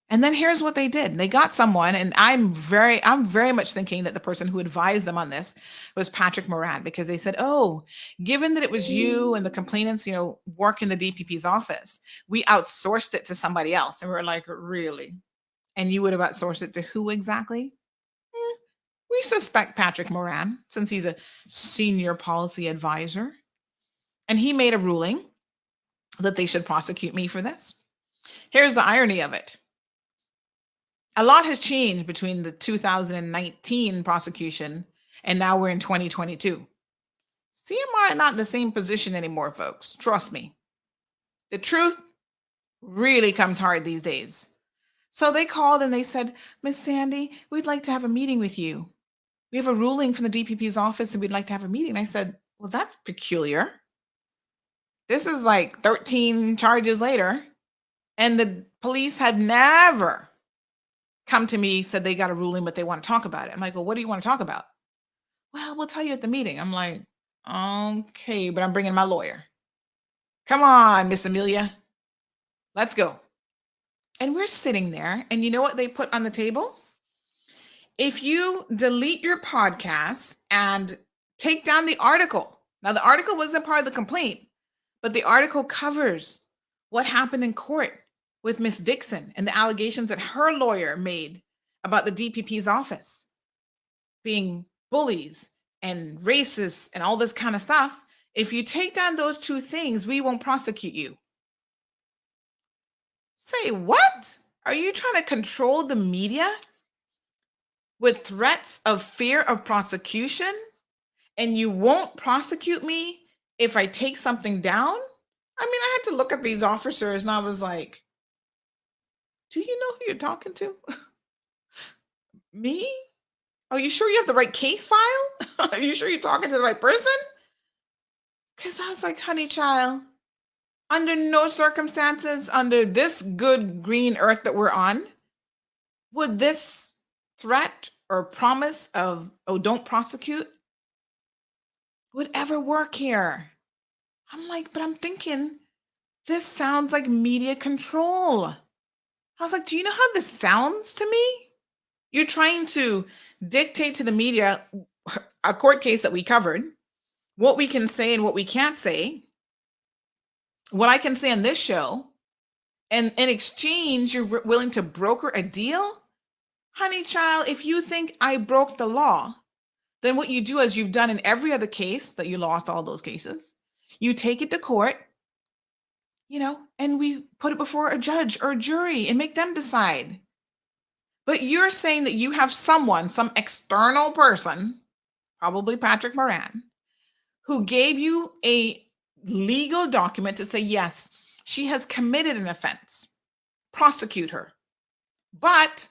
And then here's what they did. They got someone, and I'm very much thinking that the person who advised them on this was Patrick Moran, because they said, oh, given that it was you and the complainants, work in the DPP's office, we outsourced it to somebody else. And we were like, really? And you would have outsourced it to who exactly? We suspect Patrick Moran, since he's a senior policy advisor. And he made a ruling that they should prosecute me for this. Here's the irony of it. A lot has changed between the 2019 prosecution and now we're in 2022. CMR are not in the same position anymore, folks. Trust me. The truth really comes hard these days. So they called and they said, Miss Sandy, we'd like to have a meeting with you. We have a ruling from the DPP's office and we'd like to have a meeting. I said, well, that's peculiar. This is like 13 charges later, and the police had never come to me, said they got a ruling, but they want to talk about it. I'm like, well, what do you want to talk about? Well, we'll tell you at the meeting. I'm like, okay, but I'm bringing my lawyer. Come on, Miss Amelia. Let's go. And we're sitting there, and you know what they put on the table? If you delete your podcast and take down the article. Now, the article wasn't part of the complaint, but the article covers what happened in court with Miss Dixon and the allegations that her lawyer made about the DPP's office being bullies and racist and all this kind of stuff. If you take down those two things, we won't prosecute you. Say what? Are you trying to control the media with threats of fear of prosecution? And you won't prosecute me if I take something down? I mean, I had to look at these officers and I was like, do you know who you're talking to? Me? Are you sure you have the right case file? Are you sure you're talking to the right person? Because I was like, honey child, under no circumstances, under this good green earth that we're on, would this threat or promise of, oh, don't prosecute, would ever work here. I'm like, but I'm thinking, this sounds like media control. I was like, do you know how this sounds to me? You're trying to dictate to the media a court case that we covered, what we can say and what we can't say, what I can say on this show, and in exchange, you're willing to broker a deal? Honey child, if you think I broke the law, then what you do, as you've done in every other case that you lost, all those cases, you take it to court, and we put it before a judge or a jury and make them decide. But you're saying that you have someone, some external person, probably Patrick Moran, who gave you a legal document to say, yes, she has committed an offense. Prosecute her. But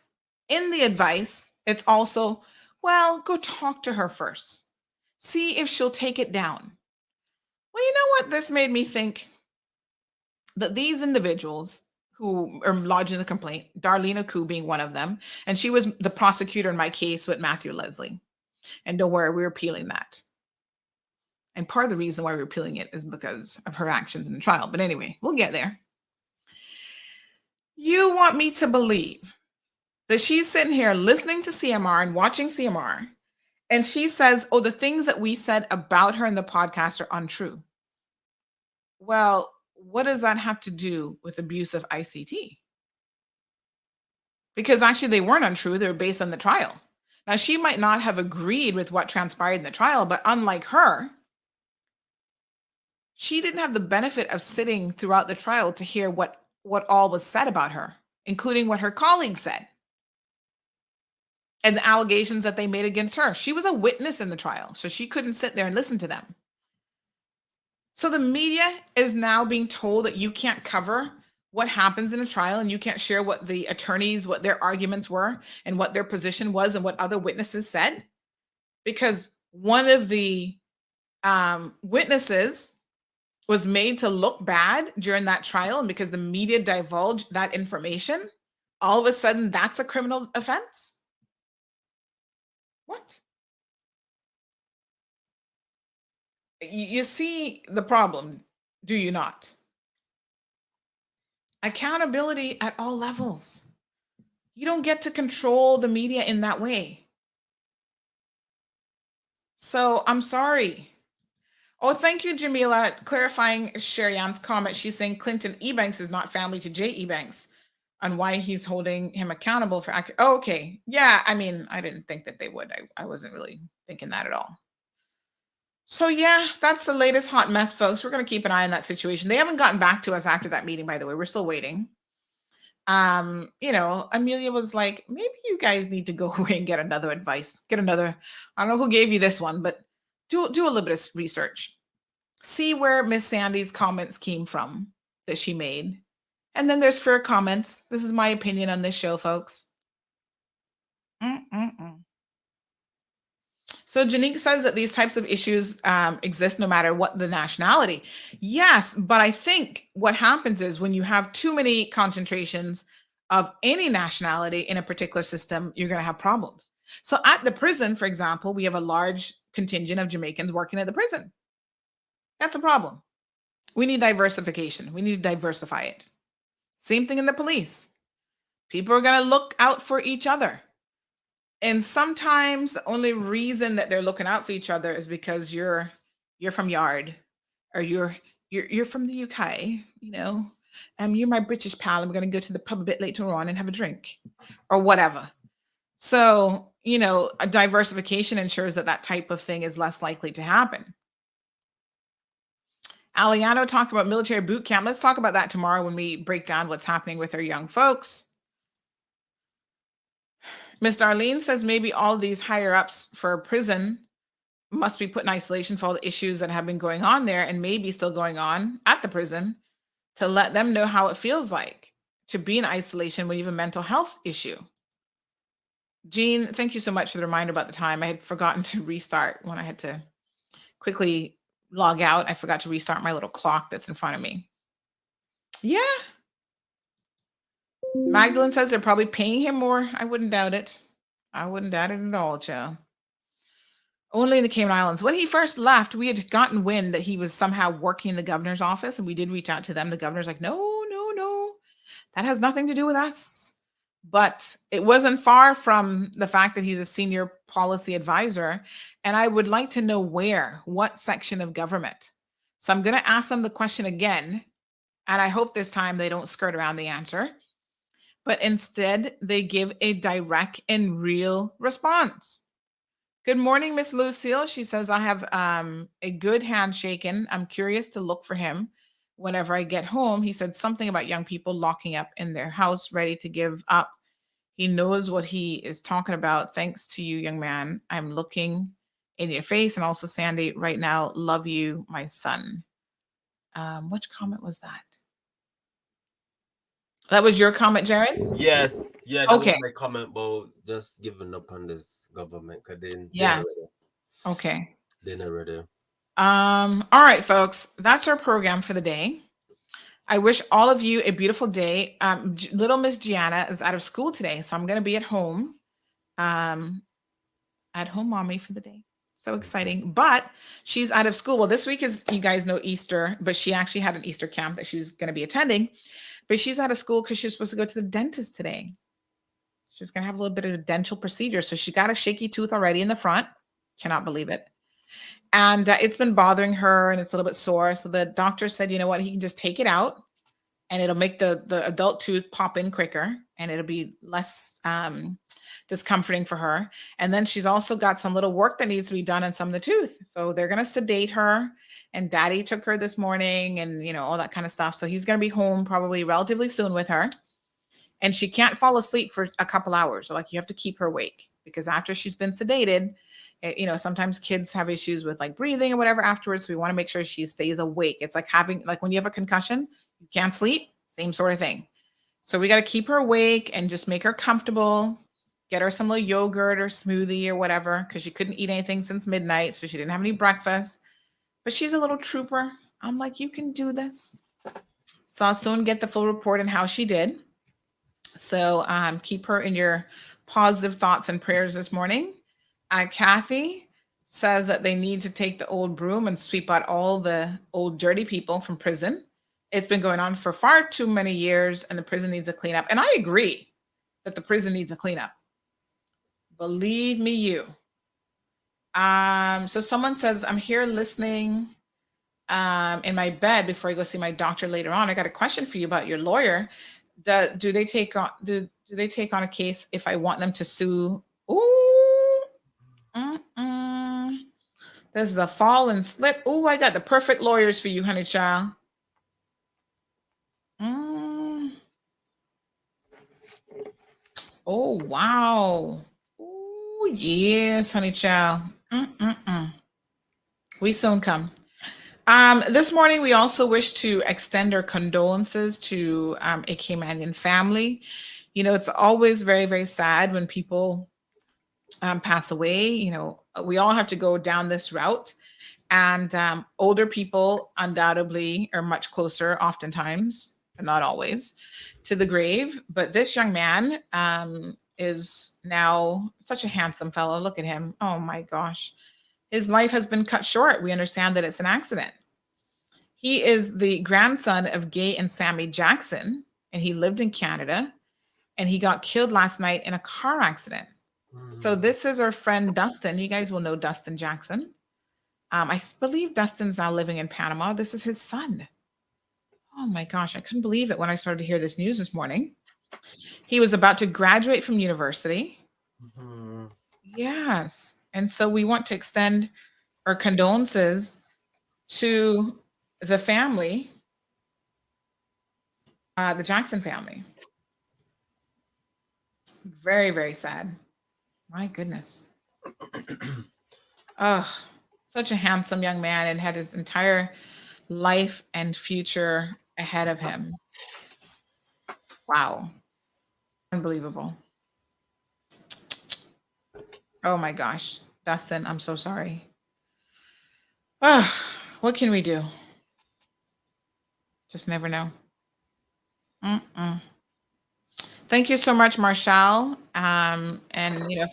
in the advice, it's also, well, go talk to her first. See if she'll take it down. Well, you know what? This made me think that these individuals who are lodging the complaint, Darlene Aku being one of them, and she was the prosecutor in my case with Matthew Leslie. And don't worry, we're appealing that. And part of the reason why we're appealing it is because of her actions in the trial. But anyway, we'll get there. You want me to believe that she's sitting here listening to CMR and watching CMR And she says, oh, the things that we said about her in the podcast are untrue. Well, what does that have to do with abuse of ICT? Because actually they weren't untrue. They were based on the trial. Now, she might not have agreed with what transpired in the trial, but unlike her, she didn't have the benefit of sitting throughout the trial to hear what all was said about her, including what her colleagues said and the allegations that they made against her. She was a witness in the trial, so she couldn't sit there and listen to them. So the media is now being told that you can't cover what happens in a trial and you can't share what the attorneys, what their arguments were and what their position was and what other witnesses said, because one of the witnesses was made to look bad during that trial, and because the media divulged that information, all of a sudden that's a criminal offense? What? You see the problem, do you not? Accountability at all levels. You don't get to control the media in that way. So I'm sorry. Oh, thank you, Jamila, clarifying Sherry-Ann's comment. She's saying Clinton Ebanks is not family to Jay Ebanks on why he's holding him accountable for oh, okay. Yeah, I mean, I didn't think that they would. I wasn't really thinking that at all. So yeah, that's the latest hot mess, folks. We're going to keep an eye on that situation. They haven't gotten back to us after that meeting, by the way. We're still waiting. Amelia was like, maybe you guys need to go away and get another advice. Get another, I don't know who gave you this one, but do a little bit of research. See where Miss Sandy's comments came from that she made. And then there's fair comments. This is my opinion on this show, folks. So Janique says that these types of issues exist no matter what the nationality. Yes, but I think what happens is when you have too many concentrations of any nationality in a particular system, you're going to have problems. So at the prison, for example, we have a large contingent of Jamaicans working at the prison. That's a problem. We need diversification. We need to diversify it. Same thing in the police. People are going to look out for each other. And sometimes the only reason that they're looking out for each other is because you're from Yard, or you're from the UK, you're my British pal, and we're going to go to the pub a bit later on and have a drink or whatever. So, a diversification ensures that type of thing is less likely to happen. Aliano talked about military boot camp. Let's talk about that tomorrow when we break down what's happening with our young folks. Miss Darlene says maybe all these higher ups for prison must be put in isolation for all the issues that have been going on there and maybe still going on at the prison, to let them know how it feels like to be in isolation when you have a mental health issue. Jean, thank you so much for the reminder about the time. I had forgotten to restart when I had to quickly log out. I forgot to restart my little clock that's in front of me. Yeah. Magdalene says they're probably paying him more. I wouldn't doubt it. I wouldn't doubt it at all, Joe. Only in the Cayman Islands. When he first left, we had gotten wind that he was somehow working in the governor's office, and we did reach out to them. The governor's like, no, that has nothing to do with us. But it wasn't far from the fact that he's a senior policy advisor. And I would like to know what section of government. So I'm going to ask them the question again. And I hope this time they don't skirt around the answer, but instead they give a direct and real response. Good morning, Miss Lucille. She says, I have a good handshaking. I'm curious to look for him whenever I get home. He said something about young people locking up in their house, ready to give up. He knows what he is talking about. Thanks to you, young man. I'm looking in your face. And also, Sandy, right now, love you, my son. Which comment was that? That was your comment, Jared? Yes. Yeah. Okay. My comment about just giving up on this government. Okay. Dinner ready. All right, folks. That's our program for the day. I wish all of you a beautiful day. Little Miss Gianna is out of school today, so I'm going to be at home. At home mommy for the day. So exciting. But she's out of school. Well, this week is, you guys know, Easter, but she actually had an Easter camp that she was going to be attending. But she's out of school because she's supposed to go to the dentist today. She's going to have a little bit of a dental procedure. So she got a shaky tooth already in the front. Cannot believe it. And it's been bothering her and it's a little bit sore. So the doctor said, you know what, he can just take it out and it'll make the adult tooth pop in quicker and it'll be less discomforting for her. And then she's also got some little work that needs to be done on some of the tooth. So they're going to sedate her. And daddy took her this morning and, all that kind of stuff. So he's going to be home probably relatively soon with her. And she can't fall asleep for a couple hours. So like you have to keep her awake because after she's been sedated, sometimes kids have issues with like breathing or whatever afterwards. So we want to make sure she stays awake. It's like when you have a concussion, you can't sleep, same sort of thing. So we got to keep her awake and just make her comfortable, get her some little yogurt or smoothie or whatever, because she couldn't eat anything since midnight. So she didn't have any breakfast, but she's a little trooper. I'm like, you can do this. So I'll soon get the full report on how she did. So keep her in your positive thoughts and prayers this morning. Kathy says that they need to take the old broom and sweep out all the old dirty people from prison. It's been going on for far too many years and the prison needs a cleanup. And I agree that the prison needs a cleanup. Believe me, you. So someone says, I'm here listening in my bed before I go see my doctor later on. I got a question for you about your lawyer. Do they take on a case if I want them to sue? Ooh. This is a fall and slip. Oh, I got the perfect lawyers for you, honey child. Oh, wow. Oh, yes, honey child. We soon come. This morning, we also wish to extend our condolences to a Caymanian family. It's always very, very sad when people pass away. We all have to go down this route. And older people undoubtedly are much closer, oftentimes, but not always, to the grave. But this young man is now such a handsome fellow. Look at him. Oh, my gosh. His life has been cut short. We understand that it's an accident. He is the grandson of Gay and Sammy Jackson, and he lived in Canada, and he got killed last night in a car accident. So this is our friend Dustin. You guys will know Dustin Jackson. I believe Dustin's now living in Panama. This is his son. Oh my gosh, I couldn't believe it when I started to hear this news this morning. He was about to graduate from university. Yes. And so we want to extend our condolences to the family, the Jackson family. Very, very sad. My goodness. Oh, such a handsome young man and had his entire life and future ahead of him. Wow. Unbelievable. Oh my gosh. Dustin, I'm so sorry. Oh, what can we do? Just never know. Thank you so much, Marshall. And,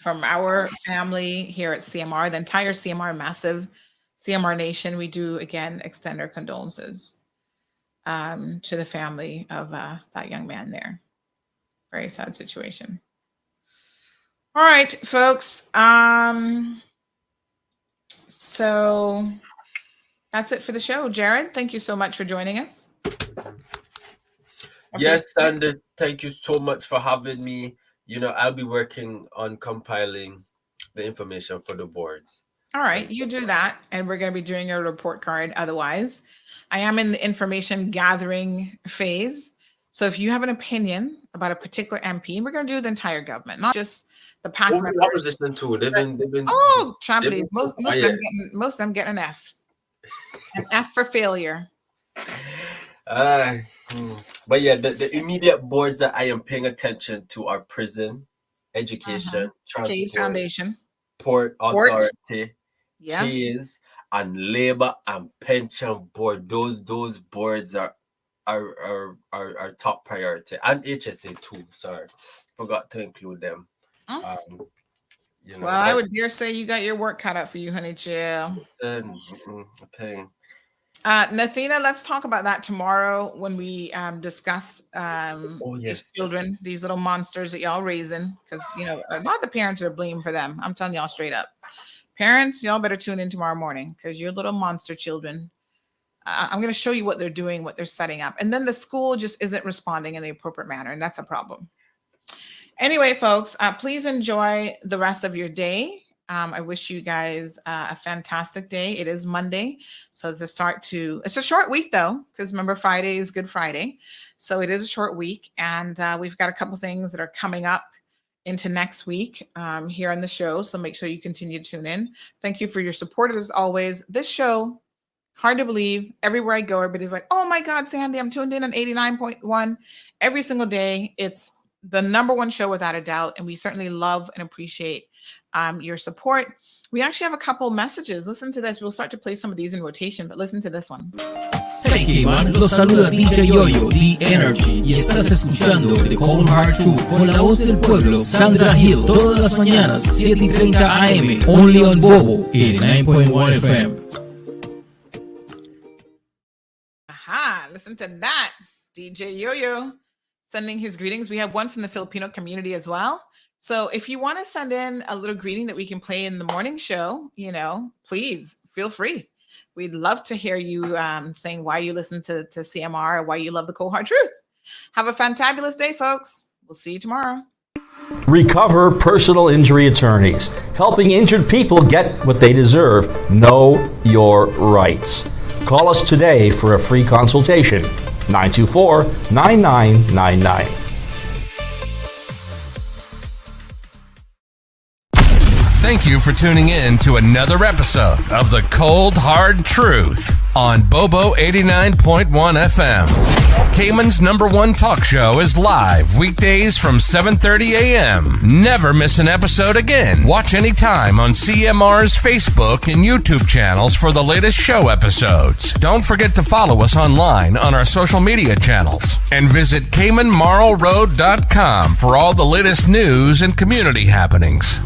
from our family here at CMR, the entire CMR, massive CMR Nation, we do, again, extend our condolences to the family of that young man there. Very sad situation. All right, folks. So that's it for the show. Jared, thank you so much for joining us. Okay. Yes, Sandy, thank you so much for having me. I'll be working on compiling the information for the boards. All right, you do that, and we're going to be doing a report card otherwise. I am in the information gathering phase. So if you have an opinion about a particular MP, and we're going to do the entire government, not just the PAC members. Opposition too. They've been Chamblies. Most of them get an F. An F for failure. But yeah, the immediate boards that I am paying attention to are prison, education, transport, Foundation, port authority, yes, keys, and labor and pension board. Those boards are top priority, and HSA too. Sorry, forgot to include them. Well, I would dare say you got your work cut out for you, honey chill. Nathina, let's talk about that tomorrow when we discuss these children, these little monsters that y'all raising, because a lot of the parents are blamed for them. I'm telling y'all straight up. Parents, y'all better tune in tomorrow morning because your little monster children, I'm going to show you what they're doing, what they're setting up. And then the school just isn't responding in the appropriate manner. And that's a problem. Anyway, folks, please enjoy the rest of your day. I wish you guys a fantastic day. It is Monday. So it's a short week though, because remember Friday is Good Friday. So it is a short week. And we've got a couple things that are coming up into next week here on the show. So make sure you continue to tune in. Thank you for your support as always. This show, hard to believe, everywhere I go, everybody's like, oh my God, Sandy, I'm tuned in on 89.1 every single day. It's the number one show without a doubt. And we certainly love and appreciate your support. We actually have a couple messages. Listen to this. We'll start to play some of these in rotation, but listen to this one. Hey Cayman, los saluda DJ Yoyo, The Energy, y estás escuchando The Cold Hard Truth con la voz del pueblo, Sandra Hill, todas las mañanas, 7:30 AM, only on Bobo, 89.1 FM. Aha, listen to that. DJ Yoyo sending his greetings. We have one from the Filipino community as well. So if you want to send in a little greeting that we can play in the morning show, please feel free. We'd love to hear you saying why you listen to CMR or why you love the Cold Hard Truth. Have a fantabulous day, folks. We'll see you tomorrow. Recover personal injury attorneys, helping injured people get what they deserve. Know your rights. Call us today for a free consultation. 924-9999. Thank you for tuning in to another episode of The Cold Hard Truth on Bobo 89.1 FM. Cayman's #1 talk show is live weekdays from 7:30 a.m. Never miss an episode again. Watch anytime on CMR's Facebook and YouTube channels for the latest show episodes. Don't forget to follow us online on our social media channels. And visit CaymanMarlRoad.com for all the latest news and community happenings.